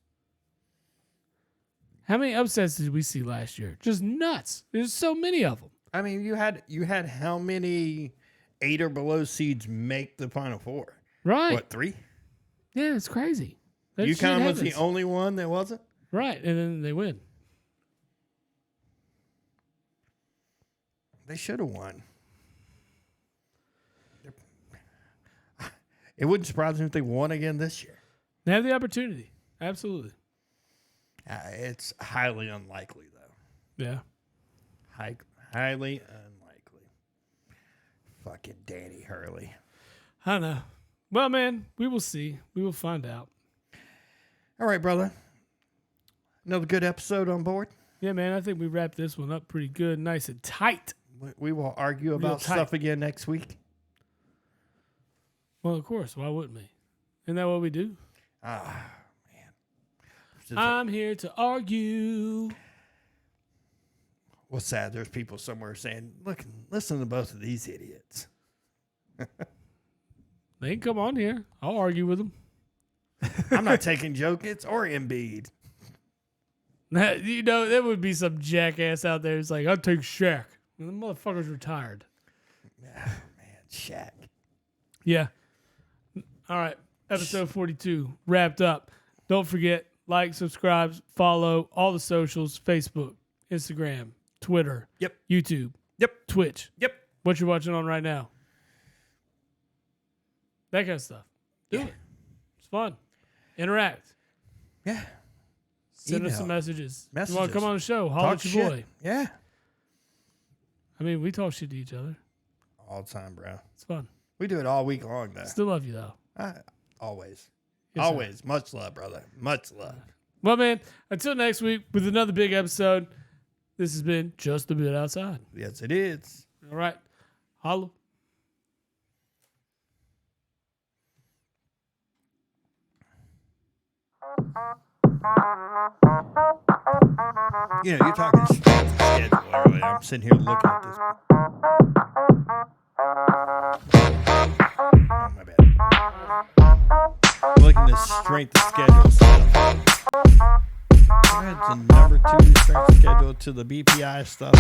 Speaker 2: How many upsets did we see last year? Just nuts. There's so many of them.
Speaker 1: I mean, you had how many 8 or below seeds make the Final Four?
Speaker 2: Right.
Speaker 1: What, 3?
Speaker 2: Yeah, it's crazy. That
Speaker 1: UConn was the only one that wasn't?
Speaker 2: Right, and then they win.
Speaker 1: They should have won. It wouldn't surprise me if they won again this year.
Speaker 2: They have the opportunity. Absolutely.
Speaker 1: It's highly unlikely, though.
Speaker 2: Yeah.
Speaker 1: Highly unlikely. Fucking Danny Hurley.
Speaker 2: I don't know. Well, man, we will see. We will find out.
Speaker 1: All right, brother. Another good episode on board.
Speaker 2: Yeah, man, I think we wrapped this one up pretty good, nice and tight.
Speaker 1: We will argue about stuff again next week.
Speaker 2: Well, of course. Why wouldn't we? Isn't that what we do?
Speaker 1: Ah, man.
Speaker 2: I'm here to argue.
Speaker 1: Well, sad. There's people somewhere saying, "Look, listen to both of these idiots."
Speaker 2: They can come on here. I'll argue with them.
Speaker 1: I'm not taking Jokic or Embiid.
Speaker 2: You know, there would be some jackass out there who's like, I'll take Shaq. And the motherfucker's retired.
Speaker 1: Man, Shaq.
Speaker 2: Yeah. All right. Episode 42 wrapped up. Don't forget, like, subscribe, follow all the socials, Facebook, Instagram, Twitter,
Speaker 1: Yep.
Speaker 2: YouTube,
Speaker 1: Yep.
Speaker 2: Twitch.
Speaker 1: Yep.
Speaker 2: What you're watching on right now. That kind of stuff. Do
Speaker 1: Yeah.
Speaker 2: it. It's fun. Interact.
Speaker 1: Yeah.
Speaker 2: Send us
Speaker 1: Email.
Speaker 2: some messages.
Speaker 1: Messages.
Speaker 2: You want to come on the show? Holler
Speaker 1: Talk
Speaker 2: at your
Speaker 1: shit.
Speaker 2: boy.
Speaker 1: Yeah.
Speaker 2: I mean, we talk shit to each other.
Speaker 1: All the time, bro.
Speaker 2: It's fun.
Speaker 1: We do it all week long, though.
Speaker 2: Still love you, though.
Speaker 1: Always.
Speaker 2: Yes,
Speaker 1: Always. Much love, brother. Much love.
Speaker 2: Well, man, until next week with another big episode, this has been Just a Bit Outside.
Speaker 1: Yes, it is.
Speaker 2: All right. Holla.
Speaker 1: You know, you're talking schedule earlier. I'm sitting here looking at this. Oh, my bad. Looking at the strength of schedule stuff. It's the number 2 strength schedule to the BPI stuff.